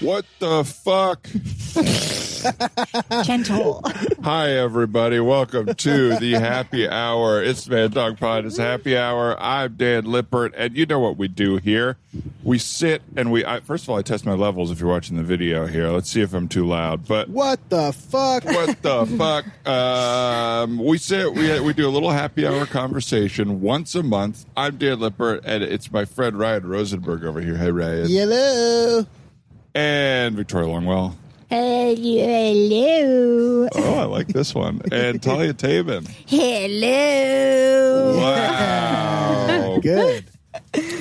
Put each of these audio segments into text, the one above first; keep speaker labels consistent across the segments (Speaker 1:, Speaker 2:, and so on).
Speaker 1: What the fuck?
Speaker 2: Gentle.
Speaker 1: Hi, everybody. Welcome to the Happy Hour. It's Mad Dog Pod. It's Happy Hour. I'm Dan Lippert, and you know what we do here. We sit and first of all, I test my levels if you're watching the video here. Let's see if I'm too loud. But
Speaker 3: what the fuck?
Speaker 1: What the fuck? We sit, we do a little happy hour conversation once a month. I'm Dan Lippert, and it's my friend Ryan Rosenberg over here. Hey, Ryan.
Speaker 3: Hello.
Speaker 1: And Victoria Longwell.
Speaker 2: Hello.
Speaker 1: Oh, I like this one. And Talia Tabin.
Speaker 2: Hello.
Speaker 1: Wow.
Speaker 3: Good.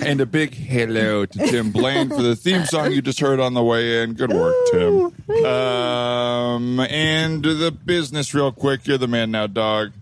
Speaker 1: And a big hello to Tim Blaine for the theme song you just heard on the way in. Good work, Tim. And the business real quick. You're the Man Now Dog.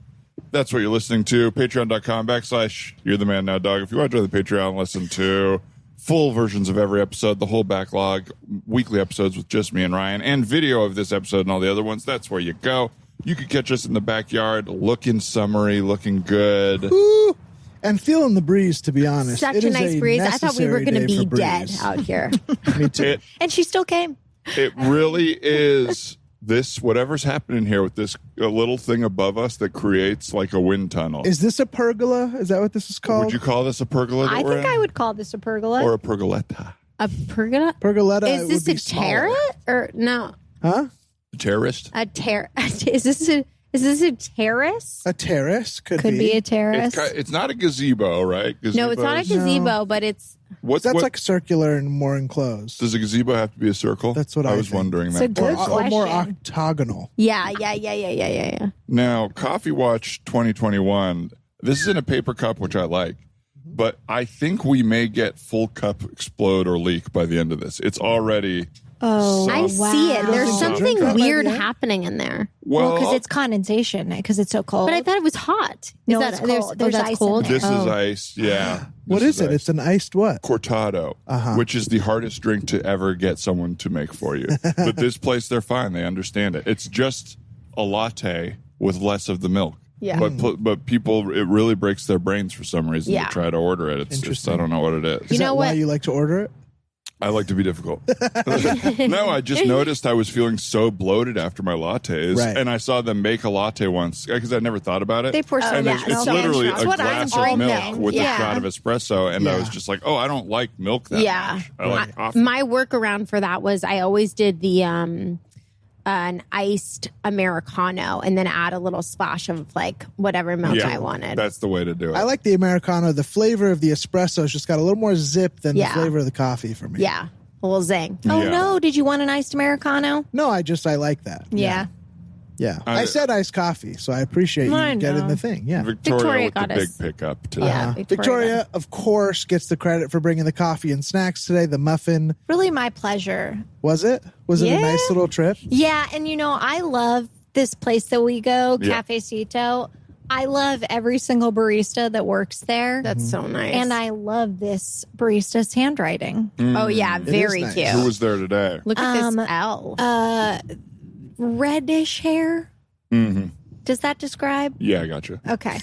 Speaker 1: That's what you're listening to. Patreon.com/You're the Man Now Dog. If you want to join the Patreon, listen to full versions of every episode, the whole backlog, weekly episodes with just me and Ryan, and video of this episode and all the other ones. That's where you go. You can catch us in the backyard, looking summery, looking good.
Speaker 3: Ooh. And feeling the breeze, to be honest.
Speaker 2: Such a nice breeze. I thought we were going to be dead out here.
Speaker 3: Me too.
Speaker 2: And she still came.
Speaker 1: It really is this, whatever's happening here with this little thing above us that creates like a wind tunnel.
Speaker 3: Is this a pergola? Is that what this is called?
Speaker 1: Would you call this a pergola?
Speaker 2: I think I would call this a pergola.
Speaker 1: Or a pergoletta.
Speaker 2: A pergola?
Speaker 3: Pergoletta.
Speaker 2: Is this a terrace? Or no?
Speaker 3: Huh?
Speaker 1: A terrorist?
Speaker 2: Is this a terrace?
Speaker 3: A terrace could
Speaker 2: be a terrace.
Speaker 1: It's not a gazebo, right?
Speaker 2: No, it's not a gazebo, but it's...
Speaker 3: That's like circular and more enclosed.
Speaker 1: Does a gazebo have to be a circle?
Speaker 3: That's what I
Speaker 1: was
Speaker 3: think.
Speaker 1: wondering.
Speaker 2: It's
Speaker 1: that.
Speaker 2: a good
Speaker 3: or
Speaker 2: question.
Speaker 3: more octagonal.
Speaker 2: Yeah.
Speaker 1: Now, Coffee Watch 2021, this is in a paper cup, which I like, but I think we may get full cup explode or leak by the end of this. It's already...
Speaker 2: Oh, I see it. There's something
Speaker 3: Drink
Speaker 2: weird
Speaker 3: that, yeah.
Speaker 2: happening in there.
Speaker 4: Well, because it's condensation, because it's so cold.
Speaker 2: But I thought it was hot.
Speaker 4: No,
Speaker 2: Is
Speaker 4: it's
Speaker 2: that,
Speaker 4: cold.
Speaker 2: There's
Speaker 4: That's
Speaker 2: ice
Speaker 4: cold.
Speaker 2: in there.
Speaker 1: This is ice, yeah.
Speaker 3: What is it?
Speaker 1: Ice.
Speaker 3: It's an iced what?
Speaker 1: Cortado, which is the hardest drink to ever get someone to make for you. But this place, they're fine. They understand it. It's just a latte with less of the milk.
Speaker 2: Yeah.
Speaker 1: But people, it really breaks their brains for some reason to try to order it. It's just, I don't know what it is.
Speaker 3: Is that why you like to order it?
Speaker 1: I like to be difficult. No, I just noticed I was feeling so bloated after my lattes, and I saw them make a latte once because I never thought about it.
Speaker 2: They pour some.
Speaker 1: It's literally a glass of milk with a shot of espresso, and I was just like, oh, I don't like milk that much. I like coffee.
Speaker 2: My workaround for that was I always did the an iced Americano and then add a little splash of like whatever milk I wanted.
Speaker 1: That's the way to do it.
Speaker 3: I like the Americano. The flavor of the espresso has just got a little more zip than the flavor of the coffee for me.
Speaker 2: Yeah. A little zing.
Speaker 4: Oh, no. Did you want an iced Americano?
Speaker 3: No, I like that.
Speaker 4: Yeah.
Speaker 3: Yeah. I said iced coffee, so I appreciate you getting the thing. Yeah.
Speaker 1: Victoria with
Speaker 2: got
Speaker 1: the
Speaker 2: us.
Speaker 1: big pickup today.
Speaker 2: Yeah.
Speaker 3: Victoria, of course, gets the credit for bringing the coffee and snacks today. The muffin.
Speaker 4: Really my pleasure.
Speaker 3: Was it? Was it a nice little trip?
Speaker 4: Yeah. And, I love this place that we go, Cafecito. I love every single barista that works there.
Speaker 2: That's so nice.
Speaker 4: And I love this barista's handwriting.
Speaker 2: Oh, yeah. Very
Speaker 3: nice.
Speaker 2: cute.
Speaker 1: Who was there today?
Speaker 2: Look at this L.
Speaker 4: Reddish hair.
Speaker 1: Mm-hmm.
Speaker 4: Does that describe?
Speaker 1: Yeah, I got you.
Speaker 4: Okay.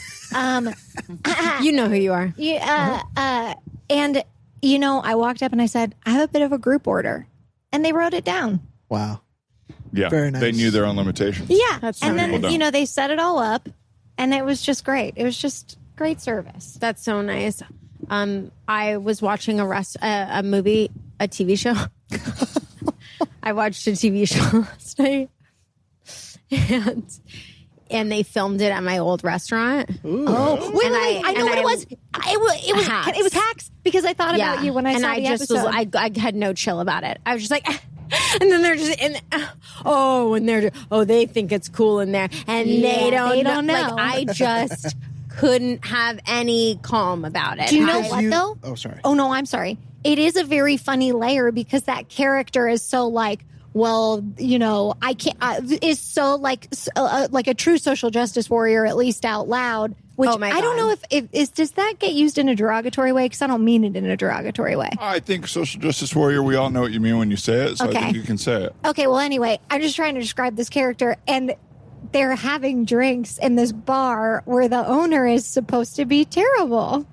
Speaker 2: You know who you are.
Speaker 4: And, I walked up and I said, I have a bit of a group order. And they wrote it down.
Speaker 3: Wow.
Speaker 1: Yeah,
Speaker 3: Very nice.
Speaker 1: They knew their own limitations.
Speaker 4: Yeah.
Speaker 2: That's
Speaker 4: and
Speaker 2: so
Speaker 4: then,
Speaker 1: nice.
Speaker 4: they set it all up. And it was just great. It was just great service.
Speaker 2: That's so nice. I was watching a TV show. I watched a TV show last night. And they filmed it at my old restaurant.
Speaker 4: Ooh. Oh, wait, I know what it was. It was Hacks. It was Hacks because I thought about you when I saw the episode.
Speaker 2: I had no chill about it. I was just like, and then they're just they think it's cool in there, and they don't know. Like I just couldn't have any calm about it.
Speaker 4: Do you know what though?
Speaker 3: Oh, sorry.
Speaker 4: Oh no, I'm sorry. It is a very funny layer because that character is so like. Well, I can't. Is so like a true social justice warrior, at least out loud. Which I don't know if does that get used in a derogatory way? Because I don't mean it in a derogatory way.
Speaker 1: I think social justice warrior. We all know what you mean when you say it, so I think you can say it.
Speaker 4: Okay. Well, anyway, I'm just trying to describe this character, and they're having drinks in this bar where the owner is supposed to be terrible.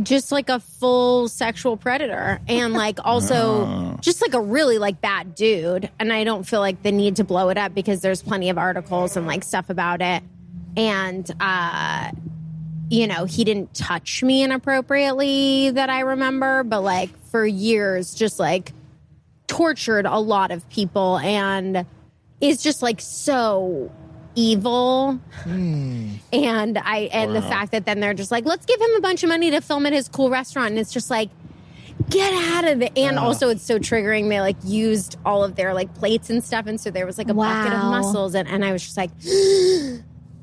Speaker 2: just like a full sexual predator, and like also just like a really like bad dude. And I don't feel like the need to blow it up because there's plenty of articles and like stuff about it. And you know, he didn't touch me inappropriately that I remember, but like for years just like tortured a lot of people and is just like so evil. And the fact that then they're just like, let's give him a bunch of money to film at his cool restaurant, and it's just like, get out of it. And also it's so triggering, they like used all of their like plates and stuff, and so there was like a bucket of mussels, and I was just like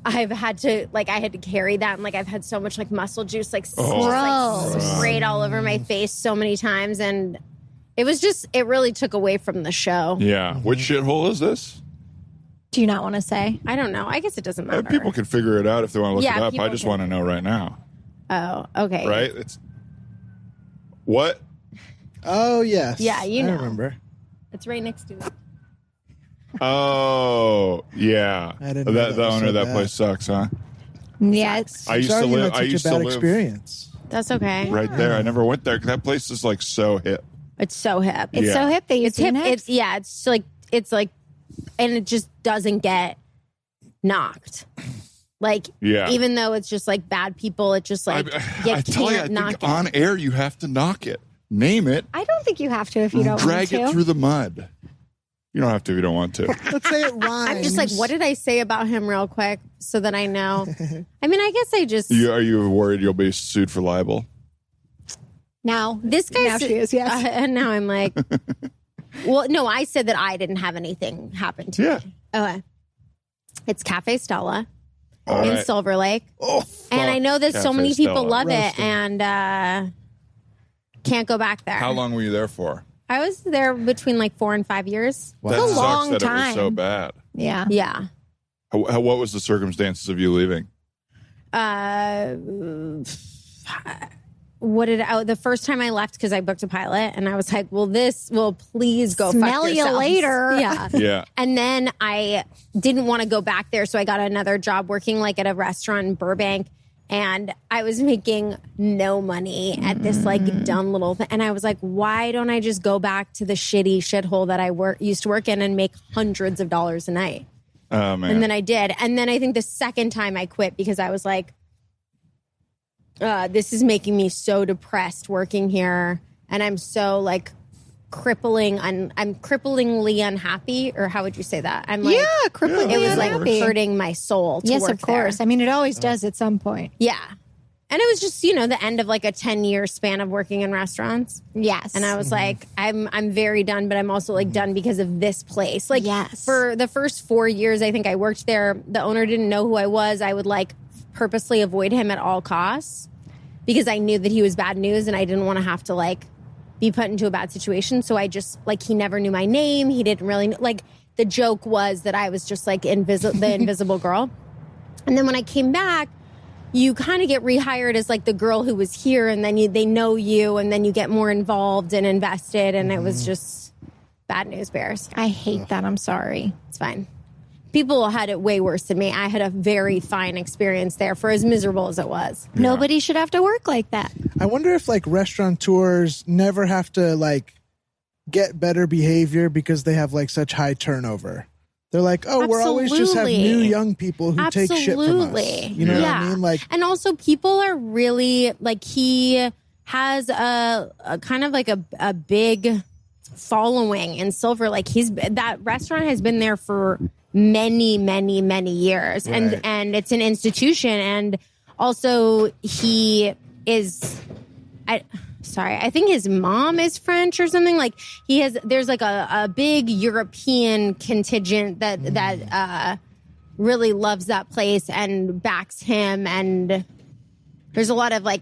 Speaker 2: I had to carry that, and like I've had so much like mussel juice like sprayed all over my face so many times, and it really took away from the show.
Speaker 1: Yeah. Which shithole is this?
Speaker 4: Do you not want to say?
Speaker 2: I don't know. I guess it doesn't matter.
Speaker 1: People can figure it out if they want to look it up. I just want to know right now.
Speaker 2: Oh, okay.
Speaker 1: Right? It's what?
Speaker 3: Oh, yes.
Speaker 2: Yeah, you know.
Speaker 3: I remember.
Speaker 2: It's right next to it.
Speaker 1: Oh, yeah.
Speaker 3: I didn't know
Speaker 1: The owner of that place sucks, huh?
Speaker 4: Yes.
Speaker 1: I used to live.
Speaker 3: I used to live
Speaker 2: Experience. That's okay.
Speaker 1: right there. I never went there. That place is like so hip.
Speaker 2: It's so hip.
Speaker 4: It's so hip. They use
Speaker 2: hip.
Speaker 4: Phoenix?
Speaker 2: It's like, and it just doesn't get knocked. Like, even though it's just like bad people, it just like
Speaker 1: I tell you, I think on air you have to knock it. Name it.
Speaker 4: I don't think you have to if you don't
Speaker 1: drag
Speaker 4: want to.
Speaker 1: it through the mud. You don't have to if you don't want to.
Speaker 3: Let's say it rhymes.
Speaker 2: I'm just like, what did I say about him real quick so that I know? I mean, I guess I just...
Speaker 1: Are you worried you'll be sued for libel?
Speaker 4: Now.
Speaker 2: This guy...
Speaker 4: Now she is, yes.
Speaker 2: And now I'm like... Well, no, I said that I didn't have anything happen to me. Okay. It's Cafe Stella in Silver Lake.
Speaker 1: Oh,
Speaker 2: and I know that so many people
Speaker 1: Stella.
Speaker 2: love it and can't go back there.
Speaker 1: How long were you there for?
Speaker 2: I was there between like 4 and 5 years.
Speaker 1: Wow. That
Speaker 4: a
Speaker 1: sucks
Speaker 4: long
Speaker 1: that
Speaker 4: time.
Speaker 1: It was so bad.
Speaker 4: Yeah.
Speaker 2: Yeah.
Speaker 1: What was the circumstances of you leaving?
Speaker 2: The first time I left, because I booked a pilot, and I was like, well, please go
Speaker 4: smell
Speaker 2: fuck
Speaker 4: you
Speaker 2: yourselves.
Speaker 4: later.
Speaker 2: Yeah.
Speaker 1: Yeah.
Speaker 2: And then I didn't want to go back there, so I got another job working like at a restaurant in Burbank, and I was making no money at this like dumb little thing. And I was like, why don't I just go back to the shitty shithole that I used to work in and make hundreds of dollars a night?
Speaker 1: Oh, man.
Speaker 2: And then I did. And then I think the second time I quit because I was like, this is making me so depressed working here, and I'm so like I'm cripplingly unhappy, or how would you say that? I'm like,
Speaker 4: cripplingly
Speaker 2: it was
Speaker 4: unhappy.
Speaker 2: like hurting my soul to
Speaker 4: Yes,
Speaker 2: work
Speaker 4: of course.
Speaker 2: there.
Speaker 4: I mean, it always does at some point.
Speaker 2: Yeah. And it was just, the end of like a 10-year span of working in restaurants.
Speaker 4: Yes.
Speaker 2: And I was like, I'm very done, but I'm also like done because of this place. Like for the first 4 years, I think I worked there. The owner didn't know who I was. I would like purposely avoid him at all costs because I knew that he was bad news and I didn't want to have to like be put into a bad situation. So I just like, he never knew my name. He didn't really know. Like the joke was that I was just like the invisible girl. And then when I came back, you kind of get rehired as like the girl who was here, and then they know you, and then you get more involved and invested, and it was just bad news bears.
Speaker 4: I hate that. I'm sorry.
Speaker 2: It's fine. People had it way worse than me. I had a very fine experience there for as miserable as it was.
Speaker 4: Yeah. Nobody should have to work like that.
Speaker 3: I wonder if like restaurateurs never have to like get better behavior because they have like such high turnover. They're like, we're always just have new young people who take shit from us. You know what I mean? Like,
Speaker 2: and also people are really like, he has a kind of like a big following in Silver. Like that restaurant has been there for many, many, many years,
Speaker 3: right.
Speaker 2: and it's an institution. And also he is, I think his mom is French or something. Like there's like a big European contingent that really loves that place and backs him. And there's a lot of like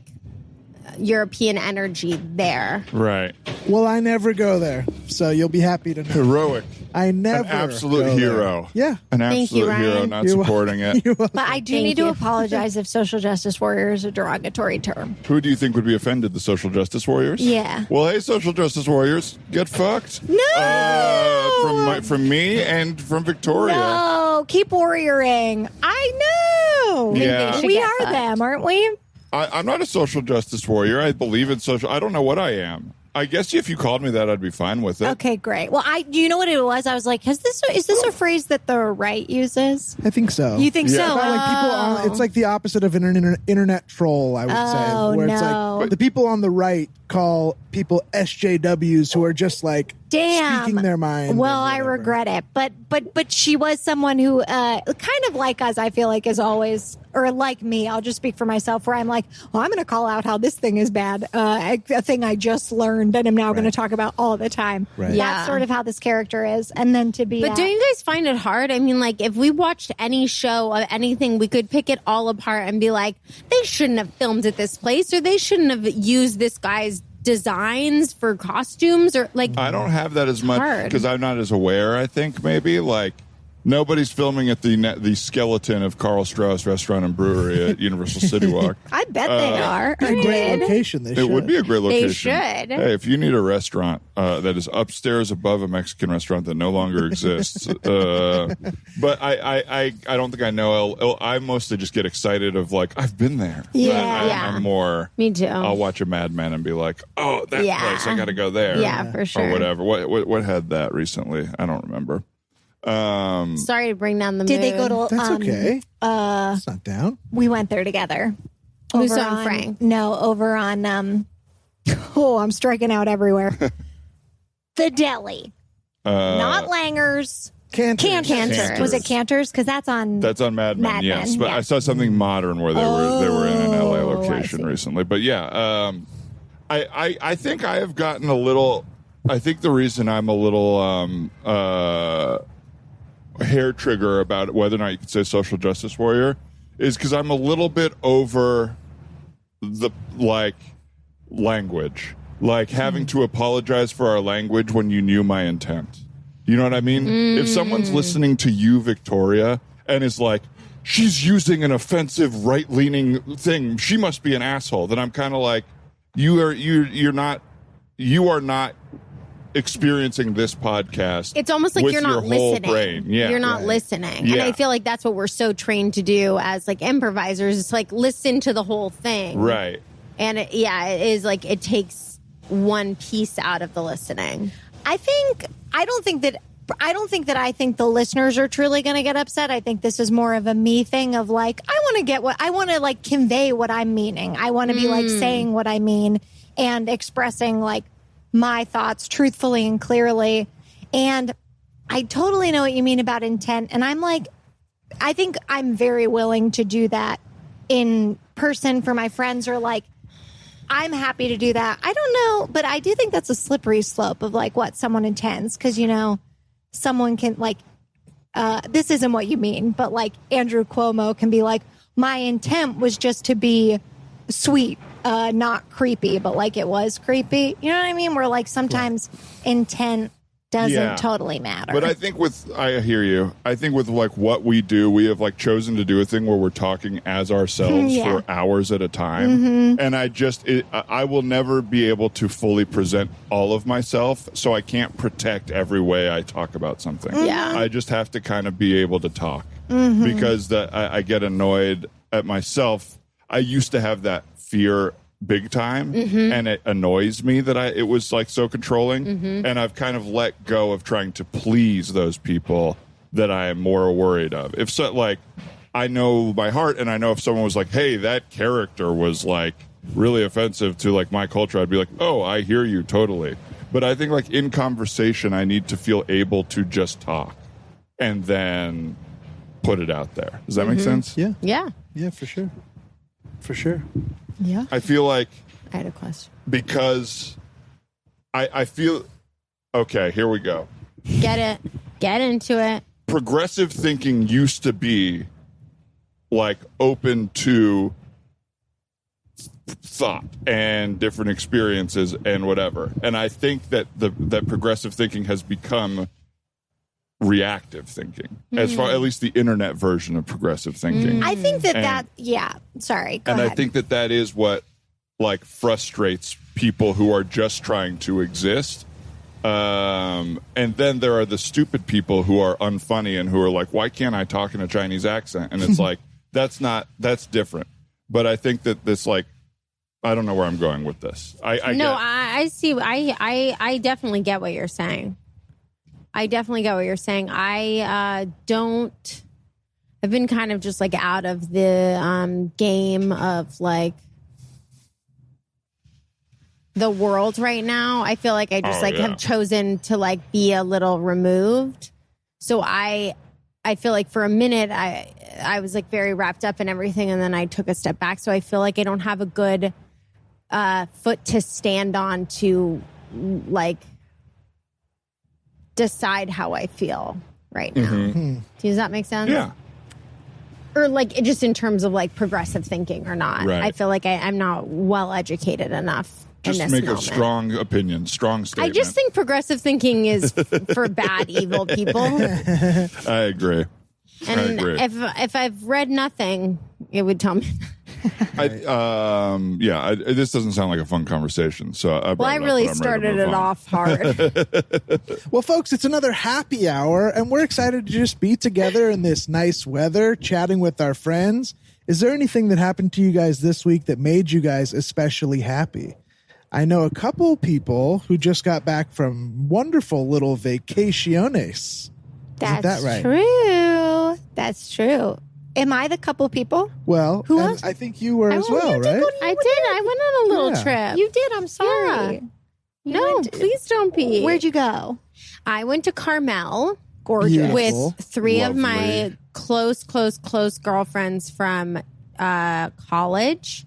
Speaker 2: European energy there.
Speaker 1: Right.
Speaker 3: Well, I never go there, so you'll be happy to know.
Speaker 1: Heroic.
Speaker 3: I never.
Speaker 1: An absolute hero.
Speaker 3: Yeah.
Speaker 1: An
Speaker 2: Thank you,
Speaker 1: absolute hero
Speaker 2: Ryan.
Speaker 1: not supporting it.
Speaker 4: But I do need to apologize if social justice warrior is a derogatory term.
Speaker 1: Who do you think would be offended? The social justice warriors?
Speaker 4: Yeah.
Speaker 1: Well, hey, social justice warriors, get fucked.
Speaker 4: No!
Speaker 1: From me and from Victoria.
Speaker 4: No, keep warrioring. I know.
Speaker 1: Yeah.
Speaker 4: We are them, aren't we?
Speaker 1: I'm not a social justice warrior. I believe in social. I don't know what I am. I guess if you called me that, I'd be fine with it.
Speaker 4: Okay, great. Well, you know what it was? I was like, is this a phrase that the right uses?
Speaker 3: I think so.
Speaker 4: You think so?
Speaker 3: Like people it's like the opposite of an internet troll, I would say. Where it's like the people on the right call people SJWs who are just like speaking their mind.
Speaker 4: Well, I regret it. But she was someone who kind of like us, I feel like, is always, or like me, I'll just speak for myself, where I'm like, well, I'm going to call out how this thing is bad, a thing I just learned and am now going to talk about all the time.
Speaker 3: Right.
Speaker 2: Yeah.
Speaker 4: That's sort of how this character is. And then to be...
Speaker 2: But don't you guys find it hard? I mean, like, if we watched any show of anything, we could pick it all apart and be like, they shouldn't have filmed at this place, or they shouldn't have used this guy's designs for costumes, or like...
Speaker 1: I don't have that as much because I'm not as aware, I think, maybe. Like, nobody's filming at the skeleton of Karl Strauss Restaurant and Brewery at Universal City Walk.
Speaker 4: I bet they are.
Speaker 3: It's a great location.
Speaker 1: It would be a great location.
Speaker 2: They should.
Speaker 1: Hey, if you need a restaurant that is upstairs above a Mexican restaurant that no longer exists, but I don't think I know. I mostly just get excited of like, I've been there. I'm more.
Speaker 2: Me too.
Speaker 1: I'll watch a Mad Men and be like, oh, that place, I got to go there.
Speaker 2: Yeah, for sure.
Speaker 1: Or whatever. What had that recently? I don't remember.
Speaker 2: Sorry to bring down the mood.
Speaker 4: Did they go to...
Speaker 3: That's okay. It's not down.
Speaker 4: We went there together.
Speaker 2: Musso and Frank?
Speaker 4: No, over on... I'm striking out everywhere. The Deli. Not Langer's.
Speaker 3: Cantor's.
Speaker 4: Was it Cantor's? Because that's on
Speaker 1: Mad Men, yes.
Speaker 4: Men,
Speaker 1: but
Speaker 4: yeah.
Speaker 1: I saw something modern where they were in an LA location recently. But yeah, I think I have gotten a little... I think the reason I'm a little hair trigger about whether or not you could say social justice warrior is because I'm a little bit over the language, like having to apologize for our language when you knew my intent. You know what I mean? If someone's listening to you, Victoria, and is like, she's using an offensive right-leaning thing, she must be an asshole, then I'm kind of like, you are not experiencing this podcast.
Speaker 2: It's almost like you're not listening.
Speaker 1: Brain. Yeah,
Speaker 2: you're not listening. And I feel like that's what we're so trained to do as like improvisers. It's like listen to the whole thing.
Speaker 1: Right.
Speaker 2: And it is like it takes one piece out of the listening.
Speaker 4: I don't think that I think the listeners are truly going to get upset. I think this is more of a me thing of like, I want to like convey what I'm meaning. I want to be like saying what I mean and expressing like my thoughts truthfully and clearly. And I totally know what you mean about intent. And I'm like, I think I'm very willing to do that in person for my friends, or like, I'm happy to do that. I don't know, but I do think that's a slippery slope of like what someone intends. Cause you know, someone can like, this isn't what you mean, but like Andrew Cuomo can be like, my intent was just to be sweet. Not creepy, but like it was creepy. You know what I mean? Where like sometimes intent doesn't totally matter.
Speaker 1: But I think I hear you. I think with like what we do, we have like chosen to do a thing where we're talking as ourselves for hours at a time. And I will never be able to fully present all of myself. So I can't protect every way I talk about something.
Speaker 2: Yeah.
Speaker 1: I just have to kind of be able to talk because I get annoyed at myself. I used to have that fear big time, and it annoys me that it was like so controlling, and I've kind of let go of trying to please those people that I am more worried of. If so, like, I know my heart, and I know if someone was like, hey, that character was like really offensive to like my culture, I'd be like, oh, I hear you totally. But I think like in conversation, I need to feel able to just talk and then put it out there. Does that make sense?
Speaker 3: Yeah, for sure.
Speaker 4: Yeah.
Speaker 1: I feel like
Speaker 2: I had a question.
Speaker 1: Because I feel... Okay, here we go.
Speaker 2: Get it. Get into it.
Speaker 1: Progressive thinking used to be like open to thought and different experiences and whatever. And I think that that progressive thinking has become reactive thinking, as far at least the internet version of progressive thinking.
Speaker 4: I think sorry, go ahead.
Speaker 1: I think that is what like frustrates people who are just trying to exist. And then there are the stupid people who are unfunny and who are like, why can't I talk in a Chinese accent? And it's like, that's different. But I think that this, like, I don't know where I'm going with this.
Speaker 2: I see. I definitely get what you're saying. I've been kind of just like out of the game of like the world right now. I feel like I just have chosen to like be a little removed. So I feel like for a minute I was like very wrapped up in everything, and then I took a step back. So I feel like I don't have a good foot to stand on to like decide how I feel right now.
Speaker 1: Mm-hmm.
Speaker 2: Does that make sense?
Speaker 1: Yeah.
Speaker 2: Or like just in terms of like progressive thinking or not.
Speaker 1: Right.
Speaker 2: I feel like I'm not well educated enough.
Speaker 1: Just
Speaker 2: in
Speaker 1: to
Speaker 2: this
Speaker 1: make
Speaker 2: moment.
Speaker 1: a strong opinion, strong statement.
Speaker 2: I just think progressive thinking is for bad, evil people.
Speaker 1: I agree.
Speaker 2: And if I've read nothing, it would tell me.
Speaker 1: This doesn't sound like a fun conversation. So
Speaker 2: I really started it off hard.
Speaker 3: Well, folks, it's another happy hour, and we're excited to just be together in this nice weather, chatting with our friends. Is there anything that happened to you guys this week that made you guys especially happy? I know a couple people who just got back from wonderful little vacaciones. Isn't that right?
Speaker 4: True. That's true. Am I the couple people?
Speaker 3: Well,
Speaker 4: who else?
Speaker 3: I think you were as well, right?
Speaker 2: I did. I went on a little trip.
Speaker 4: You did. I'm sorry.
Speaker 2: Yeah. No, please don't be.
Speaker 4: Where'd you go?
Speaker 2: I went to Carmel.
Speaker 4: Gorgeous.
Speaker 2: With three
Speaker 1: Lovely.
Speaker 2: of my close girlfriends from college.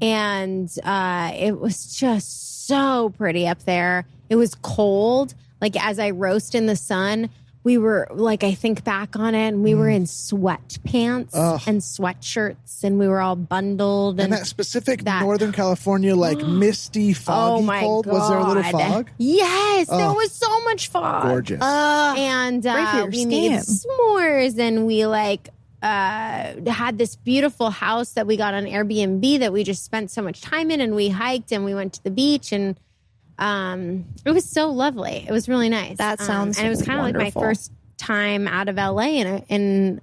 Speaker 2: And it was just so pretty up there. It was cold. Like as I roast in the sun, we were like, I think back on it, and we were in sweatpants and sweatshirts, and we were all bundled.
Speaker 3: And that specific Northern California, like misty, foggy cold,
Speaker 2: God.
Speaker 3: was there a little fog?
Speaker 2: Yes, there was so much fog.
Speaker 3: Gorgeous.
Speaker 2: And we made s'mores, and we like had this beautiful house that we got on Airbnb that we just spent so much time in, and we hiked and we went to the beach, and it was so lovely. It was really nice.
Speaker 4: That sounds
Speaker 2: and it was kind of like my first time out of LA in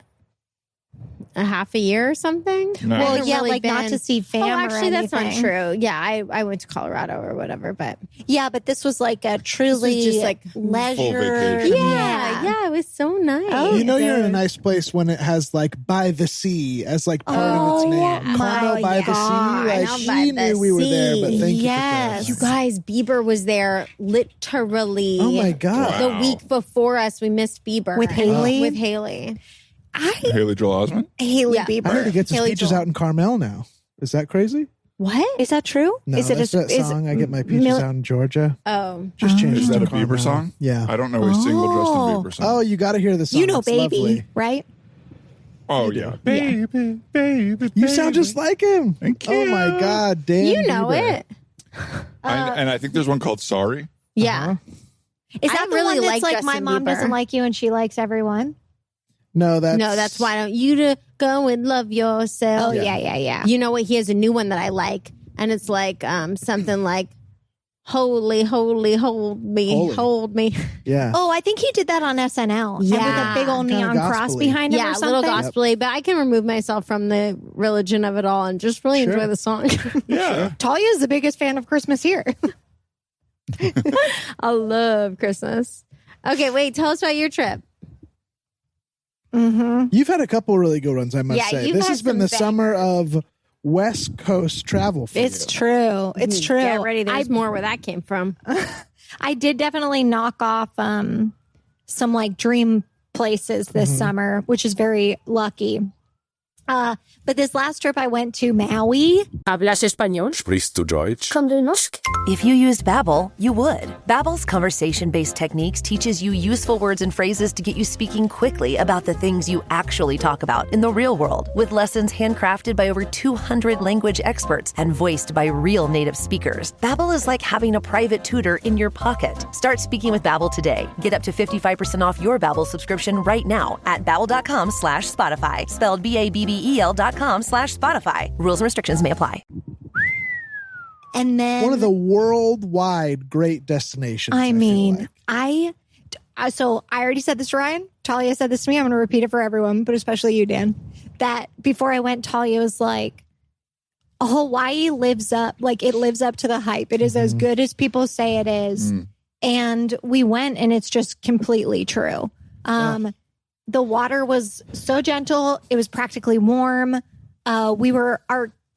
Speaker 2: a half a year or something.
Speaker 1: Nice.
Speaker 4: Well,
Speaker 2: Hasn't
Speaker 4: yeah,
Speaker 2: really
Speaker 4: like not to see fam or
Speaker 2: actually, that's not
Speaker 4: anything.
Speaker 2: true. Yeah, I went to Colorado or whatever, but
Speaker 4: Yeah, but this was like a truly
Speaker 2: just like
Speaker 4: leisure.
Speaker 1: vacation.
Speaker 2: yeah, it was so nice.
Speaker 3: You know you're in a nice place when it has like by the sea as like part of its name.
Speaker 2: yeah.
Speaker 3: Carmel by the sea. Like
Speaker 2: Carmel
Speaker 3: she
Speaker 2: by the
Speaker 3: knew we were there, but
Speaker 2: sea.
Speaker 3: thank you for
Speaker 4: Yes.
Speaker 2: You
Speaker 3: clarifying.
Speaker 2: guys, Bieber was there literally.
Speaker 3: Oh my God.
Speaker 2: The
Speaker 1: Wow.
Speaker 2: week before us, we missed Bieber
Speaker 4: With Haley?
Speaker 2: With Haley.
Speaker 1: Haley Joel Osment?
Speaker 4: Haley
Speaker 2: Yeah.
Speaker 4: Bieber.
Speaker 3: I heard he gets his
Speaker 2: Haley
Speaker 3: peaches
Speaker 2: Joel.
Speaker 3: out in Carmel now. Is that crazy?
Speaker 2: What?
Speaker 4: Is that true?
Speaker 3: No,
Speaker 4: is it
Speaker 3: that's that song, I get my peaches out in Georgia.
Speaker 2: Oh,
Speaker 3: Just changed
Speaker 1: Is
Speaker 3: it
Speaker 1: that
Speaker 3: to
Speaker 1: a Bieber
Speaker 3: Carmel.
Speaker 1: song?
Speaker 3: Yeah.
Speaker 1: I don't know a single Justin Bieber song.
Speaker 3: Oh, you got to hear the song.
Speaker 4: You know,
Speaker 3: It's
Speaker 4: baby,
Speaker 3: lovely.
Speaker 4: right?
Speaker 1: Oh, yeah. Baby, baby,
Speaker 3: You sound just like him.
Speaker 1: Thank
Speaker 3: Oh
Speaker 1: you.
Speaker 3: my God, Dan.
Speaker 2: you know
Speaker 3: Bieber.
Speaker 2: it.
Speaker 1: And I think there's one called Sorry.
Speaker 2: Yeah.
Speaker 4: Is
Speaker 2: I
Speaker 4: that the
Speaker 2: really
Speaker 4: one that's
Speaker 2: like
Speaker 4: like my
Speaker 2: Justin
Speaker 4: mom
Speaker 2: Bieber.
Speaker 4: doesn't like you and she likes everyone?
Speaker 3: No,
Speaker 2: That's why don't you to go and love yourself.
Speaker 4: Oh, yeah.
Speaker 2: You know what? He has a new one that I like, and it's like something like "Holy, holy, hold me,
Speaker 3: Holy.
Speaker 2: hold me."
Speaker 3: Yeah.
Speaker 4: Oh, I think he did that on SNL. And with a
Speaker 2: Yeah.
Speaker 4: big old
Speaker 3: Kinda
Speaker 4: neon cross
Speaker 3: gospel-y.
Speaker 4: behind him
Speaker 2: Yeah,
Speaker 4: or
Speaker 2: a
Speaker 4: something.
Speaker 2: little gospel-y, but I can remove myself from the religion of it all and just really
Speaker 3: Sure.
Speaker 2: enjoy the song.
Speaker 1: Yeah.
Speaker 4: Talia is the biggest fan of Christmas here.
Speaker 2: I love Christmas. Okay, wait. Tell us about your trip.
Speaker 3: You've had a couple really good ones, I must
Speaker 2: Yeah,
Speaker 3: say.
Speaker 2: you've
Speaker 3: This
Speaker 2: had
Speaker 3: has been
Speaker 2: some
Speaker 3: the summer of West Coast travel for
Speaker 4: It's
Speaker 3: you.
Speaker 4: true. It's true.
Speaker 2: Get ready. There's more where that came from.
Speaker 4: I did definitely knock off some like dream places this summer, which is very lucky. But this last trip I went to Maui.
Speaker 5: ¿Hablas español?
Speaker 6: Sprichst du Deutsch?
Speaker 5: Kan du norsk?
Speaker 7: If you used Babbel, you would. Babbel's conversation-based techniques teaches you useful words and phrases to get you speaking quickly about the things you actually talk about in the real world, with lessons handcrafted by over 200 language experts and voiced by real native speakers. Babbel is like having a private tutor in your pocket. Start speaking with Babbel today. Get up to 55% off your Babbel subscription right now at babbel.com/Spotify, spelled BABBEL.com/Spotify. Rules and restrictions may apply.
Speaker 4: And then
Speaker 3: One of the worldwide great destinations.
Speaker 4: I
Speaker 3: feel
Speaker 4: mean,
Speaker 3: like.
Speaker 4: so I already said this to Ryan. Talia said this to me. I'm going to repeat it for everyone, but especially you, Dan. That before I went, Talia was like, Hawaii lives up, like it lives up to the hype. It is as good as people say it is. And we went and it's just completely true. The water was so gentle. It was practically warm. Our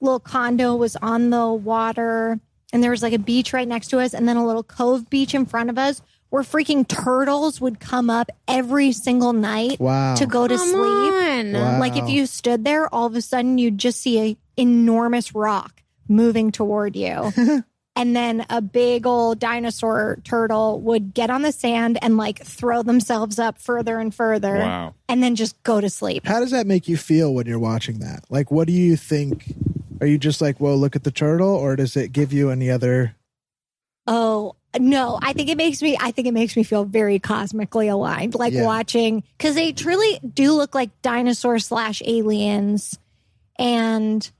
Speaker 4: little condo was on the water and there was like a beach right next to us and then a little cove beach in front of us where freaking turtles would come up every single night to go to sleep.
Speaker 3: Wow.
Speaker 4: Like if you stood there, all of a sudden you'd just see an enormous rock moving toward you. And then a big old dinosaur turtle would get on the sand and like throw themselves up further and further.
Speaker 1: Wow.
Speaker 4: And then just go to sleep.
Speaker 3: How does that make you feel when you're watching that? Like, what do you think? Are you just like, whoa, look at the turtle? Or does it give you any other?
Speaker 4: Oh, no, I think it makes me feel very cosmically aligned, like watching, because they truly do look like dinosaur / aliens. And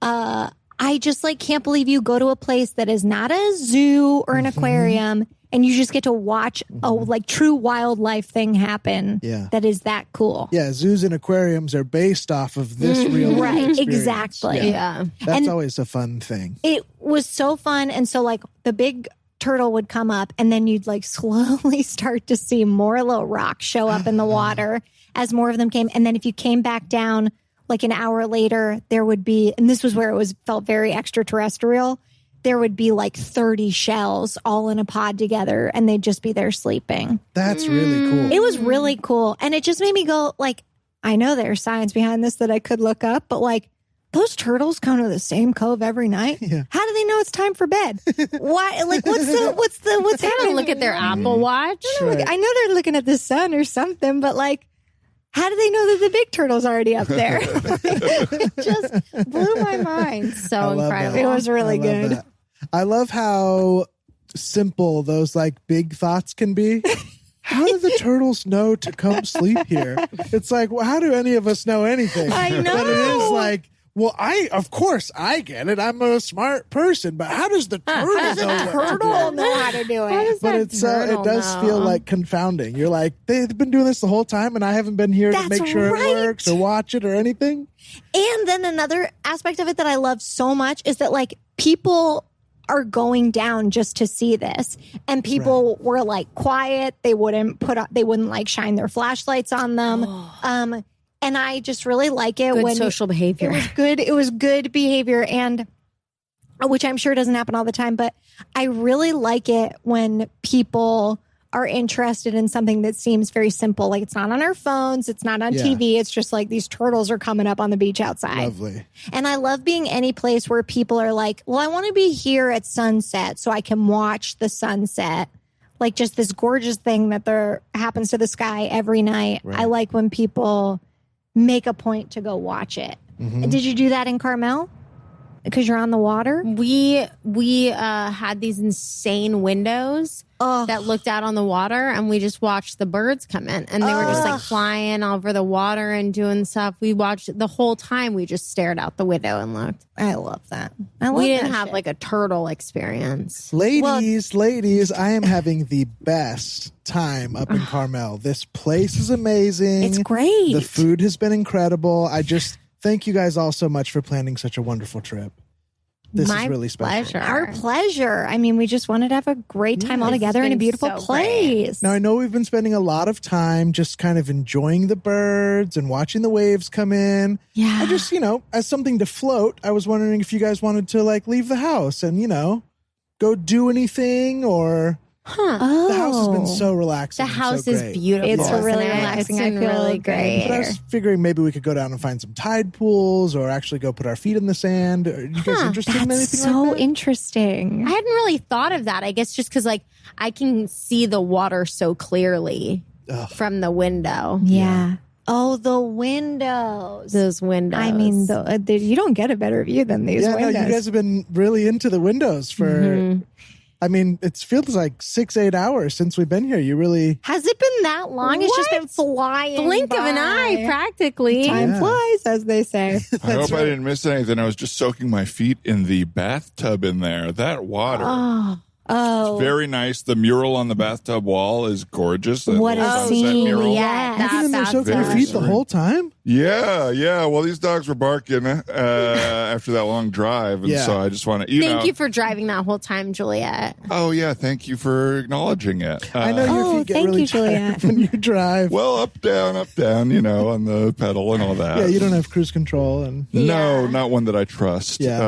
Speaker 4: I just like can't believe you go to a place that is not a zoo or an aquarium and you just get to watch a like true wildlife thing happen. Yeah. That is that cool.
Speaker 3: Yeah. Zoos and aquariums are based off of this real
Speaker 4: right.
Speaker 3: experience.
Speaker 4: Exactly.
Speaker 2: Yeah.
Speaker 3: That's always a fun thing.
Speaker 4: It was so fun. And so like the big turtle would come up and then you'd like slowly start to see more little rocks show up in the water as more of them came. And then if you came back down like an hour later, there would be, and this was where it felt very extraterrestrial, there would be like 30 shells all in a pod together and they'd just be there sleeping.
Speaker 3: That's really cool.
Speaker 4: It was really cool. And it just made me go like, I know there's science behind this that I could look up, but like those turtles come to the same cove every night. Yeah. How do they know it's time for bed? Why? Like, what's
Speaker 2: They
Speaker 4: happening?
Speaker 2: don't look at their Apple Watch.
Speaker 4: I know they're looking at the sun or something, but like, how do they know that the big turtle's already up there? It just blew my mind.
Speaker 2: So incredible.
Speaker 4: It was really good.
Speaker 3: I love how simple those like big thoughts can be. How do the turtles know to come sleep here? It's like, well, how do any of us know anything?
Speaker 4: I know.
Speaker 3: But it is like, well, of course I get it. I'm a smart person, but how does the turtle
Speaker 4: know how to do it?
Speaker 3: But it does feel like confounding. You're like, they've been doing this the whole time and I haven't been here to make sure it works or watch it or anything.
Speaker 4: And then another aspect of it that I love so much is that like people are going down just to see this, and people were like quiet. They wouldn't like shine their flashlights on them. And I just really like it
Speaker 2: good
Speaker 4: when
Speaker 2: social behavior.
Speaker 4: It was good. It was good behavior, and which I'm sure doesn't happen all the time, but I really like it when people are interested in something that seems very simple. Like it's not on our phones. It's not on TV. It's just like these turtles are coming up on the beach outside. Lovely. And I love being any place where people are like, well, I want to be here at sunset so I can watch the sunset. Like just this gorgeous thing that happens to the sky every night. Right. I like when people make a point to go watch it. Mm-hmm. Did you do that in Carmel? Because you're on the water?
Speaker 2: We had these insane windows that looked out on the water, and we just watched the birds come in, and they were just like flying over the water and doing stuff. We watched the whole time. We just stared out the window and looked.
Speaker 4: I love that.
Speaker 2: We didn't have like a turtle experience.
Speaker 3: Ladies, I am having the best time up in Carmel. This place is amazing.
Speaker 4: It's great.
Speaker 3: The food has been incredible. Thank you guys all so much for planning such a wonderful trip. This is really special.
Speaker 4: Our pleasure. I mean, we just wanted to have a great time all together in a beautiful place.
Speaker 3: Now, I know we've been spending a lot of time just kind of enjoying the birds and watching the waves come in.
Speaker 4: Yeah.
Speaker 3: I just, as something to float, I was wondering if you guys wanted to like leave the house and, go do anything or... The house has been so relaxing.
Speaker 2: The house
Speaker 3: is
Speaker 2: beautiful.
Speaker 4: It's really relaxing. I feel really great.
Speaker 3: But I was figuring maybe we could go down and find some tide pools or actually go put our feet in the sand. Are you guys interested in anything like that?
Speaker 4: So interesting.
Speaker 2: I hadn't really thought of that. I guess just because like I can see the water so clearly from the window.
Speaker 4: Yeah. Oh, the windows.
Speaker 2: Those windows.
Speaker 4: I mean, you don't get a better view than these windows.
Speaker 3: No, you guys have been really into the windows for... Mm-hmm. I mean, it feels like 6-8 hours since we've been here. You really...
Speaker 4: Has it been that long? It's just been flying
Speaker 2: Blink
Speaker 4: by.
Speaker 2: Of an eye, practically.
Speaker 4: Time flies, as they say.
Speaker 1: I hope I didn't miss anything. I was just soaking my feet in the bathtub in there. That water.
Speaker 4: Oh,
Speaker 1: It's very nice. The mural on the bathtub wall is gorgeous.
Speaker 4: What a
Speaker 1: sunset
Speaker 4: scene.
Speaker 1: mural.
Speaker 2: Yeah,
Speaker 3: You've been in there soaking your
Speaker 1: Very
Speaker 3: feet the
Speaker 1: serene.
Speaker 3: whole time?
Speaker 1: Yeah. Well, these dogs were barking after that long drive, and
Speaker 3: Yeah.
Speaker 1: so I just want to,
Speaker 2: Thank you for driving that whole time, Juliet.
Speaker 1: Oh yeah, thank you for acknowledging it.
Speaker 3: I know your feet get
Speaker 4: thank
Speaker 3: really
Speaker 4: you,
Speaker 3: tired
Speaker 4: Juliet.
Speaker 3: when you drive.
Speaker 1: Well, up, down, on the pedal and all that.
Speaker 3: Yeah, you don't have cruise control. And
Speaker 1: No, not one that I trust.
Speaker 3: Yeah.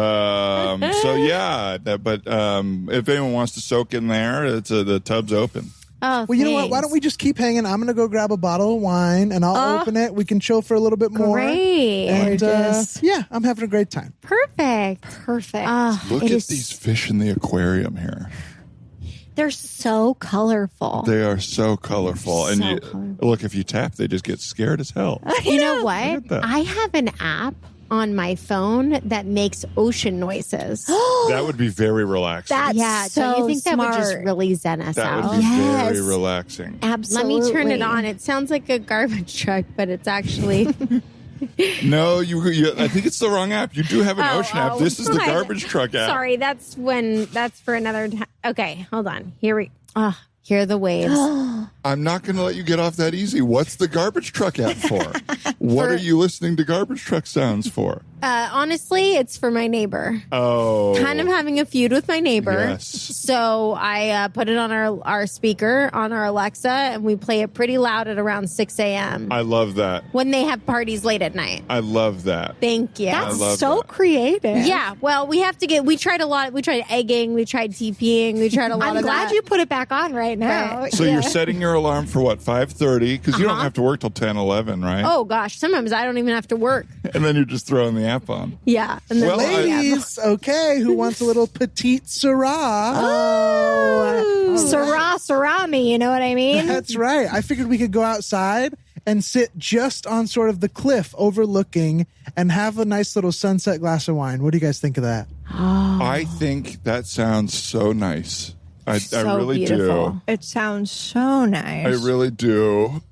Speaker 1: So yeah, but if anyone wants to soak in there, the tub's open.
Speaker 2: Oh,
Speaker 3: Well, you know what? Why don't we just keep hanging? I'm going to go grab a bottle of wine, and I'll open it. We can chill for a little bit more.
Speaker 2: Great.
Speaker 3: And
Speaker 4: Gorgeous.
Speaker 3: yeah, I'm having a great time.
Speaker 2: Perfect.
Speaker 1: Look
Speaker 2: It
Speaker 1: at
Speaker 2: is-
Speaker 1: these fish in the aquarium here.
Speaker 4: They're so colorful.
Speaker 1: They are so colorful, and
Speaker 2: So
Speaker 1: you
Speaker 2: colorful.
Speaker 1: look, if you tap, they just get scared as hell.
Speaker 2: You know
Speaker 1: Look
Speaker 2: what?
Speaker 1: at that.
Speaker 2: I have an app on my phone that makes ocean noises.
Speaker 1: That would be very relaxing.
Speaker 4: That's
Speaker 2: yeah,
Speaker 4: so
Speaker 2: don't you think that would just
Speaker 4: smart.
Speaker 2: really zen us
Speaker 1: That
Speaker 2: out?
Speaker 1: would be
Speaker 4: Yes.
Speaker 1: very relaxing.
Speaker 2: Let
Speaker 4: Absolutely.
Speaker 2: me turn it on. It sounds like a garbage truck, but it's actually
Speaker 1: No, you I think it's the wrong app. You do have an ocean app. This is the
Speaker 2: I-
Speaker 1: garbage truck app.
Speaker 2: Sorry, that's for another time. Okay, hold on. Hear the waves.
Speaker 1: I'm not going to let you get off that easy. What's the garbage truck app for? What are you listening to garbage truck sounds for?
Speaker 2: Honestly, it's for my neighbor.
Speaker 1: Oh.
Speaker 2: Kind of having a feud with my neighbor.
Speaker 1: Yes.
Speaker 2: So I put it on our speaker on our Alexa, and we play it pretty loud at around 6 a.m.
Speaker 1: I love that.
Speaker 2: when they have parties late at night.
Speaker 1: I love that.
Speaker 2: Thank you.
Speaker 1: I
Speaker 4: That's
Speaker 1: love
Speaker 4: so
Speaker 1: that.
Speaker 4: creative.
Speaker 2: Yeah, well, we tried a lot. We tried egging, we tried TPing, we tried a lot
Speaker 4: I'm
Speaker 2: of
Speaker 4: glad
Speaker 2: that.
Speaker 4: you put it back on right now.
Speaker 2: Right.
Speaker 1: So you're setting your alarm for what, 5:30? Because you don't
Speaker 2: Uh-huh.
Speaker 1: have to work till 10, 11, right?
Speaker 2: Oh gosh, sometimes I don't even have to work.
Speaker 1: And then you're just throwing the app on.
Speaker 2: Yeah, and then
Speaker 1: Well,
Speaker 3: Ladies, okay, who wants a little petite Syrah?
Speaker 4: Syrah me, you know what I mean?
Speaker 3: That's right. I figured we could go outside and sit just on sort of the cliff overlooking and have a nice little sunset glass of wine. What do you guys think of that?
Speaker 1: I think that sounds so nice. I really
Speaker 2: beautiful.
Speaker 1: do.
Speaker 5: It sounds so nice.
Speaker 1: I really do.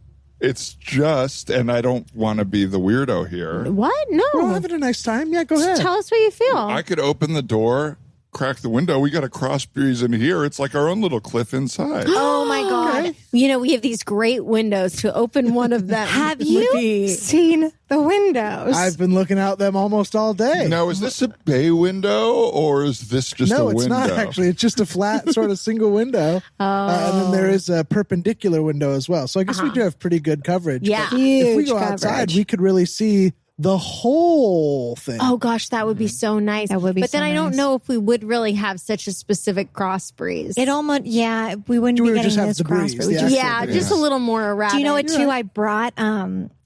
Speaker 1: It's just, and I don't want to be the weirdo here.
Speaker 2: what? No,
Speaker 3: We're all having a nice time. Yeah, go ahead.
Speaker 2: tell us what you feel.
Speaker 1: I could open the door, crack the window. We got a cross breeze in here. It's like our own little cliff inside.
Speaker 2: Oh my god! You know, we have these great windows. To open one of them,
Speaker 5: Have
Speaker 2: would
Speaker 5: you
Speaker 2: be-
Speaker 5: seen the windows?
Speaker 3: I've been looking out them almost all day.
Speaker 1: Now, is this a bay window or is this just a
Speaker 3: No,
Speaker 1: window?
Speaker 3: it's not actually. It's just a flat sort of single window. And then there is a perpendicular window as well. So I guess we do have pretty good coverage.
Speaker 2: Yeah.
Speaker 3: But if we
Speaker 5: Huge
Speaker 3: go outside,
Speaker 5: coverage.
Speaker 3: we could really see the whole thing.
Speaker 2: Oh gosh, that would be so nice.
Speaker 5: That would be
Speaker 2: But then
Speaker 5: so
Speaker 2: I don't
Speaker 5: nice.
Speaker 2: know if we would really have such a specific cross breeze.
Speaker 5: It almost, yeah, we wouldn't
Speaker 3: We
Speaker 5: be
Speaker 3: would
Speaker 5: getting
Speaker 3: just have
Speaker 5: this
Speaker 3: the
Speaker 5: cross.
Speaker 3: breeze,
Speaker 5: but we
Speaker 3: the
Speaker 5: just-
Speaker 3: actual
Speaker 2: yeah,
Speaker 3: breeze.
Speaker 2: just a little more erratic.
Speaker 4: Do you know what too?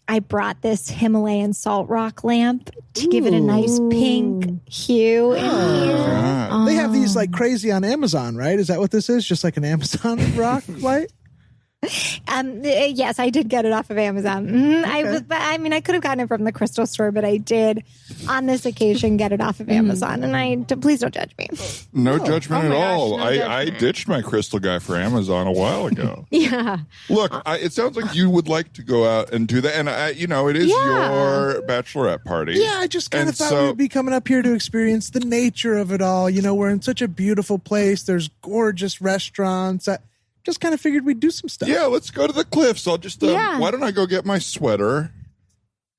Speaker 4: I brought this Himalayan salt rock lamp to give it a nice pink hue in here.
Speaker 1: Ah.
Speaker 3: They have these like crazy on Amazon, right? Is that what this is? Just like an Amazon rock light?
Speaker 4: Yes, I did get it off of Amazon. I could have gotten it from the crystal store, but I did on this occasion get it off of Amazon. And please don't judge me.
Speaker 1: No judgment
Speaker 2: Oh
Speaker 1: at
Speaker 2: my gosh,
Speaker 1: all.
Speaker 2: no
Speaker 1: I
Speaker 2: judgment.
Speaker 1: ditched my crystal guy for Amazon a while ago.
Speaker 2: Yeah.
Speaker 1: Look, it sounds like you would like to go out and do that. And, it is your bachelorette party.
Speaker 3: Yeah, I just kind
Speaker 1: And
Speaker 3: of thought
Speaker 1: so-
Speaker 3: we'd be coming up here to experience the nature of it all. You know, we're in such a beautiful place. There's gorgeous restaurants. I just kind of figured we'd do some stuff.
Speaker 1: Yeah, let's go to the cliffs. I'll just,
Speaker 2: Yeah.
Speaker 1: why don't I go get my sweater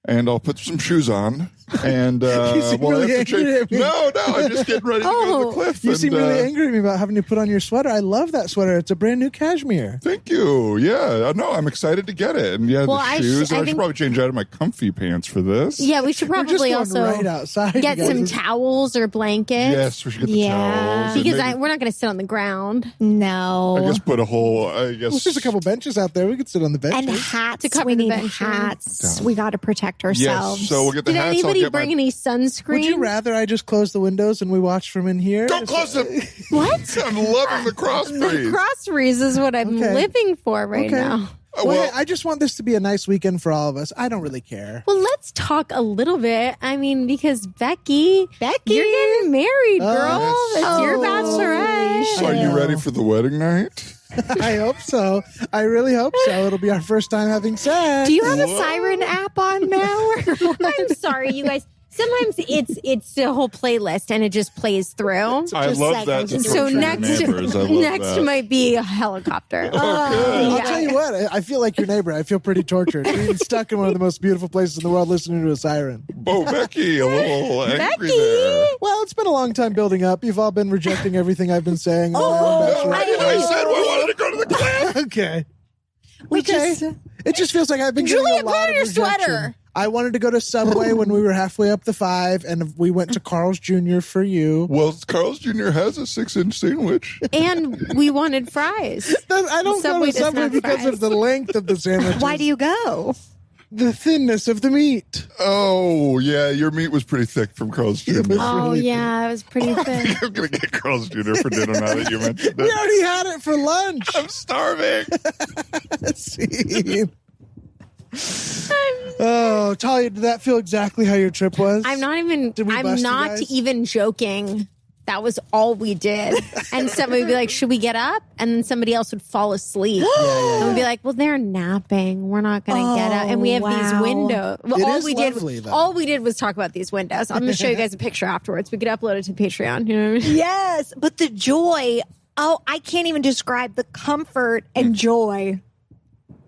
Speaker 1: and I'll put some shoes on and,
Speaker 3: You seem
Speaker 1: we'll
Speaker 3: really
Speaker 1: have to
Speaker 3: angry
Speaker 1: change.
Speaker 3: at me.
Speaker 1: No, I'm just getting ready to go to the cliff.
Speaker 3: You
Speaker 1: and,
Speaker 3: seem really angry at me about having to put on your sweater. I love that sweater. It's a brand new cashmere.
Speaker 1: Thank you. Yeah, no, I'm excited to get it. And
Speaker 2: Well,
Speaker 1: the
Speaker 2: I
Speaker 1: shoes.
Speaker 2: sh- I
Speaker 1: I should
Speaker 2: think-
Speaker 1: probably change out of my comfy pants for this.
Speaker 2: Yeah, we should
Speaker 3: We're just
Speaker 2: probably
Speaker 3: going
Speaker 2: also
Speaker 3: right outside.
Speaker 2: get
Speaker 3: you
Speaker 2: some
Speaker 3: guys.
Speaker 2: towels or blankets.
Speaker 1: Yes, we should get the
Speaker 4: Yeah.
Speaker 1: towels. and
Speaker 2: Because
Speaker 1: maybe-
Speaker 2: we're not going to sit on the ground.
Speaker 4: No.
Speaker 1: I guess put a whole.
Speaker 3: There's just a couple benches out there. We could sit on the benches.
Speaker 4: And hats.
Speaker 2: To cover
Speaker 4: we
Speaker 2: the
Speaker 4: need
Speaker 2: bench, yeah.
Speaker 4: hats. We got to protect ourselves.
Speaker 1: Yes, so we'll get the
Speaker 2: Did
Speaker 1: hats. I'll
Speaker 2: anybody
Speaker 1: get
Speaker 2: bring
Speaker 1: my.
Speaker 2: any sunscreen?
Speaker 3: Would you rather I just close the windows and we watch from in here?
Speaker 1: Don't close them.
Speaker 2: What?
Speaker 1: I'm loving the cross
Speaker 2: The
Speaker 1: breeze.
Speaker 2: cross breeze is what I'm
Speaker 3: Okay.
Speaker 2: living for right now.
Speaker 3: Well, hey, I just want this to be a nice weekend for all of us. I don't really care.
Speaker 2: Well, let's talk a little bit. I mean, because Becky, you're getting married, girl.
Speaker 3: yes.
Speaker 2: It's your
Speaker 3: Holy
Speaker 2: bachelorette.
Speaker 1: Are you ready for the wedding night?
Speaker 3: I hope so. I really hope so. It'll be our first time having sex.
Speaker 4: Do you have a siren app on now?
Speaker 2: I'm sorry, you guys. Sometimes it's the whole playlist and it just plays through.
Speaker 1: I love that.
Speaker 2: So next might be a helicopter.
Speaker 3: I'll tell you what, I feel like your neighbor. I feel pretty tortured. Being stuck in one of the most beautiful places in the world listening to a siren.
Speaker 1: Oh, Becky, a little angry there.
Speaker 3: Well, it's been a long time building up. You've all been rejecting everything I've been saying.
Speaker 1: I said we wanted to go to the cliff.
Speaker 3: Okay. It just feels like I've been getting
Speaker 2: Julia,
Speaker 3: a lot
Speaker 2: put on
Speaker 3: of
Speaker 2: your
Speaker 3: rejection.
Speaker 2: sweater.
Speaker 3: I wanted to go to Subway when we were halfway up the 5, and we went to Carl's Jr. for you.
Speaker 1: Well, Carl's Jr. has a 6-inch sandwich.
Speaker 2: And we wanted fries.
Speaker 3: I don't go to Subway because of the length of the sandwich.
Speaker 4: Why do you go?
Speaker 3: The thinness of the meat.
Speaker 1: Oh, yeah, your meat was pretty thick from Carl's Jr.
Speaker 2: Oh, yeah, it was pretty thin.
Speaker 1: I'm going to get Carl's Jr. for dinner now that you mentioned
Speaker 3: We
Speaker 1: it.
Speaker 3: already had it for lunch.
Speaker 1: I'm starving.
Speaker 3: See. Oh, Talia, did that feel exactly how your trip was?
Speaker 2: I'm not even joking. That was all we did. And somebody would be like, should we get up? And then somebody else would fall asleep. And we'd be like, well, they're napping. We're not going to get up. And we have these windows. Well, all we did was talk about these windows. I'm going to show you guys a picture afterwards. We could upload it to Patreon. You know what I mean?
Speaker 4: Yes, but the joy. Oh, I can't even describe the comfort and joy.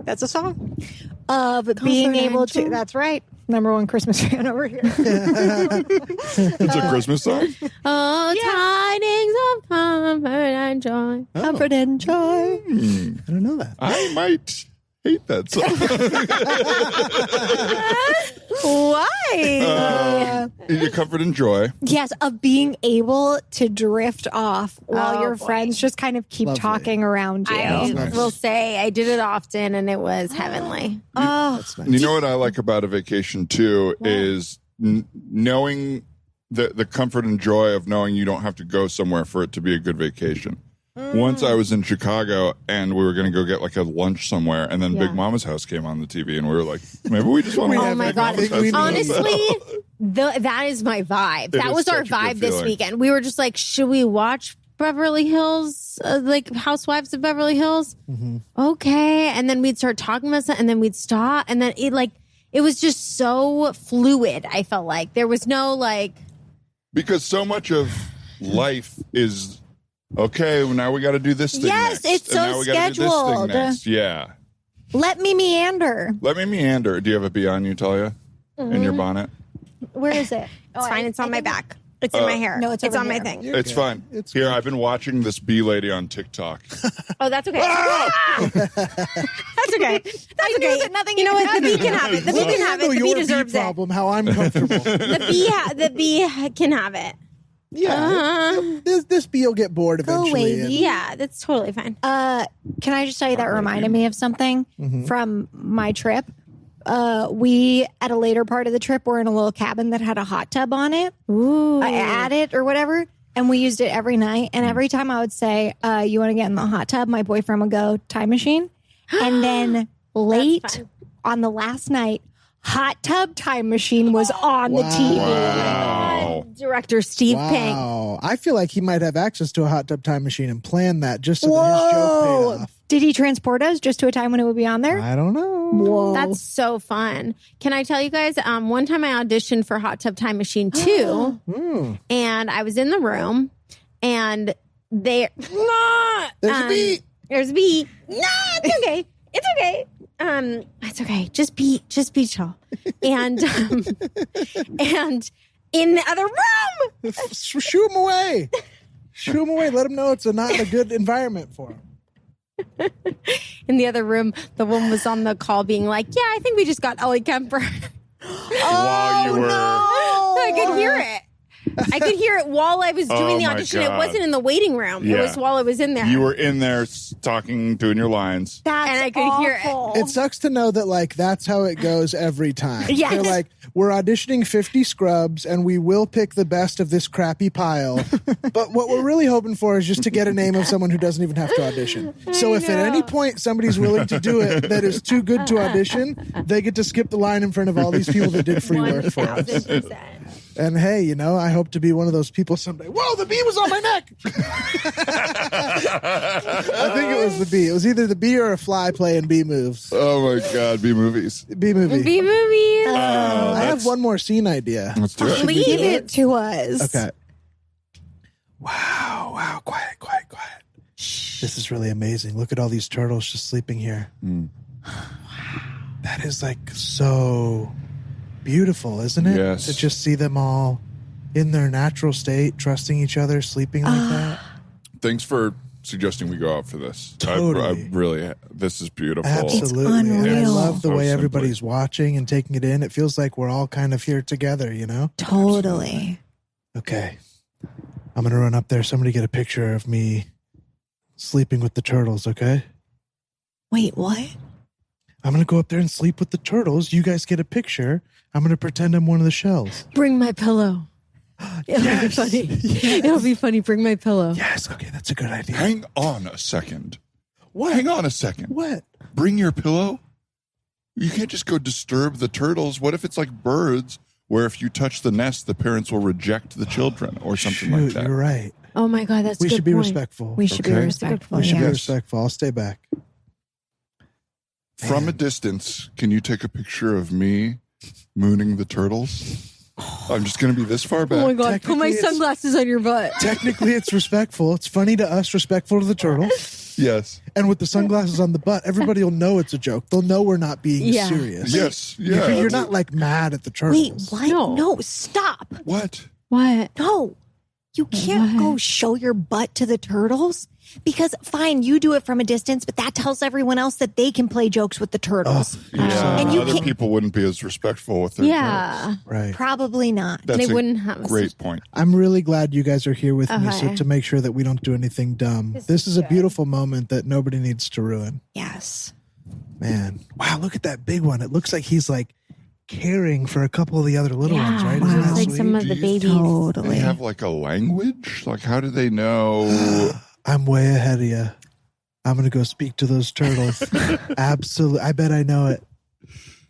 Speaker 4: That's a song. Of being able to. That's right. Number one Christmas fan over here.
Speaker 1: It's a Christmas song?
Speaker 2: Tidings of comfort and joy.
Speaker 4: Comfort and joy.
Speaker 3: I don't know that.
Speaker 1: I might hate that song.
Speaker 2: Why?
Speaker 1: Your comfort and joy.
Speaker 4: Yes, of being able to drift off while your
Speaker 2: boy.
Speaker 4: friends just kind of keep
Speaker 3: Lovely.
Speaker 4: talking around you.
Speaker 2: I will say I did it often and it was heavenly.
Speaker 3: That's nice.
Speaker 1: You know what I like about a vacation too is knowing the comfort and joy of knowing you don't have to go somewhere for it to be a good vacation. Once I was in Chicago and we were going to go get like a lunch somewhere, and then Big Mama's House came on the TV, and we were like, maybe we just want to.
Speaker 2: Oh my God! Honestly, that is my vibe. That was our vibe this weekend. We were just like, should we watch Beverly Hills, like Housewives of Beverly Hills? Okay, and then we'd start talking about it, and then we'd stop, and then it was just so fluid. I felt like there was no
Speaker 1: because so much of life is. Okay, well, now we got to do this thing
Speaker 4: Yes,
Speaker 1: next.
Speaker 4: it's so
Speaker 1: and now we gotta do this thing
Speaker 4: scheduled.
Speaker 1: next. Yeah.
Speaker 4: Let me meander.
Speaker 1: Let me meander. Do you have a bee on you, Talia? In your bonnet?
Speaker 4: Where is it?
Speaker 2: It's fine. It's on my back. It's in my hair.
Speaker 4: No, it's
Speaker 2: on
Speaker 4: over
Speaker 2: my
Speaker 4: here.
Speaker 2: thing.
Speaker 1: It's fine. Here, I've been watching this bee lady on TikTok.
Speaker 2: Oh, that's okay. That's okay. That's okay.
Speaker 4: that nothing
Speaker 2: you know
Speaker 4: even
Speaker 2: what? The bee can have it. The bee can have it. The bee
Speaker 3: your
Speaker 2: deserves
Speaker 3: bee
Speaker 2: it.
Speaker 3: problem, how I'm comfortable.
Speaker 2: The bee can have it.
Speaker 3: Yeah. This bee will get bored eventually.
Speaker 4: away,
Speaker 3: and-
Speaker 4: bee.
Speaker 2: Yeah, that's totally fine.
Speaker 4: Can I just tell you that reminded me of something from my trip? We, at a later part of the trip, were in a little cabin that had a hot tub on it.
Speaker 2: Ooh.
Speaker 4: At it or whatever. And we used it every night. And every time I would say, you want to get in the hot tub? My boyfriend would go, time machine. And then late on the last night, hot tub time machine was on the TV.
Speaker 1: Wow.
Speaker 2: Director Steve Pink.
Speaker 3: Wow. I feel like he might have access to a hot tub time machine and plan that just so that his joke paid off.
Speaker 4: Did he transport us just to a time when it would be on there?
Speaker 3: I don't know.
Speaker 4: Whoa.
Speaker 2: That's so fun. Can I tell you guys? One time I auditioned for Hot Tub Time Machine 2, and I was in the room, and there's
Speaker 3: There's a bee.
Speaker 2: There's a bee. No, it's okay. It's okay. It's okay. Just be chill. And and in the other room,
Speaker 3: Shoo him away. Shoo him away. Let him know it's not a good environment for him.
Speaker 2: in the other room, the woman was on the call being like, "Yeah, I think we just got Ellie Kemper."
Speaker 1: While you were.
Speaker 2: I could hear it. I could hear it while I was doing the
Speaker 1: my
Speaker 2: audition.
Speaker 1: God.
Speaker 2: It wasn't in the waiting room. It
Speaker 1: Yeah.
Speaker 2: was while I was in there.
Speaker 1: You were in there talking, doing your lines.
Speaker 4: That's
Speaker 2: and I could hear it.
Speaker 4: awful.
Speaker 3: It sucks to know that that's how it goes every time.
Speaker 4: Yes.
Speaker 3: They're like, we're auditioning 50 scrubs and we will pick the best of this crappy pile. But what we're really hoping for is just to get a name of someone who doesn't even have to audition. So if at any point somebody's willing to do it that is too good to audition, they get to skip the line in front of all these people that did free work for us.
Speaker 2: 1000%.
Speaker 3: And hey, you know, I hope to be one of those people someday. Whoa, the bee was on my neck. I think it was the bee. It was either the bee or a fly playing bee moves.
Speaker 1: Oh my God, B movies.
Speaker 3: Bee movie.
Speaker 2: B movie.
Speaker 3: I have one more scene idea.
Speaker 1: Let's do it.
Speaker 5: Please give it to us.
Speaker 3: Okay. Wow. Quiet. This is really amazing. Look at all these turtles just sleeping here. That is like so beautiful, isn't it?
Speaker 1: Yes.
Speaker 3: To just see them all in their natural state, trusting each other, sleeping like that.
Speaker 1: Thanks for suggesting we go out for this.
Speaker 3: Totally.
Speaker 1: I really, this is beautiful.
Speaker 3: Absolutely. And I
Speaker 5: unreal.
Speaker 3: love the
Speaker 1: So
Speaker 3: way
Speaker 1: simply.
Speaker 3: everybody's watching and taking it in. It feels like we're all kind of here together, you know?
Speaker 5: Totally.
Speaker 3: Okay. I'm going to run up there. Somebody get a picture of me sleeping with the turtles, okay?
Speaker 5: Wait, what?
Speaker 3: I'm going to go up there and sleep with the turtles. You guys get a picture. I'm going to pretend I'm one of the shells.
Speaker 2: Bring my pillow. It'll be funny. It'll be funny. Bring my pillow.
Speaker 3: Yes. Okay, that's a good idea.
Speaker 1: Hang on a second.
Speaker 3: What?
Speaker 1: Hang on a second.
Speaker 3: What?
Speaker 1: Bring your pillow? You can't just go disturb the turtles. What if it's like birds, where if you touch the nest, the parents will reject the children or something like
Speaker 3: Shoot,
Speaker 1: that?
Speaker 3: you're right.
Speaker 2: Oh my God, that's a
Speaker 3: We
Speaker 2: good
Speaker 3: should be
Speaker 2: point.
Speaker 3: respectful.
Speaker 5: We should be
Speaker 1: Okay.
Speaker 5: respectful.
Speaker 3: We should be
Speaker 5: yeah.
Speaker 3: respectful. I'll stay back.
Speaker 1: From
Speaker 3: Man.
Speaker 1: a distance, can you take a picture of me mooning the turtles? I'm just going to be this far back.
Speaker 2: Oh my God, put my
Speaker 3: Technically, it's-
Speaker 2: sunglasses on your butt.
Speaker 3: Technically, it's respectful. It's funny to us, respectful to the turtles.
Speaker 1: Yes.
Speaker 3: And with the sunglasses on the butt, everybody will know it's a joke. They'll know we're not being
Speaker 2: Yeah.
Speaker 3: serious.
Speaker 1: Yes. Yeah.
Speaker 3: You're not like mad at the
Speaker 5: Wait,
Speaker 3: turtles.
Speaker 5: what?
Speaker 2: No.
Speaker 5: No, stop.
Speaker 1: What?
Speaker 2: What?
Speaker 5: No. You can't
Speaker 2: What?
Speaker 5: go show your butt to the turtles because, fine, you do it from a distance, but that tells everyone else that they can play jokes with the turtles.
Speaker 1: Yeah.
Speaker 5: And you
Speaker 1: Other
Speaker 5: can't-
Speaker 1: people wouldn't be as respectful with their
Speaker 2: Yeah.
Speaker 1: turtles.
Speaker 3: Right.
Speaker 5: Probably not.
Speaker 1: That's
Speaker 2: They
Speaker 1: a
Speaker 2: wouldn't have
Speaker 1: great point.
Speaker 3: I'm really glad you guys are here with me so
Speaker 2: Okay.
Speaker 3: to make sure that we don't do anything dumb. This is a beautiful moment that nobody needs to ruin.
Speaker 5: Yes.
Speaker 3: Man. Wow, look at that big one. It looks like he's like caring for a couple of the other little ones, right? Isn't
Speaker 2: It's
Speaker 3: that
Speaker 2: like
Speaker 3: sweet?
Speaker 2: some of
Speaker 1: Do
Speaker 2: the
Speaker 1: you
Speaker 2: babies.
Speaker 1: They have like a language? Like, how do they know?
Speaker 3: I'm way ahead of you. I'm going to go speak to those turtles. Absolutely. I bet I know it.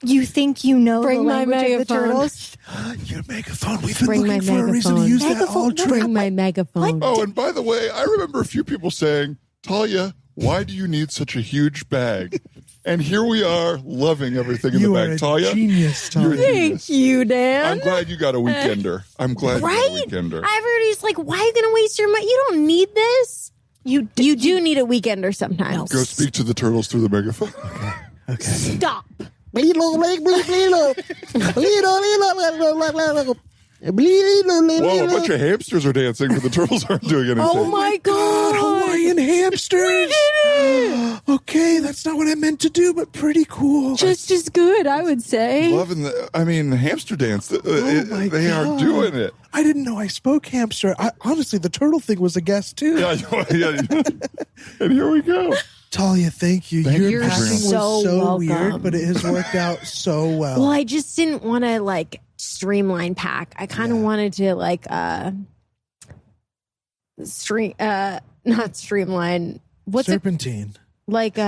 Speaker 5: You think you know
Speaker 2: Bring
Speaker 5: the
Speaker 2: my
Speaker 5: language of the
Speaker 2: megaphone.
Speaker 5: turtles?
Speaker 3: Your megaphone. We've been
Speaker 2: Bring
Speaker 3: looking
Speaker 2: my
Speaker 3: for a reason to
Speaker 2: megaphone.
Speaker 3: use that all
Speaker 5: Megaphone?
Speaker 3: trip.
Speaker 2: Bring my megaphone.
Speaker 1: Oh, and by the way, I remember a few people saying, Talia, why do you need such a huge bag? And here we are, loving everything in
Speaker 3: You
Speaker 1: the
Speaker 3: are
Speaker 1: bag.
Speaker 3: a
Speaker 1: Talia,
Speaker 3: genius,
Speaker 1: you're a
Speaker 3: Talia.
Speaker 1: genius.
Speaker 2: Thank you, Dan.
Speaker 1: I'm glad you got a weekender. I'm glad you
Speaker 5: Right?
Speaker 1: got a weekender.
Speaker 2: Everybody's like, why are you going to waste your money? You don't need this. You do need a weekender sometimes.
Speaker 1: Go speak to the turtles through the megaphone.
Speaker 3: Okay.
Speaker 5: Stop.
Speaker 1: Whoa, a bunch of hamsters are dancing, but the turtles aren't doing anything.
Speaker 2: Oh my God.
Speaker 3: Hawaiian hamsters. Okay, that's not what I meant to do, but pretty cool.
Speaker 2: Just as good, I would say.
Speaker 1: Loving the hamster dance.
Speaker 3: my
Speaker 1: They are
Speaker 3: God.
Speaker 1: doing it.
Speaker 3: I didn't know I spoke hamster. Honestly, the turtle thing was a guess too.
Speaker 1: Yeah. And here we go.
Speaker 3: Talia, thank you.
Speaker 1: Thank
Speaker 3: Your
Speaker 1: you for
Speaker 3: packing
Speaker 1: bringing-
Speaker 3: was
Speaker 2: So
Speaker 3: so
Speaker 2: welcome.
Speaker 3: weird, but it has worked out so well.
Speaker 2: Well, I just didn't want to like streamline pack. I kind of wanted to like not streamline. What's it
Speaker 3: Serpentine.
Speaker 2: like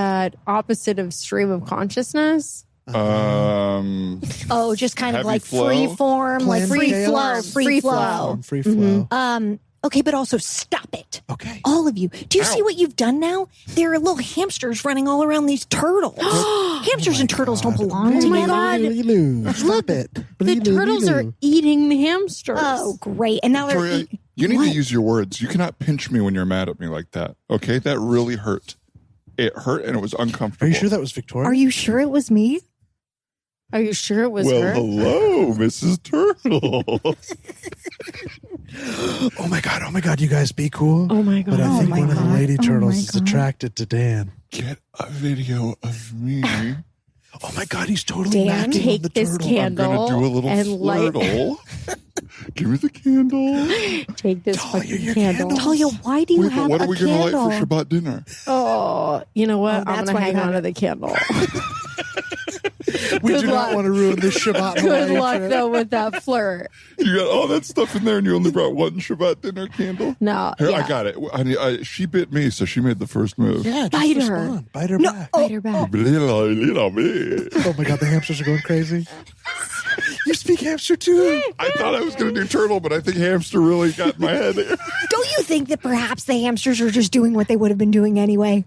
Speaker 2: opposite of stream of consciousness?
Speaker 5: Oh, just kind of
Speaker 1: Heavy
Speaker 5: like
Speaker 1: flow?
Speaker 5: free form, like
Speaker 3: Plan
Speaker 5: free
Speaker 3: chaos?
Speaker 5: flow, free flow.
Speaker 3: Free flow.
Speaker 5: Okay, but also stop it.
Speaker 3: Okay.
Speaker 5: All of you. Do you see what you've done now? There are little hamsters running all around these turtles. Hamsters and turtles don't belong
Speaker 2: Oh my
Speaker 5: together.
Speaker 2: God.
Speaker 3: Stop
Speaker 2: Look,
Speaker 3: it.
Speaker 2: The turtles are eating the hamsters.
Speaker 5: Oh, great. And now they're
Speaker 1: Victoria, you need to use your words. You cannot pinch me when you're mad at me like that. Okay? That really hurt. It hurt and it was uncomfortable.
Speaker 3: Are you sure that was Victoria?
Speaker 5: Are you sure it was me?
Speaker 2: Are you sure it was
Speaker 1: Well,
Speaker 2: her?
Speaker 1: hello, Mrs. Turtle.
Speaker 3: Oh my God, you guys be cool.
Speaker 2: Oh my
Speaker 3: But
Speaker 2: God.
Speaker 3: I think
Speaker 5: my
Speaker 3: one of the
Speaker 5: God.
Speaker 3: lady
Speaker 5: Oh
Speaker 3: turtles
Speaker 5: my
Speaker 3: is
Speaker 5: God.
Speaker 3: attracted to Dan.
Speaker 1: Get a video of me.
Speaker 3: Oh my God, he's totally
Speaker 5: Dan,
Speaker 3: macking on
Speaker 2: take
Speaker 3: the
Speaker 2: this
Speaker 3: turtle.
Speaker 2: candle.
Speaker 1: I'm gonna do a little
Speaker 2: and light-
Speaker 1: flirtle. Give me the candle.
Speaker 2: Take this
Speaker 3: Talia,
Speaker 2: fucking
Speaker 3: your
Speaker 2: candle.
Speaker 3: candle.
Speaker 5: Talia, why do you
Speaker 1: Wait, but
Speaker 5: have
Speaker 1: what
Speaker 5: a
Speaker 1: are we gonna light
Speaker 5: candle?
Speaker 1: for Shabbat dinner?
Speaker 2: Oh, you know what?
Speaker 5: Oh,
Speaker 2: I'm
Speaker 5: that's
Speaker 2: gonna
Speaker 5: why you
Speaker 2: hang
Speaker 5: have
Speaker 2: on
Speaker 5: it.
Speaker 2: to the candle.
Speaker 3: We
Speaker 2: Good
Speaker 3: do
Speaker 2: luck.
Speaker 3: not want to ruin this Shabbat.
Speaker 2: Good
Speaker 3: Hawaiian
Speaker 2: luck
Speaker 3: trip.
Speaker 2: though with that flirt.
Speaker 1: You got all that stuff in there, and you only brought one Shabbat dinner candle.
Speaker 2: No,
Speaker 1: Here,
Speaker 2: yeah.
Speaker 1: I got it. She bit me, so she made the first move.
Speaker 3: Yeah, just
Speaker 2: Bite her.
Speaker 3: respond. Bite her back.
Speaker 2: Bite her back.
Speaker 1: Little me.
Speaker 3: Oh my God, the hamsters are going crazy. You speak hamster too?
Speaker 1: I thought I was going to do turtle, but I think hamster really got in my head here.
Speaker 5: Don't you think that perhaps the hamsters are just doing what they would have been doing anyway?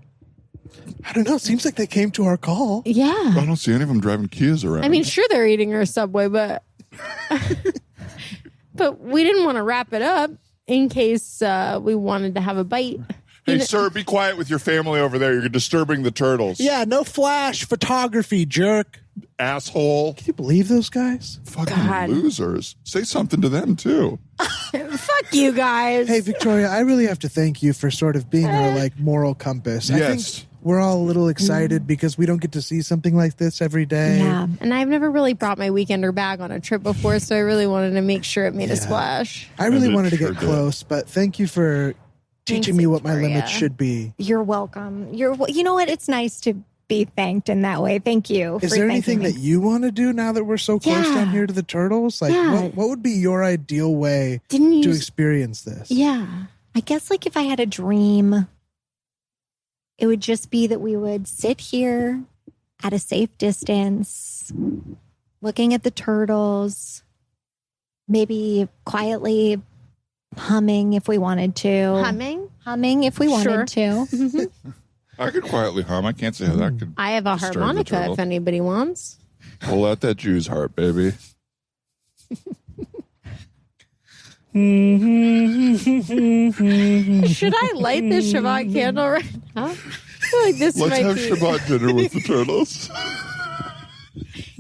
Speaker 3: I don't know. It seems like they came to our call.
Speaker 2: Yeah.
Speaker 1: I don't see any of them driving Kias around.
Speaker 2: I mean, sure, they're eating our Subway, but but we didn't want to wrap it up in case we wanted to have a bite.
Speaker 1: Hey, sir, be quiet with your family over there. You're disturbing the turtles.
Speaker 3: Yeah, no flash photography, jerk.
Speaker 1: Asshole.
Speaker 3: Can you believe those guys?
Speaker 1: Fucking losers. Say something to them, too.
Speaker 2: Fuck you guys.
Speaker 3: Hey, Victoria, I really have to thank you for sort of being our like moral compass. I
Speaker 1: Yes.
Speaker 3: think we're all a little excited because we don't get to see something like this every day.
Speaker 2: Yeah, and I've never really brought my weekender bag on a trip before, so I really wanted to make sure it made a splash.
Speaker 3: I really
Speaker 1: And it
Speaker 3: wanted to
Speaker 1: sure
Speaker 3: get
Speaker 1: did.
Speaker 3: close, but thank you for teaching me what my
Speaker 2: Victoria.
Speaker 3: limits should be.
Speaker 5: You're welcome. You know what? It's nice to be thanked in that way. Thank you.
Speaker 3: Is
Speaker 5: for
Speaker 3: there
Speaker 5: thanking
Speaker 3: anything
Speaker 5: me.
Speaker 3: that you want to do now that we're so close down here to the turtles? Like,
Speaker 2: Yeah.
Speaker 3: what would be your ideal way
Speaker 2: Didn't you
Speaker 3: to
Speaker 2: s-
Speaker 3: experience this?
Speaker 2: Yeah.
Speaker 5: I guess like if I had a dream, it would just be that we would sit here at a safe distance, looking at the turtles, maybe quietly humming if we wanted to. Humming if we wanted to.
Speaker 1: I could quietly hum. I can't say how that could.
Speaker 2: I have a
Speaker 1: disturb the
Speaker 2: harmonica
Speaker 1: turtle.
Speaker 2: if anybody wants.
Speaker 1: Pull out that Jew's heart, baby.
Speaker 2: Should I light this Shabbat candle right now? I feel like this
Speaker 1: Let's
Speaker 2: might
Speaker 1: have
Speaker 2: be.
Speaker 1: Shabbat dinner with the turtles.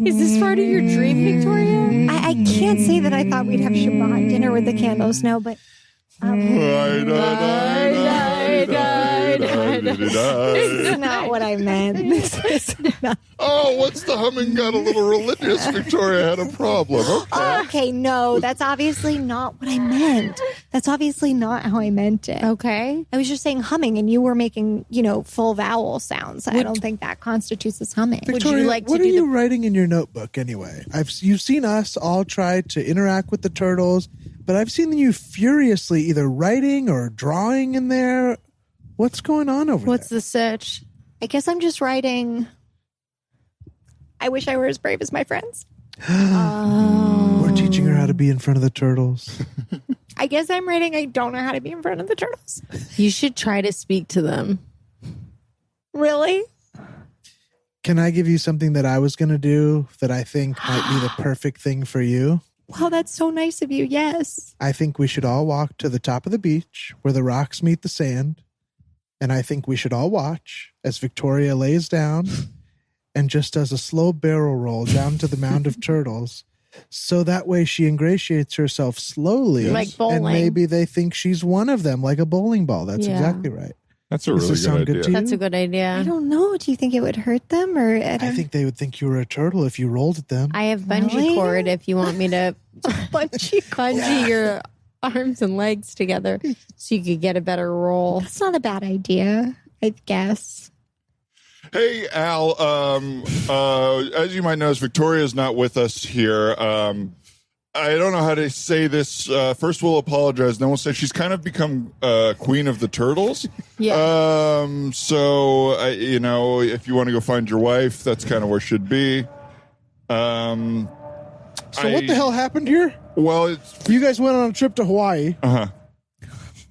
Speaker 2: Is this part of your dream, Victoria?
Speaker 5: I can't say that I thought we'd have Shabbat dinner with the candles, no, but this is not what I meant. This is not.
Speaker 1: Oh, once the humming got a little religious, Victoria had a problem. Okay.
Speaker 5: Okay, no, that's obviously not what I meant. That's obviously not how I meant it.
Speaker 2: Okay.
Speaker 5: I was just saying humming, and you were making, full vowel sounds. I don't think that constitutes as humming.
Speaker 3: Victoria,
Speaker 2: like to
Speaker 3: what are
Speaker 2: do
Speaker 3: you writing in your notebook anyway? You've seen us all try to interact with the turtles, but I've seen you furiously either writing or drawing in there. What's going on over
Speaker 2: What's
Speaker 3: there?
Speaker 2: the sitch?
Speaker 5: I guess I'm just writing. I wish I were as brave as my friends.
Speaker 3: We're teaching her how to be in front of the turtles.
Speaker 5: I guess I'm writing. I don't know how to be in front of the turtles.
Speaker 2: You should try to speak to them.
Speaker 5: Really?
Speaker 3: Can I give you something that I was going to do that I think might be the perfect thing for you?
Speaker 5: Wow, that's so nice of you. Yes.
Speaker 3: I think we should all walk to the top of the beach where the rocks meet the sand. And I think we should all watch as Victoria lays down and just does a slow barrel roll down to the mound of turtles. So that way she ingratiates herself slowly.
Speaker 2: Like bowling.
Speaker 3: And maybe they think she's one of them, like a bowling ball. That's
Speaker 2: Yeah.
Speaker 3: exactly right.
Speaker 1: That's a
Speaker 3: Does
Speaker 1: really
Speaker 3: this sound
Speaker 1: good
Speaker 3: good
Speaker 1: idea.
Speaker 3: to you?
Speaker 2: That's a good idea.
Speaker 5: I don't know. Do you think it would hurt them, or
Speaker 3: I think they would think you were a turtle if you rolled at them.
Speaker 2: I have bungee
Speaker 5: Really?
Speaker 2: cord if you want me to bungee your arms and legs together so you could get a better roll.
Speaker 5: That's not a bad idea, I guess.
Speaker 1: Hey, Al. As you might notice, Victoria is not with us here. I don't know how to say this. First, we'll apologize. Then we'll say she's kind of become queen of the turtles.
Speaker 2: Yeah.
Speaker 1: So, if you want to go find your wife, that's kind of where she'd be.
Speaker 3: So what the hell happened here?
Speaker 1: Well, it's
Speaker 3: You guys went on a trip to Hawaii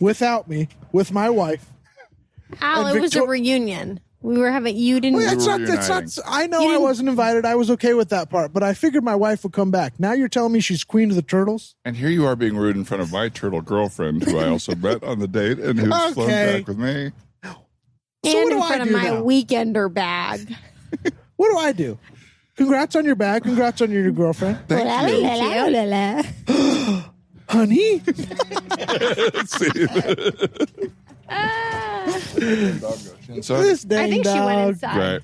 Speaker 3: without me, with my wife.
Speaker 2: Al,
Speaker 3: And
Speaker 2: it was a
Speaker 3: Victor-
Speaker 2: reunion. We were having, you didn't.
Speaker 3: Well, that's
Speaker 1: were
Speaker 3: not, that's not,
Speaker 1: reuniting.
Speaker 3: I know I wasn't invited. I was okay with that part, but I figured my wife would come back. Now you're telling me she's queen of the turtles?
Speaker 1: and here you are being rude in front of my turtle girlfriend, who I also met on the date and who's flown
Speaker 3: Okay.
Speaker 1: back with me.
Speaker 3: So
Speaker 2: and
Speaker 3: what
Speaker 2: in
Speaker 3: do I
Speaker 2: front of
Speaker 3: do
Speaker 2: my
Speaker 3: now?
Speaker 2: weekender bag.
Speaker 3: What do I do? Congrats on your bag. Congrats on your new girlfriend.
Speaker 1: Thank you.
Speaker 3: Honey? This dang
Speaker 2: I think she went
Speaker 3: dog.
Speaker 2: inside.
Speaker 1: Right.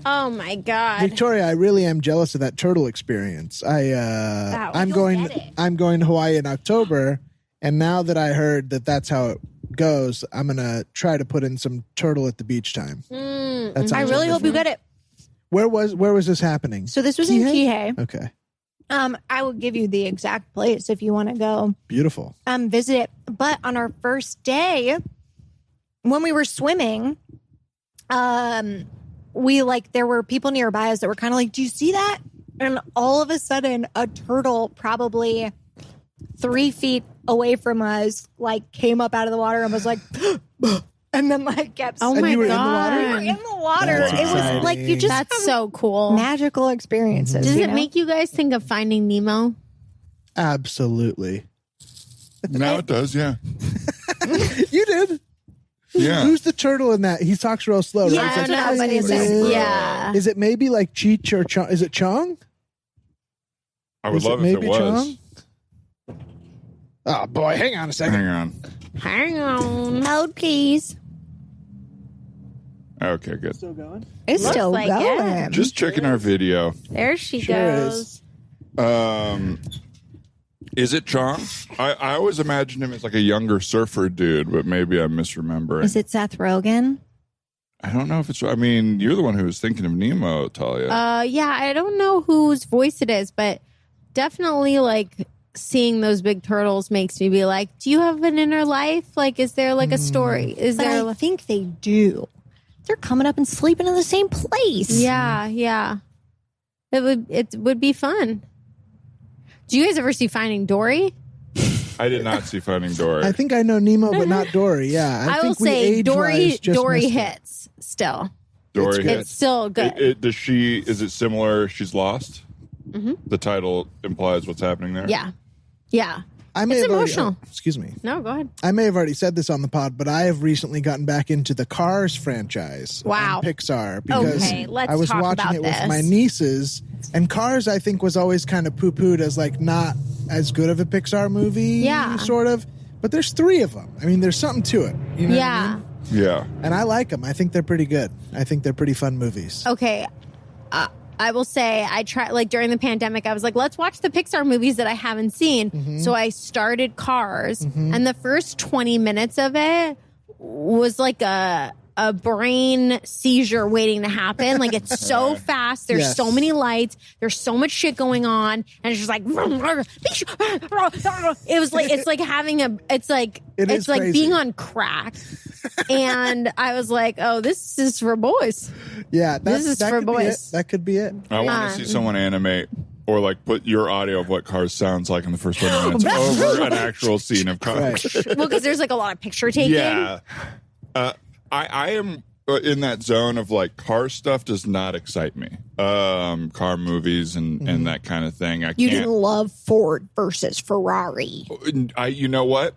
Speaker 2: Oh my God.
Speaker 3: Victoria, I really am jealous of that turtle experience. I'm going to Hawaii in October, and now that I heard that that's how it goes, I'm gonna try to put in some turtle at the beach time. That sounds
Speaker 5: I really hope you get it.
Speaker 3: Where was this happening?
Speaker 5: So this was in Kihei.
Speaker 3: Okay,
Speaker 5: I will give you the exact place if you want to go
Speaker 3: beautiful.
Speaker 5: visit it. But on our first day, when we were swimming, there were people nearby us that were kind of like, "Do you see that?
Speaker 4: And all of a sudden, a turtle probably 3 feet away from us, like, came up out of the water and was like, and then, like, kept.
Speaker 2: Oh my
Speaker 3: you were
Speaker 2: God.
Speaker 4: We were in the water.
Speaker 3: That's
Speaker 4: It was
Speaker 3: exciting.
Speaker 4: like you just
Speaker 2: That's
Speaker 4: have
Speaker 2: so cool.
Speaker 4: magical experiences.
Speaker 2: Does
Speaker 4: you
Speaker 2: it
Speaker 4: know?
Speaker 2: make you guys think of Finding Nemo?
Speaker 3: Absolutely.
Speaker 1: Now it does, yeah.
Speaker 3: You did.
Speaker 1: Yeah.
Speaker 3: Who's the turtle in that? He talks real slow, right?
Speaker 2: Yeah,
Speaker 3: It's like,
Speaker 2: I know, but it's like, yeah.
Speaker 3: Is it maybe like Cheech or Chong? Is it Chong?
Speaker 1: I would
Speaker 3: Is it
Speaker 1: love if it
Speaker 3: maybe
Speaker 1: was.
Speaker 3: Chong? Oh, boy. Hang on a second.
Speaker 1: Hang on.
Speaker 2: Hang on.
Speaker 4: Hold, please.
Speaker 1: Okay, good.
Speaker 3: Still going?
Speaker 4: It's
Speaker 2: Looks
Speaker 4: still
Speaker 2: like
Speaker 4: going.
Speaker 2: it.
Speaker 1: Just checking our video.
Speaker 2: There she
Speaker 3: Sure
Speaker 2: goes.
Speaker 1: Is it Chong? I always imagine him as like a younger surfer dude, but maybe I'm misremembering.
Speaker 4: Is it Seth Rogen?
Speaker 1: I don't know if it's. I mean, you're the one who was thinking of Nemo, Talia.
Speaker 2: Yeah, I don't know whose voice it is, but definitely like seeing those big turtles makes me be like, do you have an inner life? Like, is there like a story? Is
Speaker 4: But
Speaker 2: there?
Speaker 4: I think they do. They're coming up and sleeping in the same place.
Speaker 2: Yeah. It would be fun. Do you guys ever see Finding Dory?
Speaker 1: I did not see Finding Dory.
Speaker 3: I think I know Nemo, but not Dory. Yeah.
Speaker 2: I will
Speaker 3: think we
Speaker 2: say
Speaker 3: age-wise just
Speaker 2: Dory
Speaker 3: missed it.
Speaker 2: hits still.
Speaker 1: Dory
Speaker 3: It's
Speaker 1: hits.
Speaker 2: It's still good.
Speaker 1: Does she? Is it similar? She's lost. Mm-hmm. The title implies what's happening there.
Speaker 2: Yeah.
Speaker 3: I may
Speaker 2: It's
Speaker 3: have already-
Speaker 2: emotional.
Speaker 3: excuse me.
Speaker 2: No, go ahead.
Speaker 3: I may have already said this on the pod, but I have recently gotten back into the Cars franchise.
Speaker 2: Wow.
Speaker 3: On Pixar because
Speaker 2: Okay, let's
Speaker 3: I was
Speaker 2: talk
Speaker 3: watching
Speaker 2: about
Speaker 3: it with
Speaker 2: this.
Speaker 3: my nieces, and Cars I think was always kind of poo-pooed as like not as good of a Pixar movie,
Speaker 2: Yeah.
Speaker 3: sort of. But there's 3 of them. I mean, there's something to it. You know what I
Speaker 2: Yeah.
Speaker 3: mean?
Speaker 1: Yeah.
Speaker 3: And I like them. I think they're pretty good. I think they're pretty fun movies.
Speaker 2: Okay. I will say I tried like during the pandemic, I was like, let's watch the Pixar movies that I haven't seen.
Speaker 3: Mm-hmm.
Speaker 2: So I started Cars and the first 20 minutes of it was like a brain seizure waiting to happen. Like it's so fast. There's
Speaker 3: Yes.
Speaker 2: so many lights. There's so much shit going on. And it's just like, it was like, it's like having it's like
Speaker 3: is crazy.
Speaker 2: being on crack. And I was like, oh, this is for boys.
Speaker 3: Yeah,
Speaker 2: This is for
Speaker 3: could be
Speaker 2: boys.
Speaker 3: it. That could be it.
Speaker 1: I want to see someone animate or like put your audio of what Cars sounds like in the first 20 minutes over an actual scene of Cars.
Speaker 3: Right.
Speaker 2: Well, because there's like a lot of picture taking.
Speaker 1: Yeah. I am in that zone of like car stuff does not excite me. Car movies and that kind of thing. I
Speaker 4: You
Speaker 1: can't.
Speaker 4: didn't love Ford versus Ferrari.
Speaker 1: You know what?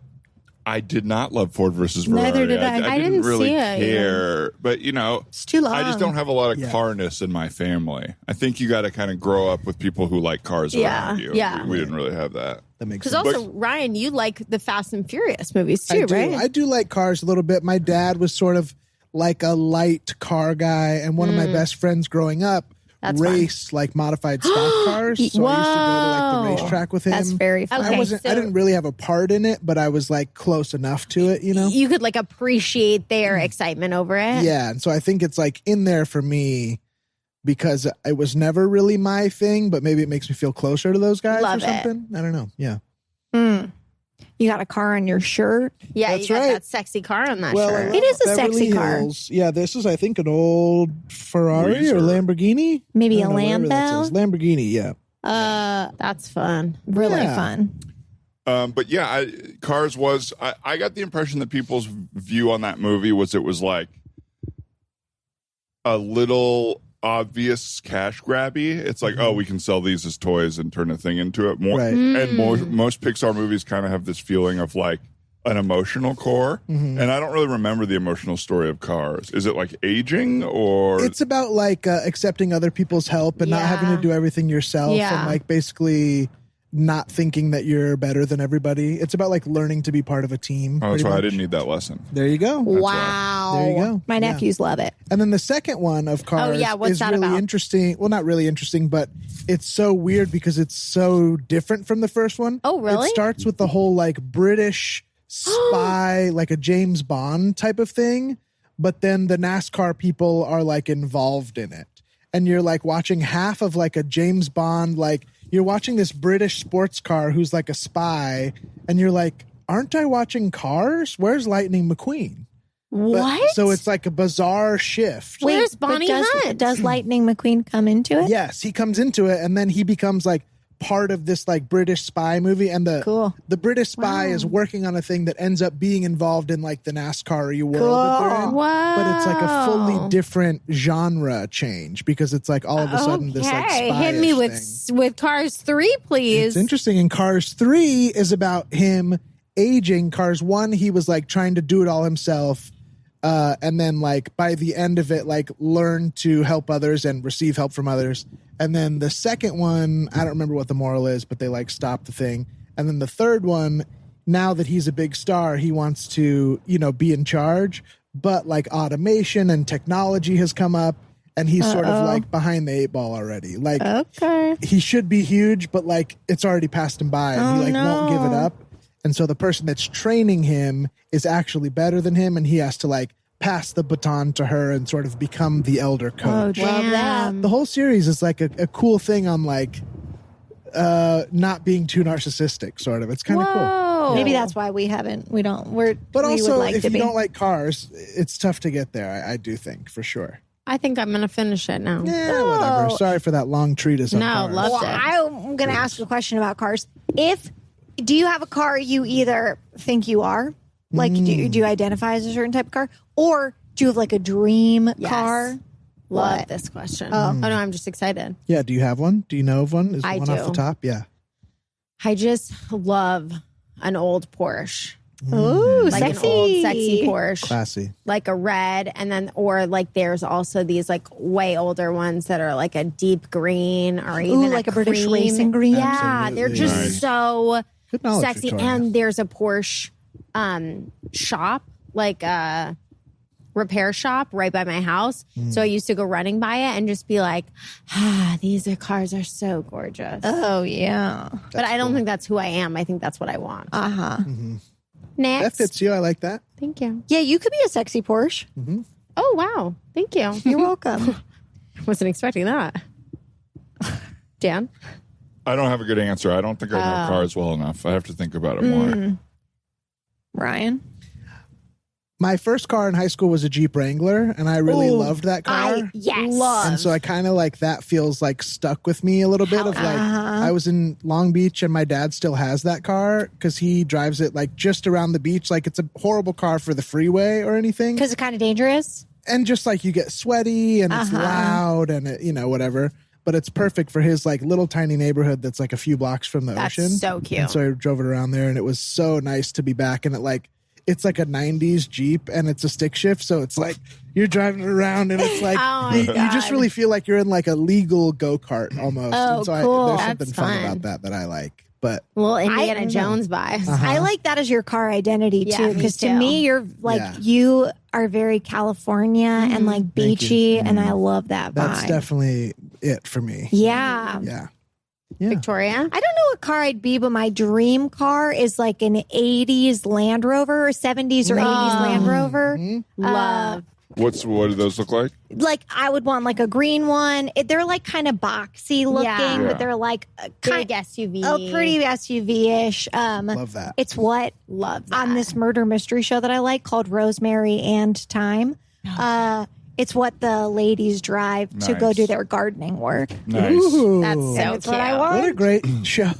Speaker 1: I did not love Ford versus Ferrari.
Speaker 4: Neither did I.
Speaker 2: I didn't
Speaker 1: really
Speaker 2: see it,
Speaker 1: care. But you know,
Speaker 4: It's too long.
Speaker 1: I just don't have a lot of
Speaker 3: Yeah.
Speaker 1: carness in my family. I think you got to kind of grow up with people who like cars
Speaker 2: Yeah,
Speaker 1: around you.
Speaker 2: yeah.
Speaker 1: We didn't really have that.
Speaker 3: That makes
Speaker 2: Because
Speaker 3: sense.
Speaker 2: also, Ryan, you like the Fast and Furious movies too,
Speaker 3: I do.
Speaker 2: right?
Speaker 3: I do like cars a little bit. My dad was sort of like a light car guy, and one of my best friends growing up
Speaker 2: That's
Speaker 3: raced like modified stock cars. So I used to go to like the racetrack with him.
Speaker 4: That's very fun.
Speaker 2: Okay.
Speaker 3: I wasn't.
Speaker 2: so-
Speaker 3: I didn't really have a part in it, but I was like close enough to it. You know.
Speaker 2: You could like appreciate their excitement over it.
Speaker 3: Yeah, and so I think it's like in there for me because it was never really my thing, but maybe it makes me feel closer to those guys
Speaker 2: Love
Speaker 3: or
Speaker 2: it.
Speaker 3: something. I don't know. Yeah.
Speaker 4: You got a car on your shirt.
Speaker 2: Yeah,
Speaker 3: That's
Speaker 2: you got
Speaker 3: right.
Speaker 2: that sexy car on that
Speaker 3: Well,
Speaker 2: shirt.
Speaker 4: It is a
Speaker 3: Beverly
Speaker 4: sexy car.
Speaker 3: Hills. Yeah, this is I think an old Ferrari
Speaker 1: Weezer.
Speaker 3: or Lamborghini.
Speaker 4: Maybe
Speaker 3: I
Speaker 4: a
Speaker 3: don't know, whatever that
Speaker 4: Lambo.
Speaker 3: says. Lamborghini. Yeah.
Speaker 2: That's fun.
Speaker 4: Really
Speaker 3: Yeah.
Speaker 4: fun.
Speaker 1: But yeah, Cars was. I got the impression that people's view on that movie was it was like a little obvious cash grabby. It's like, oh, we can sell these as toys and turn a thing into it. More,
Speaker 3: Right.
Speaker 1: And most Pixar movies kind of have this feeling of like an emotional core. And I don't really remember the emotional story of Cars. Is it like aging or?
Speaker 3: It's about like accepting other people's help and not having
Speaker 2: Yeah.
Speaker 3: to do everything yourself
Speaker 2: Yeah.
Speaker 3: and like basically not thinking that you're better than everybody. It's about like learning to be part of a team.
Speaker 1: Oh, that's
Speaker 3: pretty
Speaker 1: why I
Speaker 3: much.
Speaker 1: didn't need that lesson.
Speaker 3: There you go.
Speaker 4: Wow.
Speaker 3: There you go.
Speaker 4: My
Speaker 3: Yeah.
Speaker 4: nephews love it.
Speaker 3: And then the second one of Cars
Speaker 2: yeah, what's
Speaker 3: is
Speaker 2: that
Speaker 3: really
Speaker 2: about?
Speaker 3: interesting. Well, not really interesting, but it's so weird because it's so different from the first one.
Speaker 2: Oh, really?
Speaker 3: It starts with the whole like British spy, like a James Bond type of thing, but then the NASCAR people are like involved in it. And you're like watching half of like a James Bond, like you're watching this British sports car who's like a spy, and you're like, aren't I watching Cars? Where's Lightning McQueen?
Speaker 2: What?
Speaker 3: So it's like a bizarre shift.
Speaker 2: Where's Bonnie Hunt?
Speaker 5: Does Lightning McQueen come into it?
Speaker 3: Yes, he comes into it, and then he becomes like part of this like British spy movie, and the British spy is working on a thing that ends up being involved in like the NASCAR-y world that they're in.
Speaker 2: Whoa.
Speaker 3: But it's like a fully different genre change because it's like all of a sudden this like spy
Speaker 2: hit me with Cars 3, please.
Speaker 3: It's interesting. And Cars 3 is about him aging. Cars 1, he was like trying to do it all himself. And then like by the end of it, like learn to help others and receive help from others. And then the second one, I don't remember what the moral is, but they like stop the thing. And then the third one, now that he's a big star, he wants to, be in charge, but like automation and technology has come up and he's sort of like behind the 8 ball already. Like he should be huge, but like it's already passed him by and he won't give it up. And so the person that's training him is actually better than him, and he has to like pass the baton to her and sort of become the elder coach.
Speaker 2: Oh, love that.
Speaker 3: The whole series is like a cool thing on like not being too narcissistic, sort of. It's kind of cool.
Speaker 5: Maybe that's why we don't.
Speaker 3: But also,
Speaker 5: would like
Speaker 3: if
Speaker 5: to
Speaker 3: you
Speaker 5: be.
Speaker 3: don't like cars, it's tough to get there. I do think for sure.
Speaker 2: I think I'm going to finish it now.
Speaker 3: Yeah, whatever. Sorry for that long treatise on cars.
Speaker 2: loved it.
Speaker 5: I'm going to ask you a question about cars. Do you have a car you either think you are, like do you identify as a certain type of car, or do you have like a dream car?
Speaker 2: Love this question. Oh no, I'm just excited.
Speaker 3: Yeah, do you have one? Do you know of one? Is
Speaker 2: I
Speaker 3: one
Speaker 2: do.
Speaker 3: off the top? Yeah.
Speaker 2: I just love an old Porsche.
Speaker 5: Ooh,
Speaker 2: Like
Speaker 5: sexy.
Speaker 2: an old sexy Porsche.
Speaker 3: Classy.
Speaker 2: Like a red, and then or like there's also these like way older ones that are like a deep green or even
Speaker 5: like a British
Speaker 2: cream.
Speaker 5: racing green.
Speaker 2: Yeah,
Speaker 3: Absolutely.
Speaker 2: they're just
Speaker 1: Nice.
Speaker 2: so
Speaker 3: Good knowledge,
Speaker 2: sexy.
Speaker 3: Victoria.
Speaker 2: And there's a Porsche shop, like a repair shop right by my house. So I used to go running by it and just be like, cars are so gorgeous.
Speaker 5: Oh yeah.
Speaker 2: But I don't think that's who I am. I think that's what I want.
Speaker 3: That
Speaker 2: Next.
Speaker 3: fits you. I like that.
Speaker 2: Thank you.
Speaker 5: Yeah, you could be a sexy Porsche.
Speaker 2: Oh, wow. Thank you.
Speaker 5: You're welcome.
Speaker 2: Wasn't expecting that. Dan?
Speaker 1: I don't have a good answer. I don't think I know cars well enough. I have to think about it more.
Speaker 5: Ryan.
Speaker 3: My first car in high school was a Jeep Wrangler, and I really loved that car.
Speaker 2: Yes.
Speaker 3: And so I kind of like that feels like stuck with me a little bit of like I was in Long Beach and my dad still has that car because he drives it like just around the beach. Like it's a horrible car for the freeway or anything.
Speaker 5: Because it's kind of dangerous.
Speaker 3: And just like you get sweaty and it's loud and it, whatever. But it's perfect for his like little tiny neighborhood that's like a few blocks from the
Speaker 2: That's
Speaker 3: ocean.
Speaker 2: so cute.
Speaker 3: And so I drove it around there and it was so nice to be back in it. Like it's like a 90s Jeep and it's a stick shift. So it's like you're driving it around and it's like
Speaker 2: Oh my
Speaker 3: you just
Speaker 2: God.
Speaker 3: really feel like you're in like a legal go-kart almost.
Speaker 2: Oh,
Speaker 3: and so
Speaker 2: cool.
Speaker 3: there's
Speaker 2: That's
Speaker 3: something fun
Speaker 2: fun.
Speaker 3: about that I like. But
Speaker 2: Little Indiana
Speaker 5: I-
Speaker 2: Jones vibes.
Speaker 5: I like that as your car identity
Speaker 2: Yeah,
Speaker 5: too.
Speaker 2: me
Speaker 5: Because to
Speaker 2: too.
Speaker 5: me, you're like you are very California and like beachy, and I love that vibe.
Speaker 3: that's definitely it for me.
Speaker 5: yeah.
Speaker 3: Yeah.
Speaker 2: Victoria?
Speaker 5: I don't know what car I'd be, but my dream car is like an 80s Land Rover or 70s or 80s Land Rover.
Speaker 2: Love.
Speaker 1: What do those look like?
Speaker 5: Like I would want like a green one. They're like kind of boxy looking,
Speaker 2: Yeah.
Speaker 5: but they're like
Speaker 2: Big SUV.
Speaker 5: a pretty SUV-ish.
Speaker 3: Love that.
Speaker 5: It's what
Speaker 2: Love that.
Speaker 5: on this murder mystery show that I like called Rosemary and Thyme. It's what the ladies drive to go
Speaker 1: Nice.
Speaker 5: do their gardening work.
Speaker 1: Nice.
Speaker 3: Ooh.
Speaker 2: That's so
Speaker 5: That's
Speaker 2: cute.
Speaker 5: what I want.
Speaker 3: What a great show.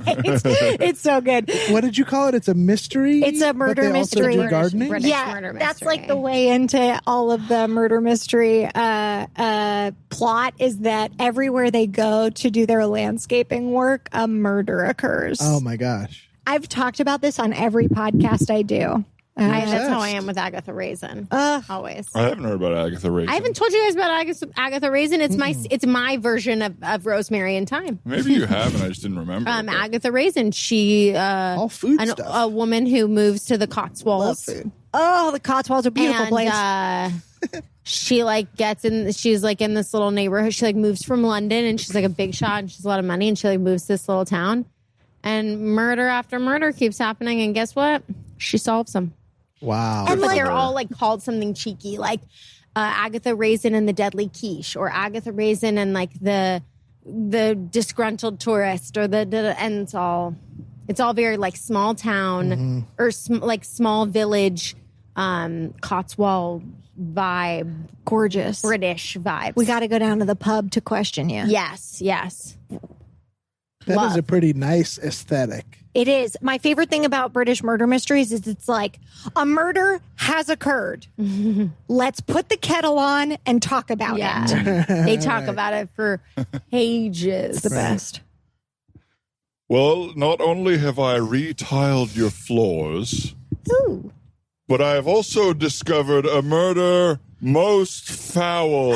Speaker 5: It's so good.
Speaker 3: What did you call it? It's a mystery?
Speaker 5: It's a
Speaker 3: but
Speaker 5: murder
Speaker 3: they also
Speaker 5: mystery.
Speaker 3: do gardening?
Speaker 2: British
Speaker 5: Yeah,
Speaker 2: murder
Speaker 5: that's
Speaker 2: mystery.
Speaker 5: like the way into all of the murder mystery plot is that everywhere they go to do their landscaping work, a murder occurs.
Speaker 3: Oh my gosh.
Speaker 5: I've talked about this on every podcast I do.
Speaker 2: That's how I am with Agatha Raisin. Always.
Speaker 1: I haven't heard about Agatha Raisin.
Speaker 2: I haven't told you guys about Agatha Raisin. It's my version of Rosemary and Thyme.
Speaker 1: Maybe you have, and I just didn't remember. but-
Speaker 2: Agatha Raisin. She
Speaker 3: All food
Speaker 2: a
Speaker 3: stuff.
Speaker 2: woman who moves to the Cotswolds.
Speaker 5: Oh, the Cotswolds are a beautiful
Speaker 2: and,
Speaker 5: place.
Speaker 2: she like gets in. She's like in this little neighborhood. She like moves from London, and she's like a big shot, and she has a lot of money, and she like moves to this little town, and murder after murder keeps happening. And guess what? She solves them.
Speaker 3: Wow.
Speaker 2: But they're all like called something cheeky, like Agatha Raisin and the Deadly Quiche, or Agatha Raisin and like the disgruntled tourist, or and it's all very like small town or like small village Cotswold vibe,
Speaker 4: Gorgeous.
Speaker 2: British vibes.
Speaker 4: We got to go down to the pub to question you.
Speaker 2: Yes.
Speaker 3: That is a pretty nice aesthetic.
Speaker 4: It is. My favorite thing about British murder mysteries is it's like a murder has occurred. Let's put the kettle on and talk about it.
Speaker 2: They talk about it for ages.
Speaker 4: It's the best.
Speaker 1: Well, not only have I retiled your floors,
Speaker 4: Ooh.
Speaker 1: but I have also discovered a murder most foul.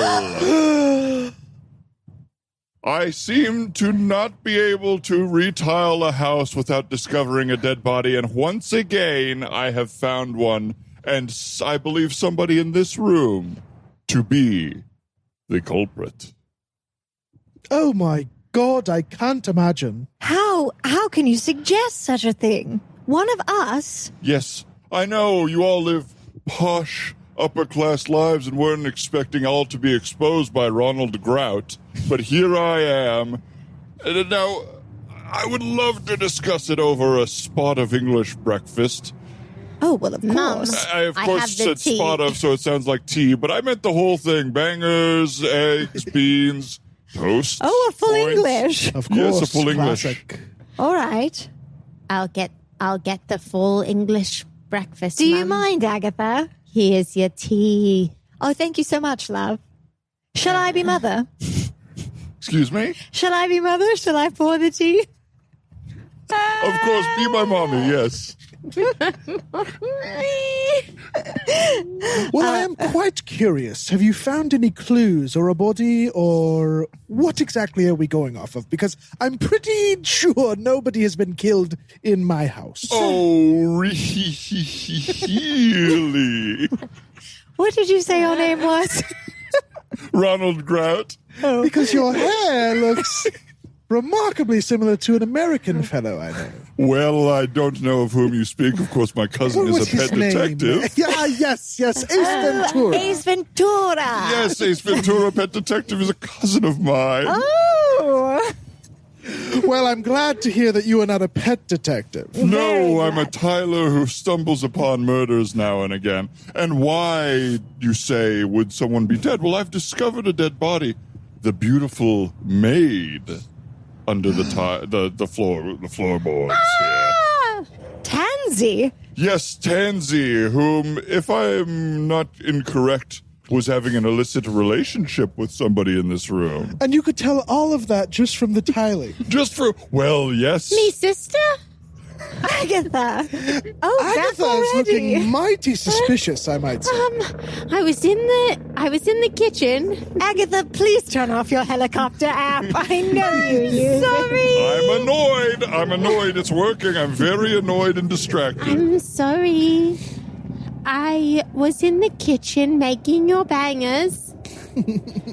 Speaker 1: I seem to not be able to retile a house without discovering a dead body, and once again I have found one, and I believe somebody in this room to be the culprit.
Speaker 3: Oh my God, I can't imagine.
Speaker 4: How can you suggest such a thing? One of us?
Speaker 1: Yes, I know you all live posh, upper-class lives and weren't expecting all to be exposed by Ronald Grout, but here I am. And now, I would love to discuss it over a spot of English breakfast.
Speaker 4: Oh, well, of course.
Speaker 1: I of
Speaker 2: I
Speaker 1: course
Speaker 2: have the
Speaker 1: said
Speaker 2: tea.
Speaker 1: spot of, so it sounds like tea, but I meant the whole thing. Bangers, eggs, beans, toast.
Speaker 4: Oh, a full
Speaker 1: points.
Speaker 4: English.
Speaker 3: Of course.
Speaker 1: Yes, a full English.
Speaker 3: Classic.
Speaker 4: All right.
Speaker 2: I'll get the full English breakfast.
Speaker 4: Do you
Speaker 2: Mum.
Speaker 4: mind, Agatha?
Speaker 2: Here's your tea.
Speaker 4: Oh, thank you so much, love. Shall I be mother?
Speaker 1: Excuse me?
Speaker 4: Shall I be mother? Shall I pour the tea?
Speaker 1: Of course, be my mommy, yes.
Speaker 3: Well, I am quite curious. Have you found any clues or a body, or what exactly are we going off of? Because I'm pretty sure nobody has been killed in my house.
Speaker 1: Oh, really?
Speaker 4: What did you say your name was?
Speaker 1: Ronald Grout?
Speaker 3: Because your hair looks remarkably similar to an American fellow I know.
Speaker 1: Well, I don't know of whom you speak. Of course, my cousin
Speaker 3: What was
Speaker 1: is a
Speaker 3: his
Speaker 1: pet
Speaker 3: name?
Speaker 1: detective.
Speaker 3: Yeah, yes, Ace Ventura.
Speaker 4: Ace Ventura.
Speaker 1: Yes, Ace Ventura, pet detective, is a cousin of mine.
Speaker 4: Oh.
Speaker 3: Well, I'm glad to hear that you are not a pet detective.
Speaker 1: No, I'm a Tyler who stumbles upon murders now and again. And why, you say, would someone be dead? Well, I've discovered a dead body. The beautiful maid under the floorboards here.
Speaker 4: Tansy.
Speaker 1: Yes, Tansy, whom, if I am not incorrect, was having an illicit relationship with somebody in this room.
Speaker 3: And you could tell all of that just from the tiling.
Speaker 1: Just for, well, yes.
Speaker 2: Me sister?
Speaker 4: Agatha. Oh, back
Speaker 3: Agatha is
Speaker 4: already.
Speaker 3: looking mighty suspicious, I might say.
Speaker 2: I was in the kitchen.
Speaker 4: Agatha, please turn off your helicopter app. I know you use it.
Speaker 1: I'm annoyed. It's working. I'm very annoyed and distracted.
Speaker 2: I'm sorry. I was in the kitchen making your bangers,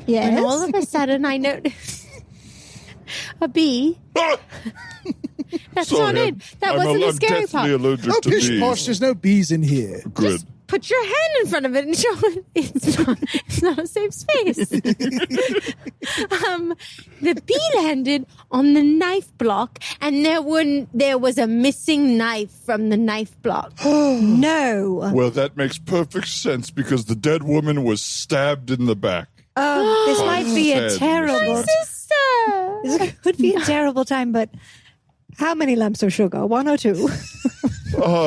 Speaker 4: Yes.
Speaker 2: and all of a sudden I noticed a bee.
Speaker 1: Ah!
Speaker 2: That's
Speaker 1: Sorry,
Speaker 2: not it. That wasn't the scary
Speaker 1: I'm
Speaker 2: part.
Speaker 1: deathly allergic
Speaker 3: Oh,
Speaker 1: to
Speaker 3: pish
Speaker 1: bees.
Speaker 3: posh, there's no bees in here.
Speaker 1: Good.
Speaker 2: Put your hand in front of it and show it. It's not a safe space. The bee landed on the knife block, and there was a missing knife from the knife block.
Speaker 4: No.
Speaker 1: Well, that makes perfect sense because the dead woman was stabbed in the back.
Speaker 4: Oh, this might be a
Speaker 1: Sad.
Speaker 4: terrible.
Speaker 2: Sister.
Speaker 4: This could be a terrible time, but how many lumps of sugar? 1 or 2?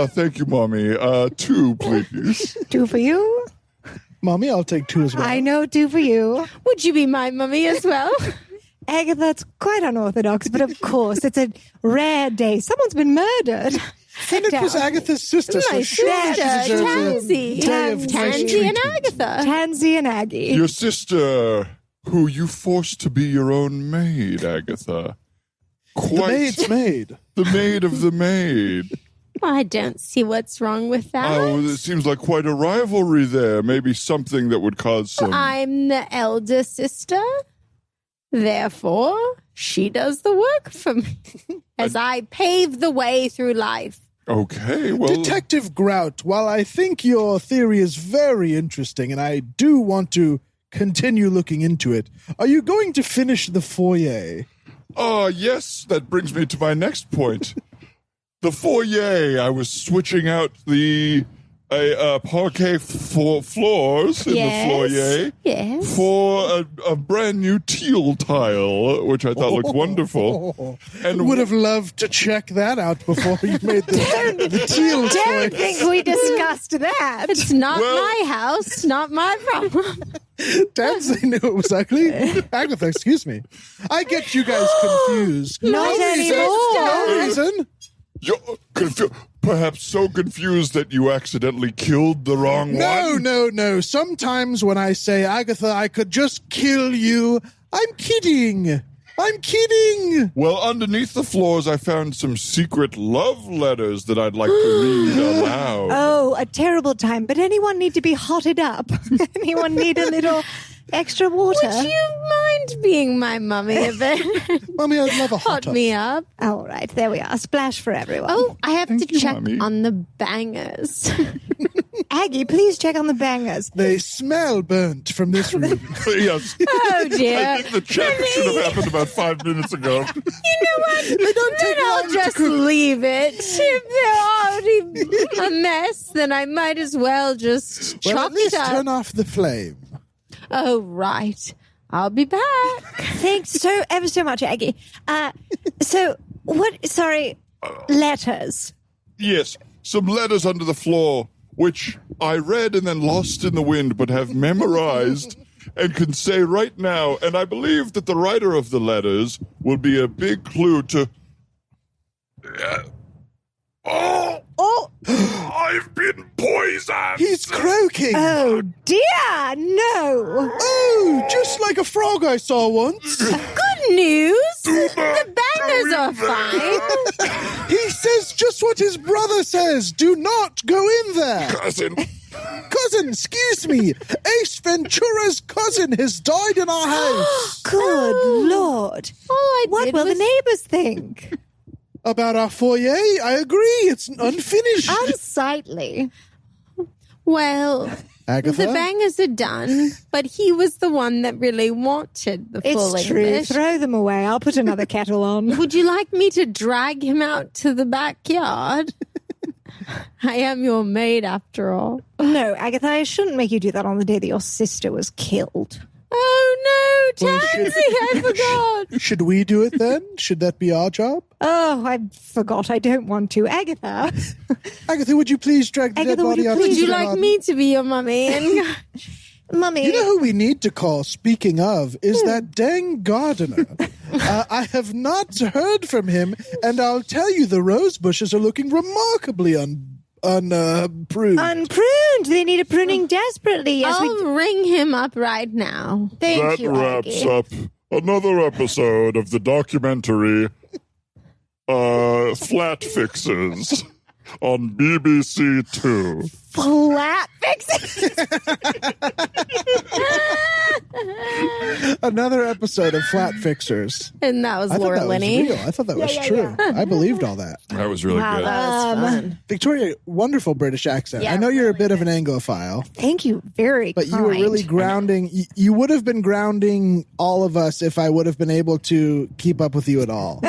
Speaker 1: Thank you, Mommy. 2, please.
Speaker 4: 2 for you?
Speaker 3: Mommy, I'll take 2 as well.
Speaker 4: I know 2 for you.
Speaker 2: Would you be my mummy as well?
Speaker 4: Agatha, that's quite unorthodox, but of course, it's a rare day. Someone's been murdered.
Speaker 3: And it was Agatha's sister, so
Speaker 2: My
Speaker 3: surely she
Speaker 2: sister,
Speaker 3: deserves
Speaker 2: Tansy.
Speaker 3: a day of nice
Speaker 2: Tansy and
Speaker 3: treatment.
Speaker 2: Agatha.
Speaker 4: Tansy and Aggie.
Speaker 1: Your sister, who you forced to be your own maid, Agatha.
Speaker 3: The maid's maid.
Speaker 1: The maid of the maid.
Speaker 2: I don't see what's wrong with that.
Speaker 1: Oh, it seems like quite a rivalry there. Maybe something that would cause some...
Speaker 2: I'm the elder sister. Therefore, she does the work for me as I pave the way through life.
Speaker 1: Okay, well...
Speaker 3: Detective Grout, while I think your theory is very interesting and I do want to continue looking into it, are you going to finish the foyer?
Speaker 1: Yes, that brings me to my next point. The foyer, I was switching out the parquet floors in the foyer.
Speaker 2: Yes.
Speaker 1: For a brand new teal tile, which I thought looked wonderful. And
Speaker 3: would have loved to check that out before you made the teal
Speaker 4: Don't
Speaker 3: choice.
Speaker 4: think we discussed that.
Speaker 2: It's not my house, not my problem.
Speaker 3: Dad they knew it was ugly. Agatha, excuse me. I get you guys confused.
Speaker 4: Not anymore.
Speaker 3: No reason.
Speaker 1: you're perhaps so confused that you accidentally killed the wrong one.
Speaker 3: No. Sometimes when I say, Agatha, I could just kill you, I'm kidding.
Speaker 1: Well, underneath the floors, I found some secret love letters that I'd like to read aloud.
Speaker 4: Oh, a terrible time. But anyone need to be hotted up? Anyone need a little extra water?
Speaker 2: Would you mind being my mummy a bit?
Speaker 3: Mummy, I'd love a hot
Speaker 2: Hot me up.
Speaker 4: All right, there we are. Splash for everyone.
Speaker 2: Oh, I have to
Speaker 1: you,
Speaker 2: check
Speaker 1: Mommy.
Speaker 2: on the bangers.
Speaker 4: Aggie, please check on the bangers.
Speaker 3: They smell burnt from this room.
Speaker 1: Yes.
Speaker 2: Oh, dear.
Speaker 1: I think the check should have happened about 5 minutes ago.
Speaker 2: You know what?
Speaker 3: They don't take
Speaker 2: Then I'll
Speaker 3: long
Speaker 2: just
Speaker 3: to cook.
Speaker 2: leave it. If they're already a mess, then I might as well just
Speaker 3: Well,
Speaker 2: chop
Speaker 3: at least
Speaker 2: it up.
Speaker 3: turn off the flame.
Speaker 2: Oh, right. I'll be back.
Speaker 4: Thanks so ever so much, Aggie. Letters.
Speaker 1: Yes, some letters under the floor, which I read and then lost in the wind, but have memorized and can say right now. And I believe that the writer of the letters will be a big clue to.
Speaker 4: Oh,
Speaker 1: I've been poisoned.
Speaker 3: He's croaking.
Speaker 4: oh dear, no.
Speaker 3: Oh, just like a frog I saw once.
Speaker 2: Good news. The bangers are fine.
Speaker 3: He says just what his brother says. Do not go in there.
Speaker 1: Cousin.
Speaker 3: Cousin, excuse me. Ace Ventura's cousin has died in our house.
Speaker 4: Good Lord.
Speaker 2: All I
Speaker 4: What
Speaker 2: did
Speaker 4: will the
Speaker 2: was
Speaker 4: neighbors think?
Speaker 3: About our foyer, I agree. It's unfinished.
Speaker 4: Unsightly.
Speaker 2: Well,
Speaker 3: Agatha?
Speaker 2: the bangers are done, but he was the one that really wanted the full
Speaker 4: It's true.
Speaker 2: English.
Speaker 4: Throw them away. I'll put another kettle on.
Speaker 2: Would you like me to drag him out to the backyard? I am your maid, after all.
Speaker 4: No, Agatha, I shouldn't make you do that on the day that your sister was killed.
Speaker 2: Oh, no,
Speaker 3: Well,
Speaker 2: Tansy, I forgot.
Speaker 3: Should we do it then? Should that be our job?
Speaker 4: Oh, I forgot. I don't want to. Agatha.
Speaker 3: Agatha, would you please drag the
Speaker 4: Agatha,
Speaker 3: dead
Speaker 4: would
Speaker 3: body
Speaker 4: you
Speaker 3: out
Speaker 2: Would
Speaker 3: into
Speaker 2: you
Speaker 3: the
Speaker 2: like
Speaker 3: garden?
Speaker 2: me to be your mummy? And
Speaker 4: Mummy.
Speaker 3: You know who we need to call, speaking of, is that dang gardener. I have not heard from him, and I'll tell you the rose bushes are looking remarkably unpruned.
Speaker 4: Unpruned. They need a pruning desperately. Yes,
Speaker 2: I'll ring him up right now.
Speaker 4: Thank
Speaker 1: That
Speaker 4: you,
Speaker 1: wraps
Speaker 4: Aggie.
Speaker 1: up another episode of the documentary Flat Fixes on BBC Two.
Speaker 4: Flat fixes.
Speaker 3: Another episode of Flat Fixers.
Speaker 2: And that was
Speaker 3: I thought
Speaker 2: Laura
Speaker 3: that was
Speaker 2: Linney.
Speaker 3: real. I thought that was true. I believed all that.
Speaker 1: That was really
Speaker 2: Wow,
Speaker 1: good.
Speaker 2: that was fun.
Speaker 3: Victoria, wonderful British accent.
Speaker 2: Yeah,
Speaker 3: I know you're a
Speaker 2: really
Speaker 3: bit of an Anglophile,
Speaker 4: Thank you. Very
Speaker 3: but you were
Speaker 4: kind.
Speaker 3: really grounding. You would have been grounding all of us if I would have been able to keep up with you at all.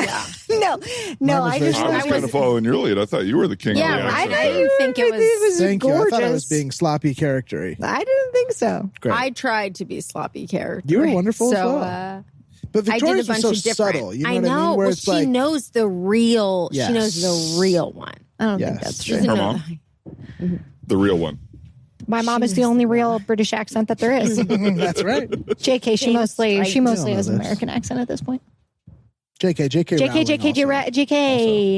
Speaker 4: No, no,
Speaker 3: was
Speaker 4: I
Speaker 3: very
Speaker 4: just
Speaker 1: I was kind of following your lead. I thought you were the king
Speaker 2: Yeah,
Speaker 1: of the
Speaker 2: I
Speaker 1: accent.
Speaker 2: didn't think it was.
Speaker 3: Thank you. I thought I was
Speaker 4: gorgeous.
Speaker 3: being sloppy charactery.
Speaker 4: I didn't think so.
Speaker 3: Great.
Speaker 2: I tried to be sloppy character.
Speaker 3: You were wonderful as
Speaker 2: So,
Speaker 3: well. But
Speaker 2: I did a
Speaker 3: Victoria's was
Speaker 2: bunch
Speaker 3: so
Speaker 2: of different.
Speaker 3: subtle. You know
Speaker 2: I
Speaker 3: what
Speaker 2: know.
Speaker 3: I mean? Where
Speaker 2: Well,
Speaker 3: it's
Speaker 2: she
Speaker 3: like,
Speaker 2: knows the real.
Speaker 3: Yes.
Speaker 2: She knows the real one.
Speaker 4: I don't
Speaker 3: Yes.
Speaker 4: think that's
Speaker 2: She's
Speaker 4: true.
Speaker 1: Her
Speaker 2: another-
Speaker 1: mom? The real one.
Speaker 4: My mom is the only real British accent that there is.
Speaker 3: that's right.
Speaker 4: JK, she mostly
Speaker 3: I don't
Speaker 4: has
Speaker 3: know
Speaker 4: an
Speaker 3: this.
Speaker 4: American accent at this point.
Speaker 3: JK Rowling
Speaker 4: JK.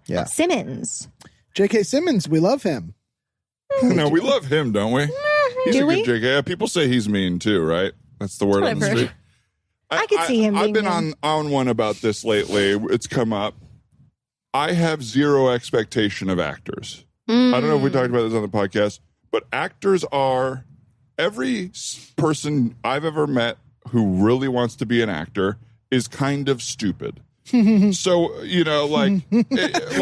Speaker 3: Yeah.
Speaker 4: Simmons.
Speaker 3: J.K. Simmons, we love him.
Speaker 1: No, we love him, don't we? He's
Speaker 4: Do
Speaker 1: a
Speaker 4: we?
Speaker 1: good JK. People say he's mean too, right? That's the word
Speaker 2: That's
Speaker 1: on
Speaker 2: what
Speaker 1: the
Speaker 2: I've
Speaker 1: street.
Speaker 4: I could see him
Speaker 1: I've
Speaker 4: being
Speaker 1: been
Speaker 4: mean.
Speaker 1: on one about this lately. It's come up. I have zero expectation of actors. I don't know if we talked about this on the podcast, but actors are every person I've ever met who really wants to be an actor is kind of stupid. So, you know, like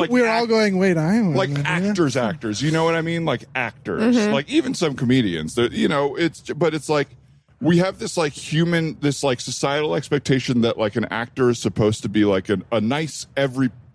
Speaker 3: We're all going, wait, I am.
Speaker 1: like actors, you know what I mean? Like actors, like even some comedians, that you know, it's like we have this like human, this like societal expectation that like an actor is supposed to be like a nice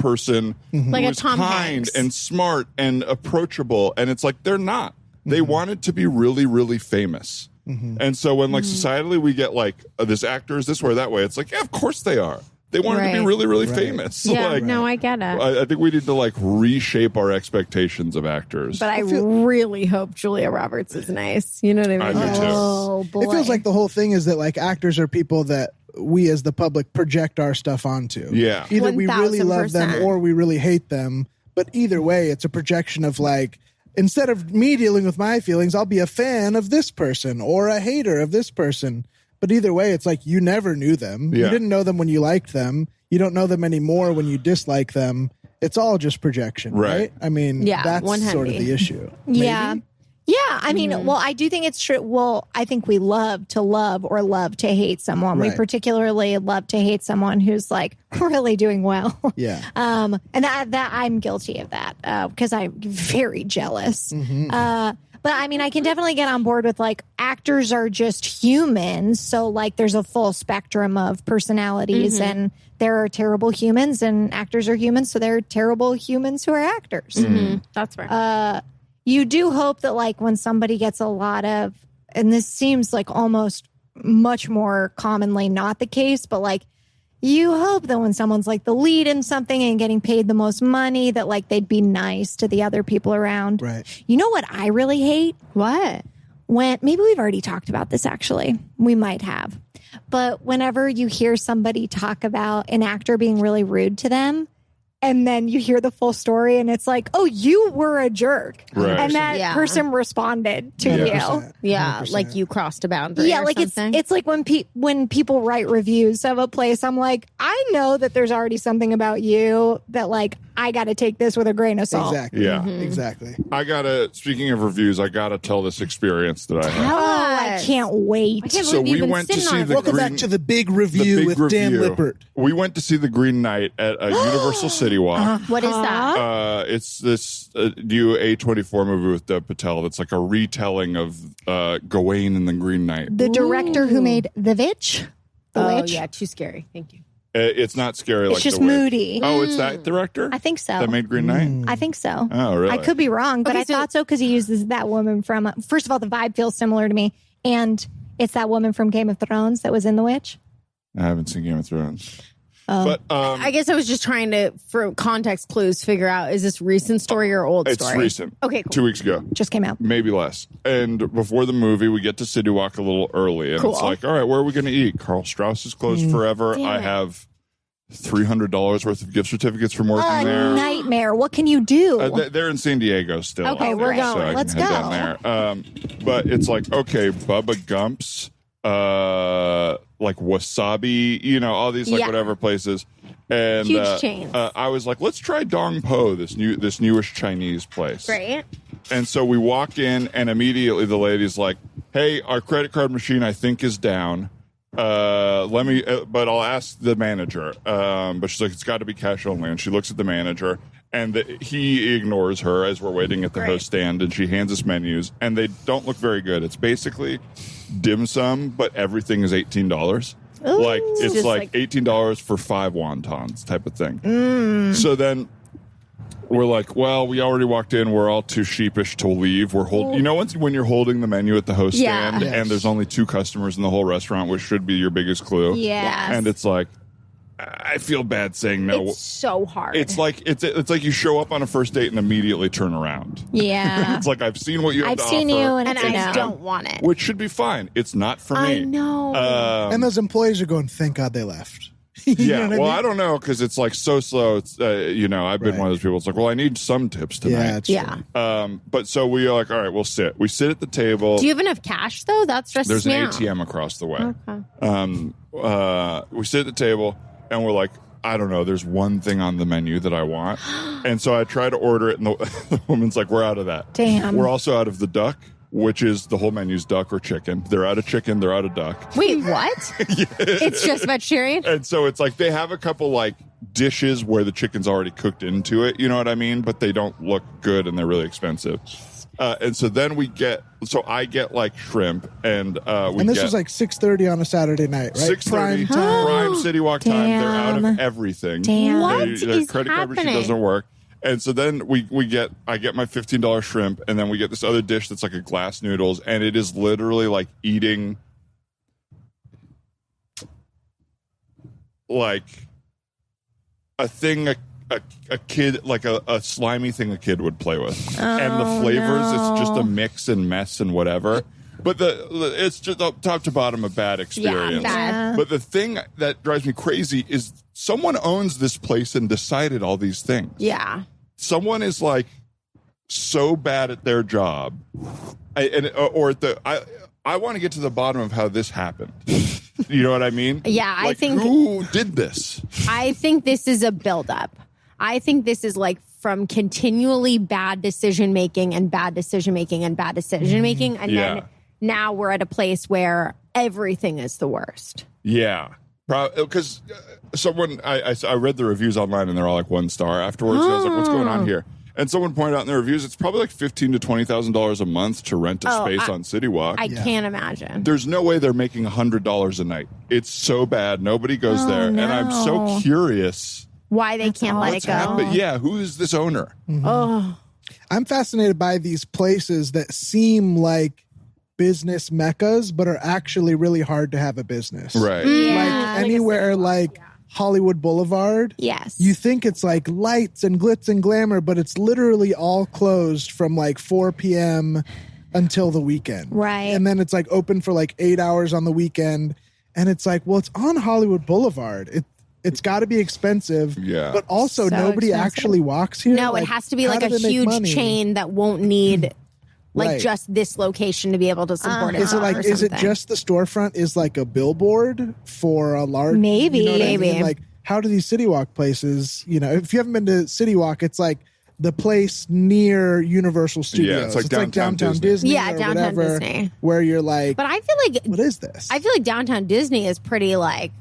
Speaker 1: person
Speaker 2: Like
Speaker 1: who's
Speaker 2: a Tom
Speaker 1: kind
Speaker 2: Hanks.
Speaker 1: and smart and approachable. And it's like, they're not. They wanted to be really, really famous. And so when like societally we get like this actor is this way or that way, it's like, yeah, of course they are. They wanted to be
Speaker 2: Right.
Speaker 1: really, really famous.
Speaker 2: Yeah,
Speaker 1: Like,
Speaker 2: no, I get it.
Speaker 1: I think we need to like reshape our expectations of actors.
Speaker 2: But I really hope Julia Roberts is nice. You know what I mean?
Speaker 1: I do too.
Speaker 4: Oh boy.
Speaker 3: It feels like the whole thing is that like actors are people that we as the public project our stuff onto.
Speaker 1: Yeah.
Speaker 3: Either we really love them
Speaker 2: 1000%.
Speaker 3: or we really hate them. But either way, it's a projection of like, instead of me dealing with my feelings, I'll be a fan of this person or a hater of this person. But either way, it's like you never knew them.
Speaker 1: Yeah.
Speaker 3: You didn't know them when you liked them. You don't know them anymore when you dislike them. It's all just projection,
Speaker 1: Right.
Speaker 3: right? I mean,
Speaker 2: Yeah,
Speaker 3: that's sort of
Speaker 2: 100.
Speaker 3: the issue.
Speaker 4: Yeah.
Speaker 3: Maybe?
Speaker 4: Yeah. I mean, well, I do think it's true. Well, I think we love to love or love to hate someone. We
Speaker 3: Right.
Speaker 4: particularly love to hate someone who's like really doing well.
Speaker 3: Yeah.
Speaker 4: And that I'm guilty of that because I'm very jealous. But I mean, I can definitely get on board with like actors are just humans. So like there's a full spectrum of personalities and there are terrible humans and actors are humans. So there are terrible humans who are actors.
Speaker 2: That's right.
Speaker 4: You do hope that like when somebody gets a lot of, and this seems like almost much more commonly not the case, but like you hope that when someone's like the lead in something and getting paid the most money, that like they'd be nice to the other people around.
Speaker 3: Right.
Speaker 4: You know what I really hate?
Speaker 2: What?
Speaker 4: When maybe we've already talked about this actually. We might have. But whenever you hear somebody talk about an actor being really rude to them, and then you hear the full story and it's like, oh, you were a jerk.
Speaker 1: Right.
Speaker 4: And that
Speaker 2: Yeah.
Speaker 4: person responded to you.
Speaker 3: 100%.
Speaker 2: Yeah,
Speaker 3: 100%.
Speaker 2: like you crossed a boundary.
Speaker 4: Yeah,
Speaker 2: or
Speaker 4: like
Speaker 2: something.
Speaker 4: it's like when people write reviews of a place, I'm like, I know that there's already something about you that like I got to take this with a grain of salt.
Speaker 3: Exactly.
Speaker 1: Yeah.
Speaker 3: Exactly.
Speaker 1: Speaking of reviews, I gotta tell this experience that I had.
Speaker 4: Oh, I can't wait.
Speaker 2: I can't
Speaker 1: So
Speaker 2: believe
Speaker 1: we
Speaker 2: you've been
Speaker 1: went to
Speaker 2: sitting
Speaker 1: see
Speaker 2: on it.
Speaker 1: the
Speaker 3: Welcome
Speaker 1: Green-
Speaker 3: back to the big review with Dan Lippert.
Speaker 1: We went to see the Green Knight at a Universal City Walk.
Speaker 2: What is that?
Speaker 1: It's this new A24 movie with Dev Patel that's like a retelling of Gawain and the Green Knight.
Speaker 4: The director who made The Witch. The
Speaker 2: Oh
Speaker 4: Witch.
Speaker 2: yeah, too scary. Thank you.
Speaker 1: It's not scary like
Speaker 4: just
Speaker 1: The Witch.
Speaker 4: moody.
Speaker 1: Oh, it's that director?
Speaker 4: I think so.
Speaker 1: That made Green Knight?
Speaker 4: I think so.
Speaker 1: Oh, really?
Speaker 4: I could be wrong, but
Speaker 2: Okay,
Speaker 4: I
Speaker 2: so-
Speaker 4: thought so because he uses that woman from. First of all, the vibe feels similar to me, and it's that woman from Game of Thrones that was in The Witch.
Speaker 1: I haven't seen Game of Thrones.
Speaker 4: Oh.
Speaker 1: But
Speaker 2: I guess I was just trying to, for context clues, figure out is this recent story or old
Speaker 1: it's
Speaker 2: story?
Speaker 1: recent.
Speaker 2: Okay, cool.
Speaker 1: 2 weeks ago.
Speaker 4: Just came out.
Speaker 1: Maybe less. And before the movie, we get to City Walk a little early. And it's
Speaker 2: Cool.
Speaker 1: like, all right, where are we going to eat? Carl Strauss is closed forever.
Speaker 2: Damn
Speaker 1: I
Speaker 2: it.
Speaker 1: have $300 worth of gift certificates from working
Speaker 4: A
Speaker 1: there.
Speaker 4: nightmare. What can you do?
Speaker 1: They're in San Diego still.
Speaker 2: Okay,
Speaker 1: out
Speaker 2: we're
Speaker 1: there, so
Speaker 2: going.
Speaker 1: I can
Speaker 4: Let's
Speaker 1: head down there. But it's like, okay, Bubba Gump's, like Wasabi, all these like
Speaker 2: Yeah.
Speaker 1: whatever places. And
Speaker 2: Huge chains.
Speaker 1: I was like, let's try Dong Po, this newish Chinese place.
Speaker 2: Great.
Speaker 1: And so we walk in, and immediately the lady's like, "Hey, our credit card machine, I think, is down. Let me, but I'll ask the manager." But she's like, "It's got to be cash only." And she looks at the manager, and he ignores her as we're waiting at the host stand, and she hands us menus, and they don't look very good. It's basically dim sum, but everything is $18. Like it's
Speaker 2: Just
Speaker 1: like
Speaker 2: like-
Speaker 1: $18 for 5 wontons type of thing. So then we're like, well, we already walked in. We're all too sheepish to leave. We're when you're holding the menu at the host
Speaker 2: Yeah.
Speaker 1: stand
Speaker 3: Yes.
Speaker 1: and there's only 2 customers in the whole restaurant, which should be your biggest clue.
Speaker 4: Yes.
Speaker 1: And it's like, I feel bad saying no.
Speaker 2: It's so hard.
Speaker 1: It's like you show up on a first date and immediately turn around.
Speaker 4: Yeah.
Speaker 1: It's like, I've seen what you have
Speaker 4: I've
Speaker 1: to
Speaker 4: seen
Speaker 1: offer,
Speaker 4: you and
Speaker 2: and
Speaker 4: it's
Speaker 2: I
Speaker 4: no.
Speaker 2: don't want it.
Speaker 1: which should be fine. It's not for me.
Speaker 2: I know.
Speaker 3: And those employees are going, thank God they left. You
Speaker 1: Yeah,
Speaker 3: know what
Speaker 1: well,
Speaker 3: I
Speaker 1: I
Speaker 3: mean?
Speaker 1: don't know because it's like so slow. It's I've been
Speaker 3: Right.
Speaker 1: one of those people. It's like, well, I need some tips tonight.
Speaker 3: Yeah, it's
Speaker 2: yeah.
Speaker 3: true.
Speaker 1: But so we are like, all right, we'll sit. We sit at the table.
Speaker 2: Do you have enough cash though? That stresses
Speaker 1: There's
Speaker 2: me
Speaker 1: an
Speaker 2: out.
Speaker 1: ATM across the way.
Speaker 2: Okay.
Speaker 1: We sit at the table and we're like, I don't know. There's one thing on the menu that I want, and so I try to order it, and the woman's like, "We're out of that.
Speaker 4: Damn.
Speaker 1: We're also out of the duck, which is the whole menu's duck or chicken. They're out of chicken. They're out of duck."
Speaker 2: Wait, what? It's just vegetarian?
Speaker 1: And so it's like they have a couple like dishes where the chicken's already cooked into it. You know what I mean? But they don't look good and they're really expensive. And so then I get like shrimp, and
Speaker 3: this was like 6:30 on a Saturday night, right?
Speaker 1: 6:30 prime City Walk time. They're out of everything.
Speaker 5: Damn.
Speaker 2: What
Speaker 1: Their
Speaker 2: is
Speaker 1: credit card machine
Speaker 2: happening?
Speaker 1: doesn't work. And so then I get my $15 shrimp, and then we get this other dish that's like a glass noodles, and it is literally like eating like a thing a kid, like a slimy thing a kid would play with. And the flavors, it's just a mix and mess and whatever. But it's just top to bottom a bad experience.
Speaker 2: bad.
Speaker 1: But the thing that drives me crazy is someone owns this place and decided all these things.
Speaker 2: Yeah.
Speaker 1: Someone is like so bad at their job. I want to get to the bottom of how this happened. You know what I mean?
Speaker 2: Yeah, I think
Speaker 1: who did this?
Speaker 2: I think this is a buildup. I think this is like from continually bad decision making and bad decision making and bad decision making, and then now we're at a place where everything is the worst.
Speaker 1: Yeah, because someone I read the reviews online and they're all like 1 star afterwards. And I was like, what's going on here? And someone pointed out in the reviews it's probably like $15,000 to $20,000 a month to rent a space on City Walk.
Speaker 2: I can't imagine.
Speaker 1: There's no way they're making $100 a night. It's so bad. Nobody goes there, and I'm so curious
Speaker 2: Why they can't let it go.
Speaker 1: happened. Yeah, who is this owner?
Speaker 2: Oh,
Speaker 3: I'm fascinated by these places that seem like business meccas, but are actually really hard to have a business.
Speaker 1: Right.
Speaker 3: Like anywhere like Hollywood Boulevard.
Speaker 5: Yes.
Speaker 3: You think it's like lights and glitz and glamour, but it's literally all closed from like 4 p.m. until the weekend.
Speaker 5: Right.
Speaker 3: And then it's like open for like 8 hours on the weekend. And it's like, well, it's on Hollywood Boulevard. It's got to be expensive.
Speaker 1: Yeah.
Speaker 3: But also
Speaker 5: So
Speaker 3: nobody
Speaker 5: expensive.
Speaker 3: actually walks here.
Speaker 2: no,
Speaker 3: Like,
Speaker 2: it has to be
Speaker 3: how
Speaker 2: like
Speaker 3: do
Speaker 2: a
Speaker 3: they make
Speaker 2: huge
Speaker 3: money?
Speaker 2: chain that won't need like
Speaker 3: Right.
Speaker 2: just this location to be able to support
Speaker 3: Is it
Speaker 2: itself.
Speaker 3: like,
Speaker 2: or
Speaker 3: is it
Speaker 2: something.
Speaker 3: just the storefront is like a billboard for a large,
Speaker 5: Maybe.
Speaker 3: you know what I mean?
Speaker 2: Maybe.
Speaker 3: Like, how do these City Walk places, if you haven't been to City Walk, it's like the place near Universal Studios.
Speaker 1: it's like downtown Disney.
Speaker 2: Yeah,
Speaker 3: or
Speaker 2: downtown
Speaker 3: whatever,
Speaker 2: Disney.
Speaker 3: where you're like,
Speaker 2: But I feel like
Speaker 3: what is this?
Speaker 2: I feel like downtown Disney is pretty like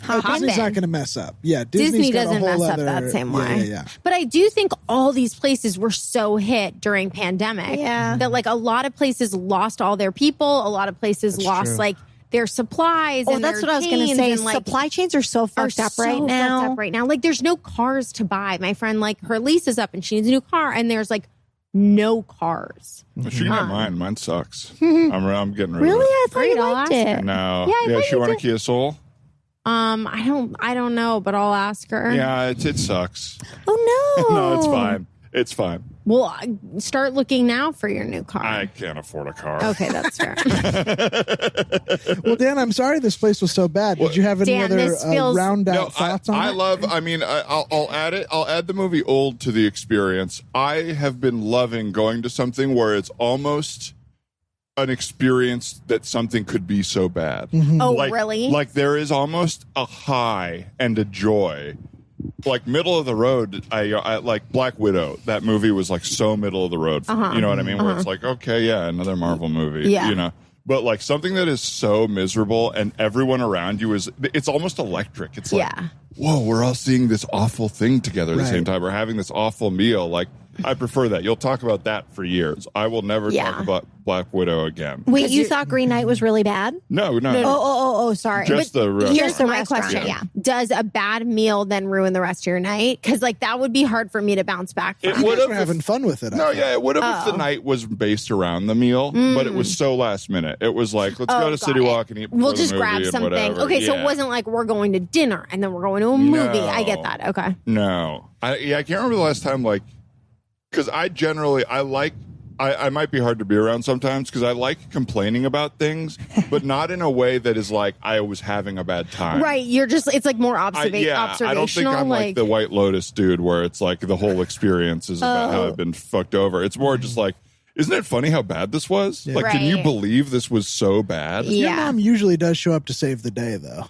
Speaker 3: Disney's not going to mess up. Yeah, Disney's
Speaker 2: Disney
Speaker 3: got a
Speaker 2: doesn't
Speaker 3: whole
Speaker 2: mess up
Speaker 3: other-
Speaker 2: that same way.
Speaker 3: Yeah.
Speaker 2: But I do think all these places were so hit during pandemic that like a lot of places lost all their people. A lot of places lost
Speaker 3: true.
Speaker 2: like their supplies.
Speaker 5: Oh,
Speaker 2: and
Speaker 5: that's
Speaker 2: their
Speaker 5: what I was going to
Speaker 2: chains
Speaker 5: say.
Speaker 2: and, like,
Speaker 5: Supply chains are so fucked up
Speaker 2: so
Speaker 5: right now.
Speaker 2: fucked up right now. Like there's no cars to buy. My friend, like her lease is up and she needs a new car, and there's like no cars.
Speaker 1: She can have mine. Mine sucks. I'm getting rid
Speaker 5: Really?
Speaker 1: of
Speaker 5: I thought
Speaker 2: Great,
Speaker 5: you
Speaker 2: I'll
Speaker 5: liked
Speaker 2: ask
Speaker 5: it.
Speaker 1: it. No.
Speaker 2: Yeah, I thought
Speaker 1: She
Speaker 2: you
Speaker 1: want a
Speaker 2: did.
Speaker 1: Kia Soul?
Speaker 2: I don't know, but I'll ask her.
Speaker 1: Yeah, it sucks.
Speaker 5: Oh, no.
Speaker 1: No, it's fine. It's fine.
Speaker 2: Well, start looking now for your new car.
Speaker 1: I can't afford a car.
Speaker 2: Okay, that's fair.
Speaker 3: Well, Dan, I'm sorry this place was so bad. Did you have any
Speaker 2: Dan,
Speaker 3: other
Speaker 2: this feels-
Speaker 3: round out
Speaker 1: No,
Speaker 3: thoughts on it?
Speaker 1: I'll add it. I'll add the movie Old to the experience. I have been loving going to something where it's almost an experience that something could be so bad.
Speaker 2: Oh,
Speaker 1: Like-
Speaker 2: really?
Speaker 1: Like there is almost a high and a joy. Like middle of the road, I like Black Widow. That movie was like so middle of the road. You know what I mean? Where it's like, okay, yeah, another Marvel movie.
Speaker 2: Yeah.
Speaker 1: You know. But like something that is so miserable and everyone around you it's almost electric. It's like,
Speaker 2: Yeah.
Speaker 1: whoa, we're all seeing this awful thing together at the
Speaker 3: Right.
Speaker 1: same time. We're having this awful meal. Like, I prefer that. You'll talk about that for years. I will never
Speaker 2: Yeah.
Speaker 1: talk about Black Widow again.
Speaker 5: Wait, you thought Green Knight was really bad?
Speaker 1: No.
Speaker 5: Oh, sorry.
Speaker 1: Just the restaurant.
Speaker 2: Here's
Speaker 5: the
Speaker 2: my
Speaker 5: restaurant,
Speaker 2: question.
Speaker 5: yeah.
Speaker 2: Does a bad meal then ruin the rest of your night? Because like that would be hard for me to bounce back from.
Speaker 1: It
Speaker 3: You
Speaker 1: would
Speaker 3: guys
Speaker 1: have
Speaker 3: were having fun with it. I
Speaker 1: No,
Speaker 3: thought.
Speaker 1: yeah, it would have if the night was based around the meal, but it was so last minute. It was like, let's go to
Speaker 2: got
Speaker 1: City
Speaker 2: it.
Speaker 1: Walk and eat.
Speaker 2: We'll
Speaker 1: before the
Speaker 2: just grab
Speaker 1: movie and
Speaker 2: something.
Speaker 1: whatever.
Speaker 2: Okay, so
Speaker 1: Yeah.
Speaker 2: it wasn't like we're going to dinner and then we're going to a movie.
Speaker 1: No.
Speaker 2: I get that. Okay.
Speaker 1: No, I can't remember the last time because I might be hard to be around sometimes because I like complaining about things, but not in a way that is like I was having a bad time.
Speaker 2: Right. You're just, it's like more
Speaker 1: I
Speaker 2: observational.
Speaker 1: don't think I'm like the White Lotus dude where it's like the whole experience is about how I've been fucked over. It's more just like, isn't it funny how bad this was? Like, can you
Speaker 2: Right.
Speaker 1: believe this was so bad?
Speaker 3: Your
Speaker 2: Yeah.
Speaker 3: mom usually does show up to save the day, though.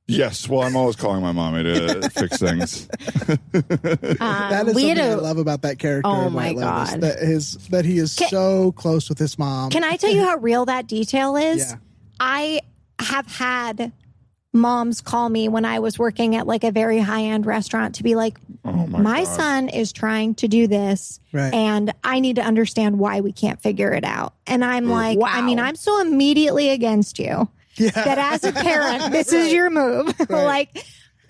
Speaker 1: Yes. Well, I'm always calling my mommy to fix things.
Speaker 3: That is
Speaker 2: we
Speaker 3: something
Speaker 2: had
Speaker 3: I
Speaker 2: a-
Speaker 3: love about that character.
Speaker 2: Oh
Speaker 3: in
Speaker 2: my
Speaker 3: White Lotus,
Speaker 2: God.
Speaker 3: that he is so close with his mom.
Speaker 5: Can I tell you how real that detail is?
Speaker 3: Yeah.
Speaker 5: I have had moms call me when I was working at like a very high end restaurant to be like,
Speaker 1: Oh
Speaker 5: my
Speaker 1: God.
Speaker 5: son is trying to do this,
Speaker 3: Right.
Speaker 5: and I need to understand why we can't figure it out. And I'm like,
Speaker 2: Wow.
Speaker 5: I mean, I'm so immediately against you that as a parent, this is your move. Like,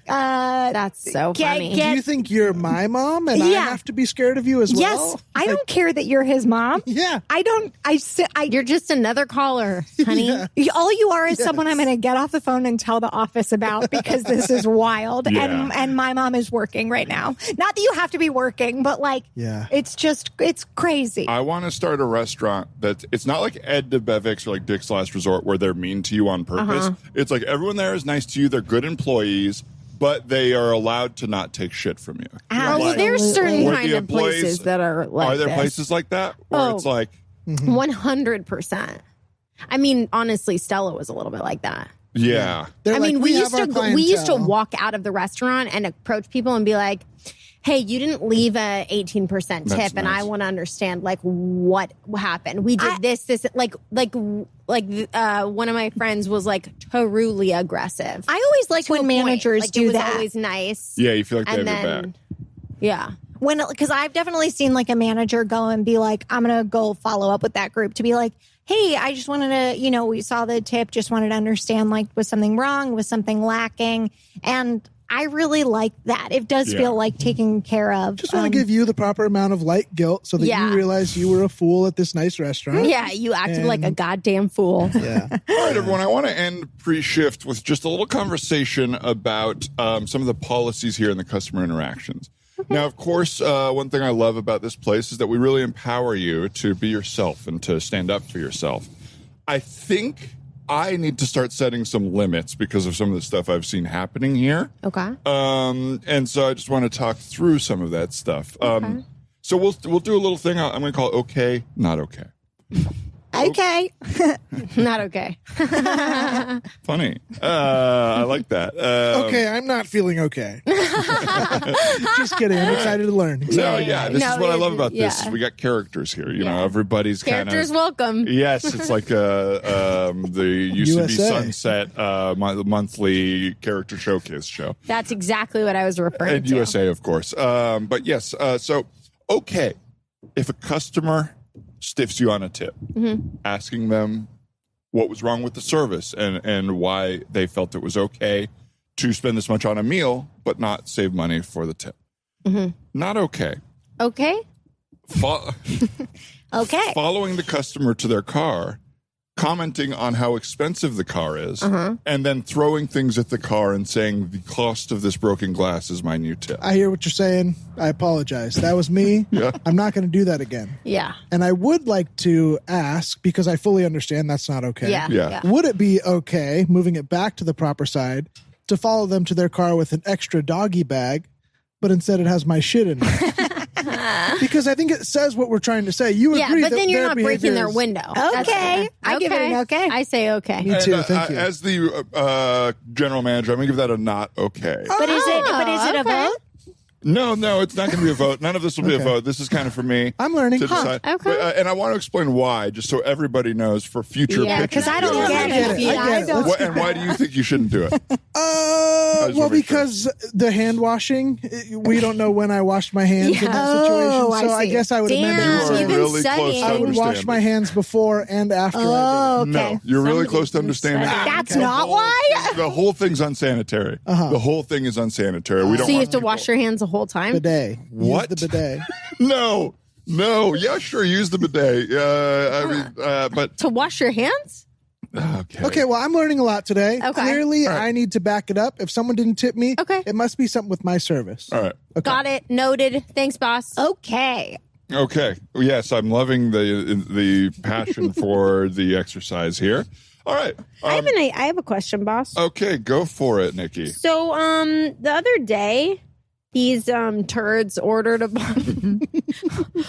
Speaker 2: That's so funny.
Speaker 3: Do you think you're my mom and I
Speaker 5: Yeah.
Speaker 3: have to be scared of you as well?
Speaker 5: yes, I don't care that you're his mom.
Speaker 3: Yeah.
Speaker 2: You're just another caller, honey.
Speaker 3: Yeah.
Speaker 5: All you are is someone I'm going to get off the phone and tell the office about because this is wild.
Speaker 1: Yeah.
Speaker 5: And my mom is working right now. Not that you have to be working, but like,
Speaker 3: Yeah.
Speaker 5: it's crazy.
Speaker 1: I want to start a restaurant that it's not like Ed DeBevick's or like Dick's Last Resort where they're mean to you on purpose. It's like everyone there is nice to you. They're good employees, but they are allowed to not take shit from you.
Speaker 2: Oh, well,
Speaker 1: Like,
Speaker 2: there's certain
Speaker 1: where
Speaker 2: kind
Speaker 1: the
Speaker 2: of places that are like
Speaker 1: Are there
Speaker 2: this.
Speaker 1: places like that where it's like
Speaker 2: 100%. I mean, honestly, Stella was a little bit like that.
Speaker 1: yeah.
Speaker 3: They're
Speaker 2: I
Speaker 3: like,
Speaker 2: mean, we
Speaker 3: have
Speaker 2: used
Speaker 3: our
Speaker 2: to we used to
Speaker 3: clientele.
Speaker 2: walk out of the restaurant and approach people and be like, "Hey, you didn't leave a 18% tip,
Speaker 1: That's
Speaker 2: and I
Speaker 1: nice.
Speaker 2: want to understand like what happened. We did this, like one of my friends was like truly aggressive.
Speaker 5: I always like
Speaker 2: To a
Speaker 5: when
Speaker 2: point.
Speaker 5: managers
Speaker 2: Like,
Speaker 5: do
Speaker 2: it was
Speaker 5: that.
Speaker 2: always nice.
Speaker 1: Yeah, you feel like they
Speaker 2: and
Speaker 1: have your
Speaker 2: then
Speaker 1: back.
Speaker 2: yeah.
Speaker 5: Because I've definitely seen like a manager go and be like, I'm going to go follow up with that group to be like, hey, I just wanted to, we saw the tip, just wanted to understand, like, was something wrong? Was something lacking? And I really like that. It does
Speaker 1: Yeah.
Speaker 5: feel like taken care of.
Speaker 3: Just want to give you the proper amount of light guilt so that
Speaker 2: Yeah.
Speaker 3: you realize you were a fool at this nice restaurant.
Speaker 2: Yeah, you acted like a goddamn fool.
Speaker 3: Yeah.
Speaker 1: All right, everyone. I want to end pre-shift with just a little conversation about some of the policies here in the customer interactions. Now, of course, one thing I love about this place is that we really empower you to be yourself and to stand up for yourself. I think I need to start setting some limits because of some of the stuff I've seen happening here.
Speaker 2: Okay.
Speaker 1: And so I just want to talk through some of that stuff. So we'll do a little thing. I'm going to call it okay, not okay.
Speaker 5: Okay.
Speaker 2: Not okay.
Speaker 1: Funny. I like that.
Speaker 3: Okay, I'm not feeling okay. Just kidding. I'm excited to learn.
Speaker 1: No, yeah, this
Speaker 2: No,
Speaker 1: is what I love
Speaker 2: it-
Speaker 1: about this.
Speaker 2: yeah.
Speaker 1: Is we got characters here. You know,
Speaker 2: Yeah.
Speaker 1: everybody's kind
Speaker 2: Characters
Speaker 1: of
Speaker 2: welcome.
Speaker 1: Yes, it's like the used to be
Speaker 3: USA.
Speaker 1: Sunset monthly character showcase show.
Speaker 2: That's exactly what I was referring
Speaker 1: And
Speaker 2: to.
Speaker 1: USA, of course. But yes, so okay, if a customer stiffs you on a tip, asking them what was wrong with the service and why they felt it was okay to spend this much on a meal but not save money for the tip. Not okay.
Speaker 2: Okay.
Speaker 5: Okay.
Speaker 1: Following the customer to their car, commenting on how expensive the car is, and then throwing things at the car and saying the cost of this broken glass is my new tip.
Speaker 3: I hear what you're saying. I apologize. That was me.
Speaker 1: Yeah.
Speaker 3: I'm not going to do that again.
Speaker 2: Yeah.
Speaker 3: And I would like to ask, because I fully understand that's not okay.
Speaker 2: Yeah.
Speaker 1: Yeah.
Speaker 3: Would it be okay, moving it back to the proper side, to follow them to their car with an extra doggy bag, but instead it has my shit in it? Because I think it says what we're trying to say. You
Speaker 2: Yeah,
Speaker 3: agree
Speaker 2: but
Speaker 3: that
Speaker 2: then you're
Speaker 3: their
Speaker 2: not breaking
Speaker 3: behavior
Speaker 2: their
Speaker 3: is-
Speaker 2: window. That's
Speaker 5: Okay.
Speaker 2: fair.
Speaker 5: I give it an okay.
Speaker 2: I say okay.
Speaker 3: Me too.
Speaker 1: And,
Speaker 3: Thank you.
Speaker 1: As the general manager, I'm going to give that a not okay.
Speaker 5: But is it a
Speaker 2: okay.
Speaker 5: vote?
Speaker 1: No, it's not going to be a vote. None of this will be a
Speaker 3: Okay.
Speaker 1: vote. This is kind of for me.
Speaker 3: I'm learning.
Speaker 1: To decide.
Speaker 2: Okay.
Speaker 1: But, and I want to explain why, just so everybody knows for future
Speaker 2: Yeah,
Speaker 1: pitches.
Speaker 5: Because I don't
Speaker 3: Yeah,
Speaker 5: get
Speaker 3: I get
Speaker 5: it.
Speaker 3: it. I get it.
Speaker 5: don't.
Speaker 3: Let's-
Speaker 1: And why do you think you shouldn't do it? just
Speaker 3: Well,
Speaker 1: wanna make sure.
Speaker 3: because the hand washing, we don't know when I washed my hands in that situation.
Speaker 5: Oh,
Speaker 3: So
Speaker 5: I
Speaker 3: I
Speaker 5: see.
Speaker 3: guess I would amend
Speaker 2: Damn,
Speaker 1: You
Speaker 3: it.
Speaker 1: are
Speaker 2: you've been
Speaker 1: really close
Speaker 2: studying.
Speaker 1: to
Speaker 3: I would wash
Speaker 1: understanding.
Speaker 3: my hands before and after I
Speaker 5: Oh, okay.
Speaker 1: No, you're really
Speaker 2: Somebody's
Speaker 1: close to
Speaker 2: been
Speaker 1: understanding.
Speaker 2: studying.
Speaker 5: That's not why?
Speaker 1: The whole thing's unsanitary. The whole thing is unsanitary. We don't.
Speaker 2: So you
Speaker 1: want
Speaker 2: have to
Speaker 1: people-
Speaker 2: wash your hands the whole time?
Speaker 3: bidet.
Speaker 1: What?
Speaker 3: Use the bidet.
Speaker 1: No. Yeah, sure. Use the bidet. But
Speaker 2: To wash your hands?
Speaker 1: okay.
Speaker 3: Okay, well, I'm learning a lot today.
Speaker 2: Okay.
Speaker 3: Clearly, I need to back it up. If someone didn't tip me,
Speaker 2: Okay.
Speaker 3: it must be something with my service.
Speaker 1: All right.
Speaker 2: Got it. Noted. Thanks, boss.
Speaker 5: Okay.
Speaker 1: Okay. Yes, I'm loving the passion for the exercise here. All right.
Speaker 2: I have a question, boss.
Speaker 1: Okay, go for it, Nikki.
Speaker 2: So, the other day, these turds ordered a
Speaker 3: Yes,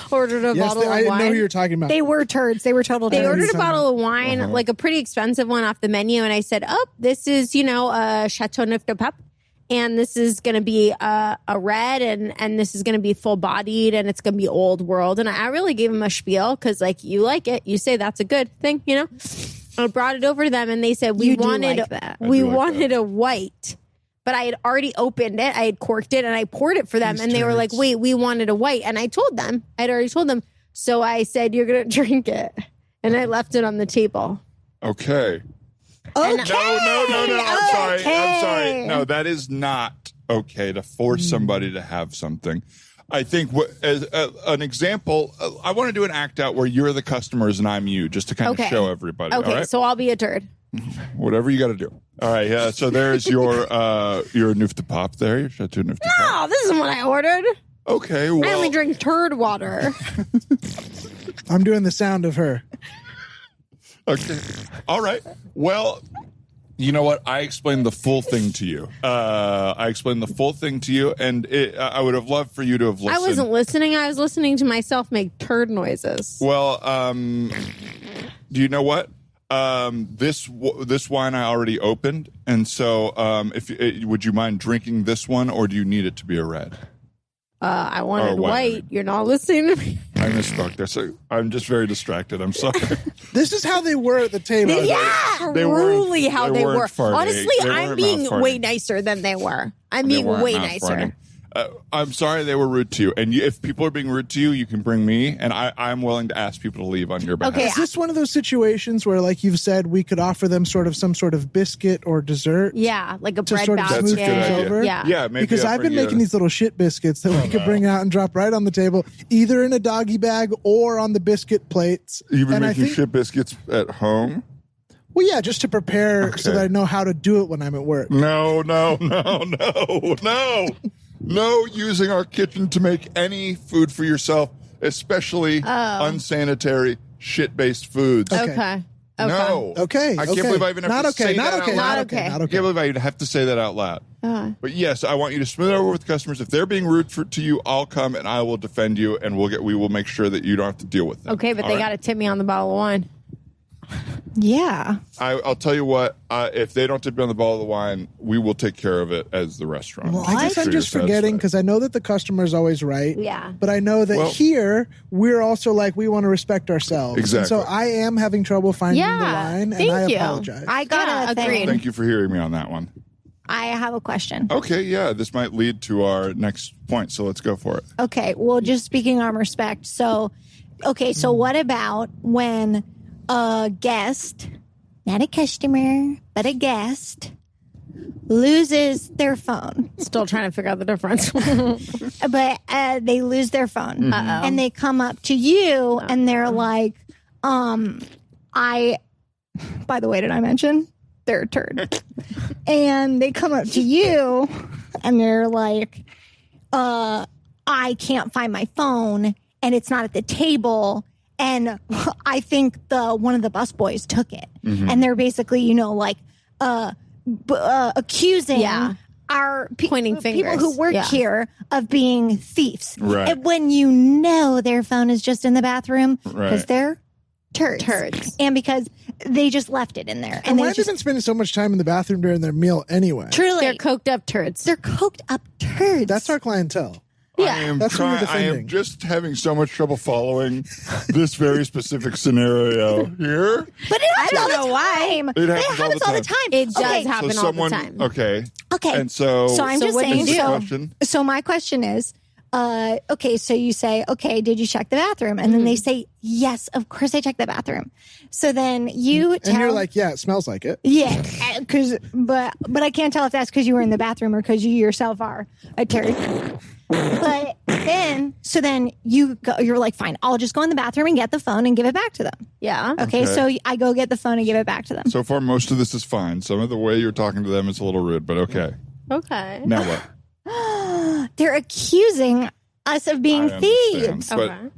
Speaker 2: bottle
Speaker 3: I
Speaker 2: of
Speaker 3: didn't know
Speaker 2: wine.
Speaker 3: who you were talking about.
Speaker 5: They were turds. They were total
Speaker 2: They
Speaker 5: turds.
Speaker 2: ordered a
Speaker 3: Turds.
Speaker 2: bottle of wine, like a pretty expensive one off the menu, and I said, "Oh, this is a Chateau Neuf de Pape, and this is going to be a red, and this is going to be full bodied, and it's going to be old world." And I really gave them a spiel because, like, you like it, you say that's a good thing, you know. I brought it over to them, and they said we
Speaker 5: You do
Speaker 2: wanted
Speaker 5: like that.
Speaker 1: I
Speaker 2: we
Speaker 1: do like
Speaker 2: wanted a white but I had already opened it. I had corked it and I poured it for them. And they were like, wait, we wanted a white. And I told them, I'd already told them. So I said, you're going to drink it. And I left it on the table.
Speaker 1: Okay.
Speaker 2: Okay.
Speaker 1: No. I'm sorry. No, that is not okay to force somebody to have something. I think as an example, I want to do an act out where you're the customers and I'm you, just to kind of show everybody.
Speaker 2: Okay,
Speaker 1: all right?
Speaker 2: so I'll be a turd.
Speaker 1: Whatever you got to do. All right, yeah. So there's your Nufta Pop there. Your Chateau Nufta Pop.
Speaker 2: No, this isn't what I ordered.
Speaker 1: Okay, well.
Speaker 2: I only drink turd water.
Speaker 3: I'm doing the sound of her.
Speaker 1: Okay. All right. Well, you know what? I explained the full thing to you. And I would have loved for you to have listened.
Speaker 2: I wasn't listening. I was listening to myself make turd noises.
Speaker 1: Well, do you know what? This wine I already opened, and so would you mind drinking this one, or do you need it to be a red?
Speaker 2: I wanted white. You're not listening to me.
Speaker 1: I misspoke there. So I'm just very distracted. I'm sorry.
Speaker 3: This is how they were at the table.
Speaker 2: Yeah, truly how they were.
Speaker 1: Farting.
Speaker 2: Honestly,
Speaker 1: I'm
Speaker 2: I'm being way nicer than they were. I'm being way nicer.
Speaker 1: Farting. I'm sorry they were rude to you. And if people are being rude to you, you can bring me, and I'm willing to ask people to leave on your behalf.
Speaker 2: Okay.
Speaker 3: Is this one of those situations where, like you've said, we could offer them some sort of biscuit or dessert?
Speaker 2: Yeah, like a
Speaker 3: to
Speaker 2: bread
Speaker 3: sort of
Speaker 2: basket.
Speaker 3: smooth things over?
Speaker 2: Yeah.
Speaker 1: Yeah, maybe
Speaker 3: Because I've been making these little shit biscuits that we could bring out and drop right on the table, either in a doggy bag or on the biscuit plates.
Speaker 1: You've been
Speaker 3: And
Speaker 1: making shit biscuits at home?
Speaker 3: Well, yeah, just to prepare so that I know how to do it when I'm at work.
Speaker 1: No. No using our kitchen to make any food for yourself, especially unsanitary, shit-based foods.
Speaker 2: Okay.
Speaker 1: No.
Speaker 3: Okay.
Speaker 1: I can't believe I even have to say that out loud.
Speaker 2: Not okay.
Speaker 1: I can't believe I have to say that out loud. But yes, I want you to smooth it over with customers. If they're being rude to you, I'll come and I will defend you, and we will make sure that you don't have to deal with them.
Speaker 2: Okay, but they got to tip me on the bottle of wine.
Speaker 4: Yeah.
Speaker 1: I'll tell you what, if they don't tip you on the bottle of the wine, we will take care of it as the restaurant.
Speaker 3: Well, I guess I'm just forgetting because I know that the customer is always right.
Speaker 2: Yeah.
Speaker 3: But I know that here, we're also like, we want to respect ourselves.
Speaker 1: Exactly.
Speaker 3: And so I am having trouble finding the line, and I apologize.
Speaker 4: I got a thing.
Speaker 1: Thank you for hearing me on that one.
Speaker 4: I have a question.
Speaker 1: Okay, yeah, this might lead to our next point, so let's go for it.
Speaker 4: Okay, well, just speaking on respect. So what about when a guest, not a customer, but a guest, loses their phone?
Speaker 2: Still trying to figure out the difference.
Speaker 4: But they lose their phone. And they come up to you and they're like, by the way, did I mention? They're a turd. And they come up to you and they're like, I can't find my phone and it's not at the table. And I think one of the busboys took it. And they're basically, accusing our
Speaker 2: pointing fingers.
Speaker 4: people who work here of being thieves.
Speaker 1: Right.
Speaker 4: And when you know their phone is just in the bathroom because they're turds. And because they just left it in there.
Speaker 3: And why have they been spending so much time in the bathroom during their meal anyway?
Speaker 4: Truly.
Speaker 2: They're coked up turds.
Speaker 4: They're coked up turds.
Speaker 3: That's our clientele.
Speaker 2: Yeah,
Speaker 3: that's what we're defending.
Speaker 1: I am just having so much trouble following this very specific scenario here.
Speaker 4: But it happens all the time.
Speaker 1: It happens all the time.
Speaker 2: It does happen all the time.
Speaker 1: Okay.
Speaker 4: And
Speaker 1: so
Speaker 4: I'm just saying.
Speaker 1: So
Speaker 4: my question is, so you say, okay, did you check the bathroom? And then they say, yes, of course I checked the bathroom. So then you tell.
Speaker 3: And you're like, yeah, it smells like it.
Speaker 4: Yeah, but I can't tell if that's because you were in the bathroom or because you yourself are a turd. But then you're like, fine, I'll just go in the bathroom and get the phone and give it back to them.
Speaker 2: Yeah.
Speaker 4: Okay, so I go get the phone and give it back to them.
Speaker 1: So far, most of this is fine. Some of the way you're talking to them is a little rude, but okay.
Speaker 2: Okay.
Speaker 1: Now what?
Speaker 4: They're accusing us of being thieves.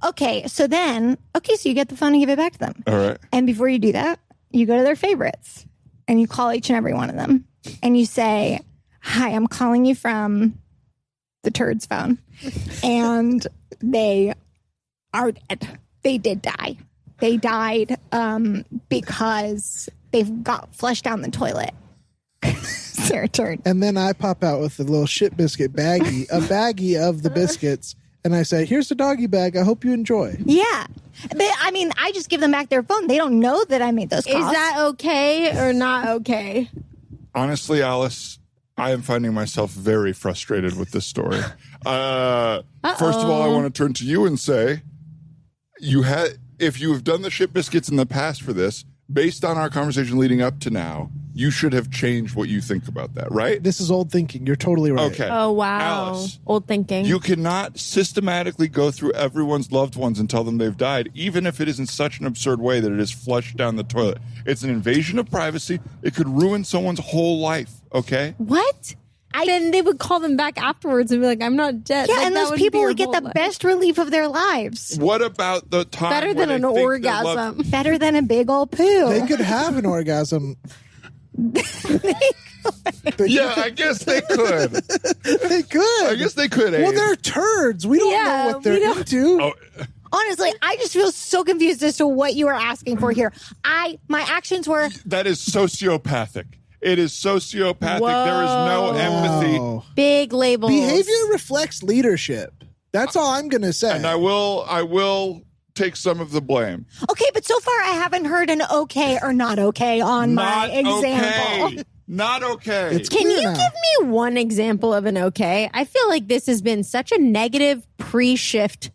Speaker 4: Okay, so you get the phone and give it back to them.
Speaker 1: All right.
Speaker 4: And before you do that, you go to their favorites and you call each and every one of them and you say, hi, I'm calling you from the turd's phone. And they are dead. They did die. They died because they've got flushed down the toilet. They're a turd.
Speaker 3: And then I pop out with a little shit biscuit baggie, a baggie of the biscuits, and I say, here's the doggy bag. I hope you enjoy.
Speaker 4: Yeah. But, I just give them back their phone. They don't know that I made those calls.
Speaker 2: Is that okay or not okay?
Speaker 1: Honestly, Alice, I am finding myself very frustrated with this story. First of all, I want to turn to you and say, if you have done the shit biscuits in the past for this, based on our conversation leading up to now, you should have changed what you think about that, right?
Speaker 3: This is old thinking. You're totally right.
Speaker 1: Okay.
Speaker 2: Oh, wow.
Speaker 1: Alice,
Speaker 2: old thinking.
Speaker 1: you cannot systematically go through everyone's loved ones and tell them they've died, even if it is in such an absurd way that it is flushed down the toilet. It's an invasion of privacy. It could ruin someone's whole life, okay?
Speaker 2: What? Then they would call them back afterwards and be like, I'm not dead.
Speaker 4: Yeah,
Speaker 2: like,
Speaker 4: and those people would get the best relief of their lives.
Speaker 1: What about the time
Speaker 2: Better
Speaker 1: where
Speaker 2: than
Speaker 1: they
Speaker 2: an
Speaker 1: think their
Speaker 2: orgasm.
Speaker 4: Better than a big old poo.
Speaker 3: They could have an orgasm.
Speaker 1: Yeah, I guess they could.
Speaker 3: They could.
Speaker 1: I guess they could.
Speaker 3: Well,
Speaker 1: Abe.
Speaker 3: they're turds. We don't know what they're into.
Speaker 1: Oh,
Speaker 4: Honestly, I just feel so confused as to what you are asking for here. My actions were
Speaker 1: that is sociopathic. It is sociopathic. There is no empathy.
Speaker 3: Oh.
Speaker 2: Big labels.
Speaker 3: Behavior reflects leadership. That's all I'm going to say.
Speaker 1: And I will take some of the blame.
Speaker 4: okay, but so far I haven't heard an okay or not okay on my example.
Speaker 1: Okay. Not okay.
Speaker 2: Can you
Speaker 3: now.
Speaker 2: give me one example of an okay? I feel like this has been such a negative pre-shift.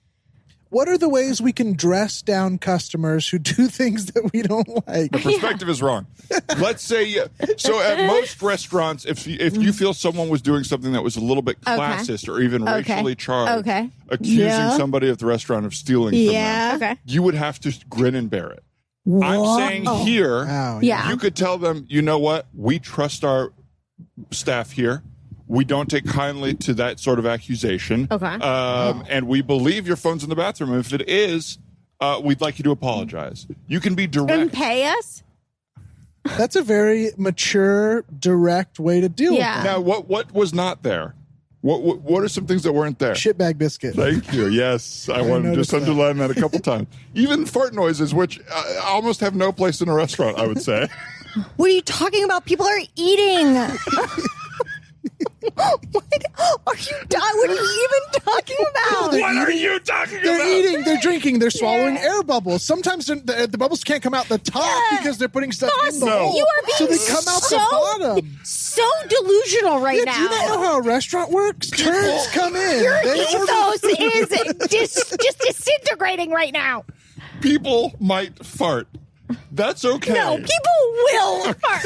Speaker 3: What are the ways we can dress down customers who do things that we don't like?
Speaker 1: The perspective is wrong. Let's say, so at most restaurants, if you feel someone was doing something that was a little bit classist or even racially charged, accusing somebody at the restaurant of stealing from them,
Speaker 2: Okay.
Speaker 1: you would have to grin and bear it. I'm saying here,
Speaker 3: Wow,
Speaker 2: Yeah.
Speaker 1: you could tell them, you know what? We trust our staff here. We don't take kindly to that sort of accusation.
Speaker 2: Okay.
Speaker 1: And we believe your phone's in the bathroom. If it is, we'd like you to apologize. You can be direct.
Speaker 2: And pay us?
Speaker 3: That's a very mature, direct way to deal with
Speaker 2: Yeah.
Speaker 3: it.
Speaker 1: Now, what was not there? What are some things that weren't there?
Speaker 3: Shitbag biscuit.
Speaker 1: Thank you. Yes, I want to
Speaker 3: noticed
Speaker 1: just underline that a couple times. Even fart noises, which almost have no place in a restaurant, I would say.
Speaker 4: What are you talking about? People are eating. What are you What are you even talking about?
Speaker 1: What are you talking
Speaker 3: They're
Speaker 1: about?
Speaker 3: eating, they're drinking, they're swallowing air bubbles. Sometimes the bubbles can't come out the top because they're putting stuff in the hole.
Speaker 2: You are
Speaker 3: so
Speaker 2: being
Speaker 3: they come out the bottom.
Speaker 2: so delusional right
Speaker 3: Yeah,
Speaker 2: now.
Speaker 3: do you not know how a restaurant works? Turds come in.
Speaker 4: Your
Speaker 3: They order-
Speaker 4: ethos is just disintegrating right now.
Speaker 1: People might fart. That's okay.
Speaker 4: No, people will fart.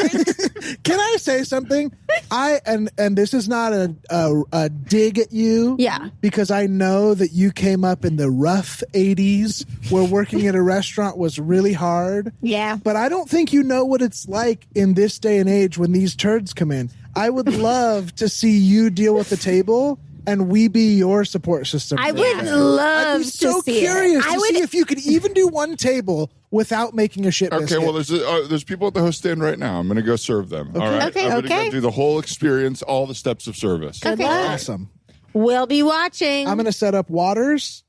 Speaker 3: Can I say something? And this is not a dig at you.
Speaker 2: Yeah.
Speaker 3: Because I know that you came up in the rough 80s where working at a restaurant was really hard.
Speaker 4: Yeah.
Speaker 3: But I don't think you know what it's like in this day and age when these turds come in. I would love to see you deal with the table and we be your support system.
Speaker 2: I would love
Speaker 3: I'd be so
Speaker 2: to see
Speaker 3: curious
Speaker 2: it.
Speaker 3: to see if you could even do one table without making a shit
Speaker 1: Okay,
Speaker 3: biscuit.
Speaker 1: well, there's people at the host stand right now. I'm going to go serve them. All right.
Speaker 2: Okay,
Speaker 1: I'm going to
Speaker 2: okay.
Speaker 1: go through the whole experience, all the steps of service.
Speaker 2: Okay.
Speaker 3: Awesome.
Speaker 2: We'll be watching.
Speaker 3: I'm going to set up waters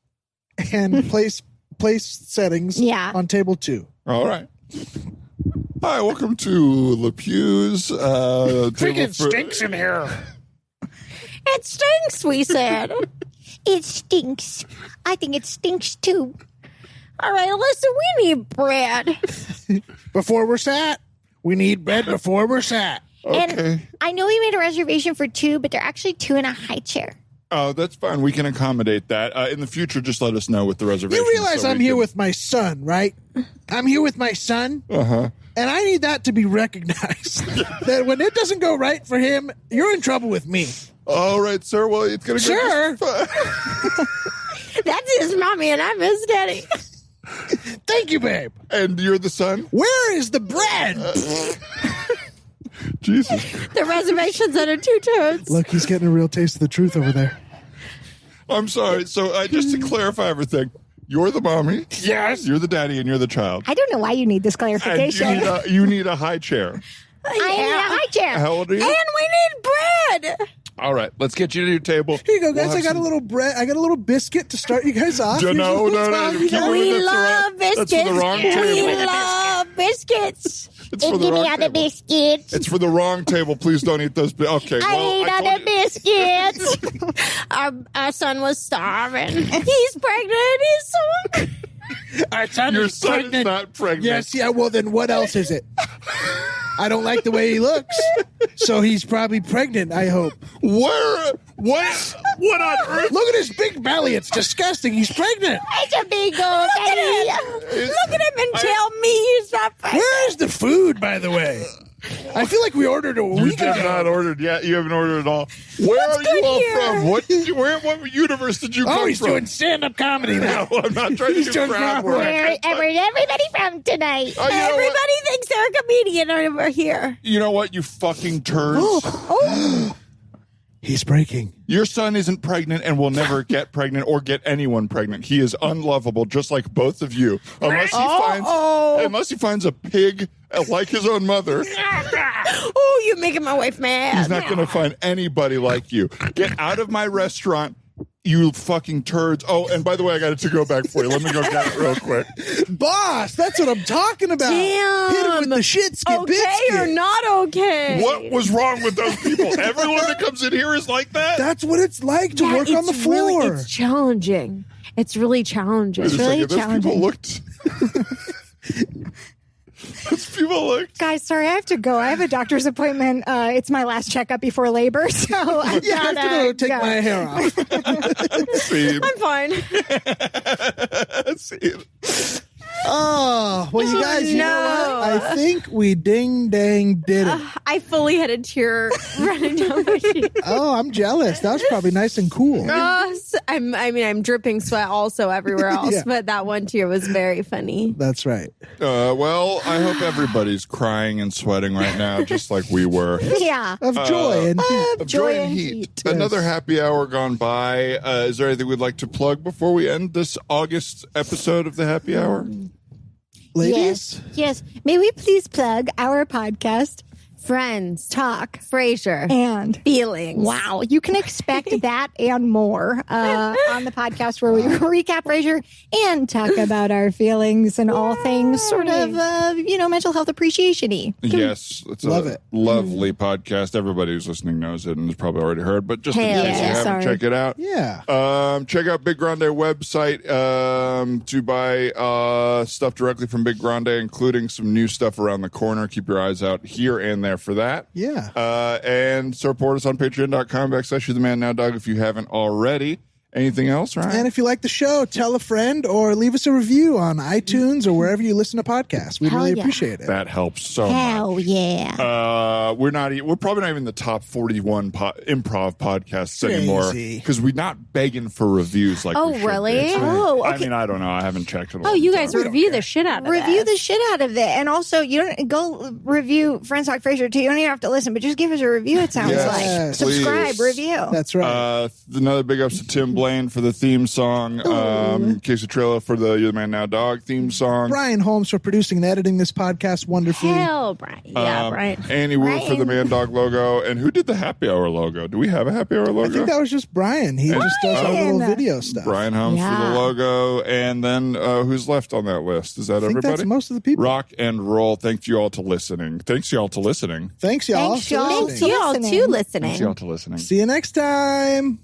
Speaker 3: and place settings on table 2.
Speaker 1: All right. Hi, welcome to Le Pew's.
Speaker 6: Freaking stinks in here.
Speaker 2: It stinks, we said.
Speaker 4: It stinks. I think it stinks too.
Speaker 2: All right, listen, we need bread.
Speaker 3: Before we're sat. We need bread before we're sat.
Speaker 1: Okay.
Speaker 4: And I know we made a reservation for 2, but they're actually 2 in a high chair.
Speaker 1: Oh, that's fine. We can accommodate that. In the future, just let us know with the reservation.
Speaker 3: You realize I'm here with my son, right? I'm here with my son.
Speaker 1: Uh-huh.
Speaker 3: And I need that to be recognized. That when it doesn't go right for him, you're in trouble with me.
Speaker 1: All right, sir. Well, it's going to go.
Speaker 3: Sure.
Speaker 2: That's his mommy and I'm his daddy.
Speaker 3: Thank you, babe.
Speaker 1: And you're the son?
Speaker 3: Where is the bread?
Speaker 1: Jesus.
Speaker 2: The reservation's under 2 turns.
Speaker 3: Look, he's getting a real taste of the truth over there.
Speaker 1: I'm sorry. So just to clarify everything, you're the mommy.
Speaker 6: Yes.
Speaker 1: You're the daddy and you're the child.
Speaker 4: I don't know why you need this
Speaker 1: And
Speaker 4: clarification.
Speaker 1: you need a high chair.
Speaker 4: I need a high chair.
Speaker 1: How old are you?
Speaker 2: And we need bread.
Speaker 1: All right, let's get you to your table.
Speaker 3: Here you go, guys.
Speaker 1: We'll
Speaker 3: I got a little bread. I got a little biscuit to start you guys off.
Speaker 1: No,
Speaker 3: Here's a
Speaker 1: no,
Speaker 3: little
Speaker 1: no.
Speaker 3: toggy.
Speaker 1: Keep
Speaker 2: We
Speaker 1: That's the
Speaker 2: love
Speaker 1: right-
Speaker 2: biscuits.
Speaker 1: That's for the wrong
Speaker 2: We
Speaker 1: table.
Speaker 2: love biscuits.
Speaker 1: It's for the wrong table.
Speaker 4: biscuits.
Speaker 1: It's for the wrong table. Please don't eat those. Okay. Well, I told you.
Speaker 2: biscuits. Our son was starving. He's pregnant. He's so
Speaker 6: Our son
Speaker 1: Your
Speaker 6: is
Speaker 1: son
Speaker 6: pregnant.
Speaker 1: is not pregnant.
Speaker 3: Yes, yeah. Well, then what else is it? I don't like the way he looks. So he's probably pregnant, I hope.
Speaker 1: What on earth?
Speaker 3: Look at his big belly. It's disgusting. He's pregnant.
Speaker 4: It's a big old belly.
Speaker 2: Look at him and tell me he's not pregnant.
Speaker 3: Where's the food, by the way? I feel like we ordered a week ago.
Speaker 1: You have not ordered yet. You haven't ordered at all. Where are you all from? What universe did you come from?
Speaker 3: Oh, he's doing stand-up comedy now.
Speaker 1: No, I'm not trying to do crowd work.
Speaker 4: Where's everybody from tonight?
Speaker 1: Oh, you know
Speaker 2: Everybody
Speaker 1: what?
Speaker 2: thinks they're a comedian over here.
Speaker 1: You know what, you fucking turds?
Speaker 3: He's breaking.
Speaker 1: Your son isn't pregnant and will never get pregnant or get anyone pregnant. He is unlovable, just like both of you. Unless he finds a pig like his own mother.
Speaker 2: Oh, you're making my wife mad.
Speaker 1: He's not going to find anybody like you. Get out of my restaurant, you fucking turds. Oh, and by the way, I got a to-go bag for you. Let me go get it real quick.
Speaker 3: Boss, that's what I'm talking about.
Speaker 2: Damn.
Speaker 3: Hit him with the shit skit
Speaker 2: Okay
Speaker 3: biscuit.
Speaker 2: or not okay?
Speaker 1: What was wrong with those people? Everyone that comes in here is like that?
Speaker 3: That's what it's like to work on the floor.
Speaker 2: It's challenging. It's really challenging.
Speaker 1: Wait a
Speaker 2: Really
Speaker 1: second,
Speaker 2: challenging.
Speaker 1: Those people looked.
Speaker 5: Guys, sorry, I have to go. I have a doctor's appointment. It's my last checkup before labor, so I
Speaker 3: Yeah, I have to go take my hair off.
Speaker 1: Scene.
Speaker 2: I'm fine.
Speaker 1: Scene.
Speaker 3: Oh, well, you guys, you know
Speaker 2: No.
Speaker 3: what? I think we ding-dang did it.
Speaker 2: I fully had a tear running down my cheek.
Speaker 3: Oh, I'm jealous. That was probably nice and cool.
Speaker 2: I'm dripping sweat also everywhere else,
Speaker 3: Yeah.
Speaker 2: but that one tear was very funny.
Speaker 3: That's right.
Speaker 1: Well, I hope everybody's crying and sweating right now, just like we were.
Speaker 5: yeah.
Speaker 3: Of joy and heat.
Speaker 1: Of joy and heat. Another happy hour gone by. Is there anything we'd like to plug before we end this August episode of the happy hour?
Speaker 3: Ladies?
Speaker 5: Yes. May we please plug our podcast,
Speaker 2: Friends,
Speaker 5: Talk,
Speaker 2: Frasier,
Speaker 5: and
Speaker 2: Feelings.
Speaker 5: Wow, you can expect that and more on the podcast where we recap Frasier and talk about our feelings and all things sort of, mental health appreciation-y.
Speaker 1: Yes. It's
Speaker 3: Love
Speaker 1: a
Speaker 3: it.
Speaker 1: lovely podcast. Everybody who's listening knows it and has probably already heard, but just in
Speaker 2: Hell
Speaker 1: case you
Speaker 2: yeah.
Speaker 1: haven't,
Speaker 5: Sorry.
Speaker 1: check it out.
Speaker 3: Yeah.
Speaker 1: Check out Big Grande website to buy stuff directly from Big Grande, including some new stuff around the corner. Keep your eyes out here and there for that.
Speaker 3: Yeah.
Speaker 1: And support us on patreon.com/youthemanNowDog if you haven't already. Anything else, Ryan?
Speaker 3: And if you like the show, tell a friend or leave us a review on iTunes or wherever you listen to podcasts. We'd really appreciate it.
Speaker 1: That helps so
Speaker 5: Hell
Speaker 1: much.
Speaker 5: yeah.
Speaker 1: We're probably not even the top 41 improv podcasts anymore
Speaker 3: Crazy.
Speaker 1: because we're not begging for reviews like
Speaker 2: Oh,
Speaker 1: we should
Speaker 2: really?
Speaker 1: be.
Speaker 2: Oh,
Speaker 1: I
Speaker 2: okay.
Speaker 1: mean, I don't know. I haven't checked it.
Speaker 2: Oh, you guys review the shit out of
Speaker 5: Review
Speaker 2: this.
Speaker 5: the shit out of it. And also, you don't go review Friends Talk Frasier too. You don't even have to listen, but just give us a review, it sounds
Speaker 1: Yes,
Speaker 5: like.
Speaker 1: please.
Speaker 5: Subscribe, review.
Speaker 3: That's right.
Speaker 1: Another big ups to Tim Blaine for the theme song. Casey Trillo for the You're the Man Now Dog theme song.
Speaker 3: Brian Holmes for producing and editing this podcast wonderfully.
Speaker 2: Hell, Brian. Yeah, Brian.
Speaker 1: Annie Wu for the Man Dog logo. And who did the Happy Hour logo? Do we have a Happy Hour logo?
Speaker 3: I think that was just Brian. He just does our little video stuff.
Speaker 1: Brian Holmes for the logo. And then who's left on that list? Is that
Speaker 3: I think
Speaker 1: everybody?
Speaker 3: that's most of the people.
Speaker 1: Rock and roll. Thanks you all to listening.
Speaker 3: Thanks, y'all.
Speaker 5: Thanks, y'all.
Speaker 3: for listening.
Speaker 2: Thanks, y'all, too, listening.
Speaker 1: Thanks you all to listening.
Speaker 3: See you next time.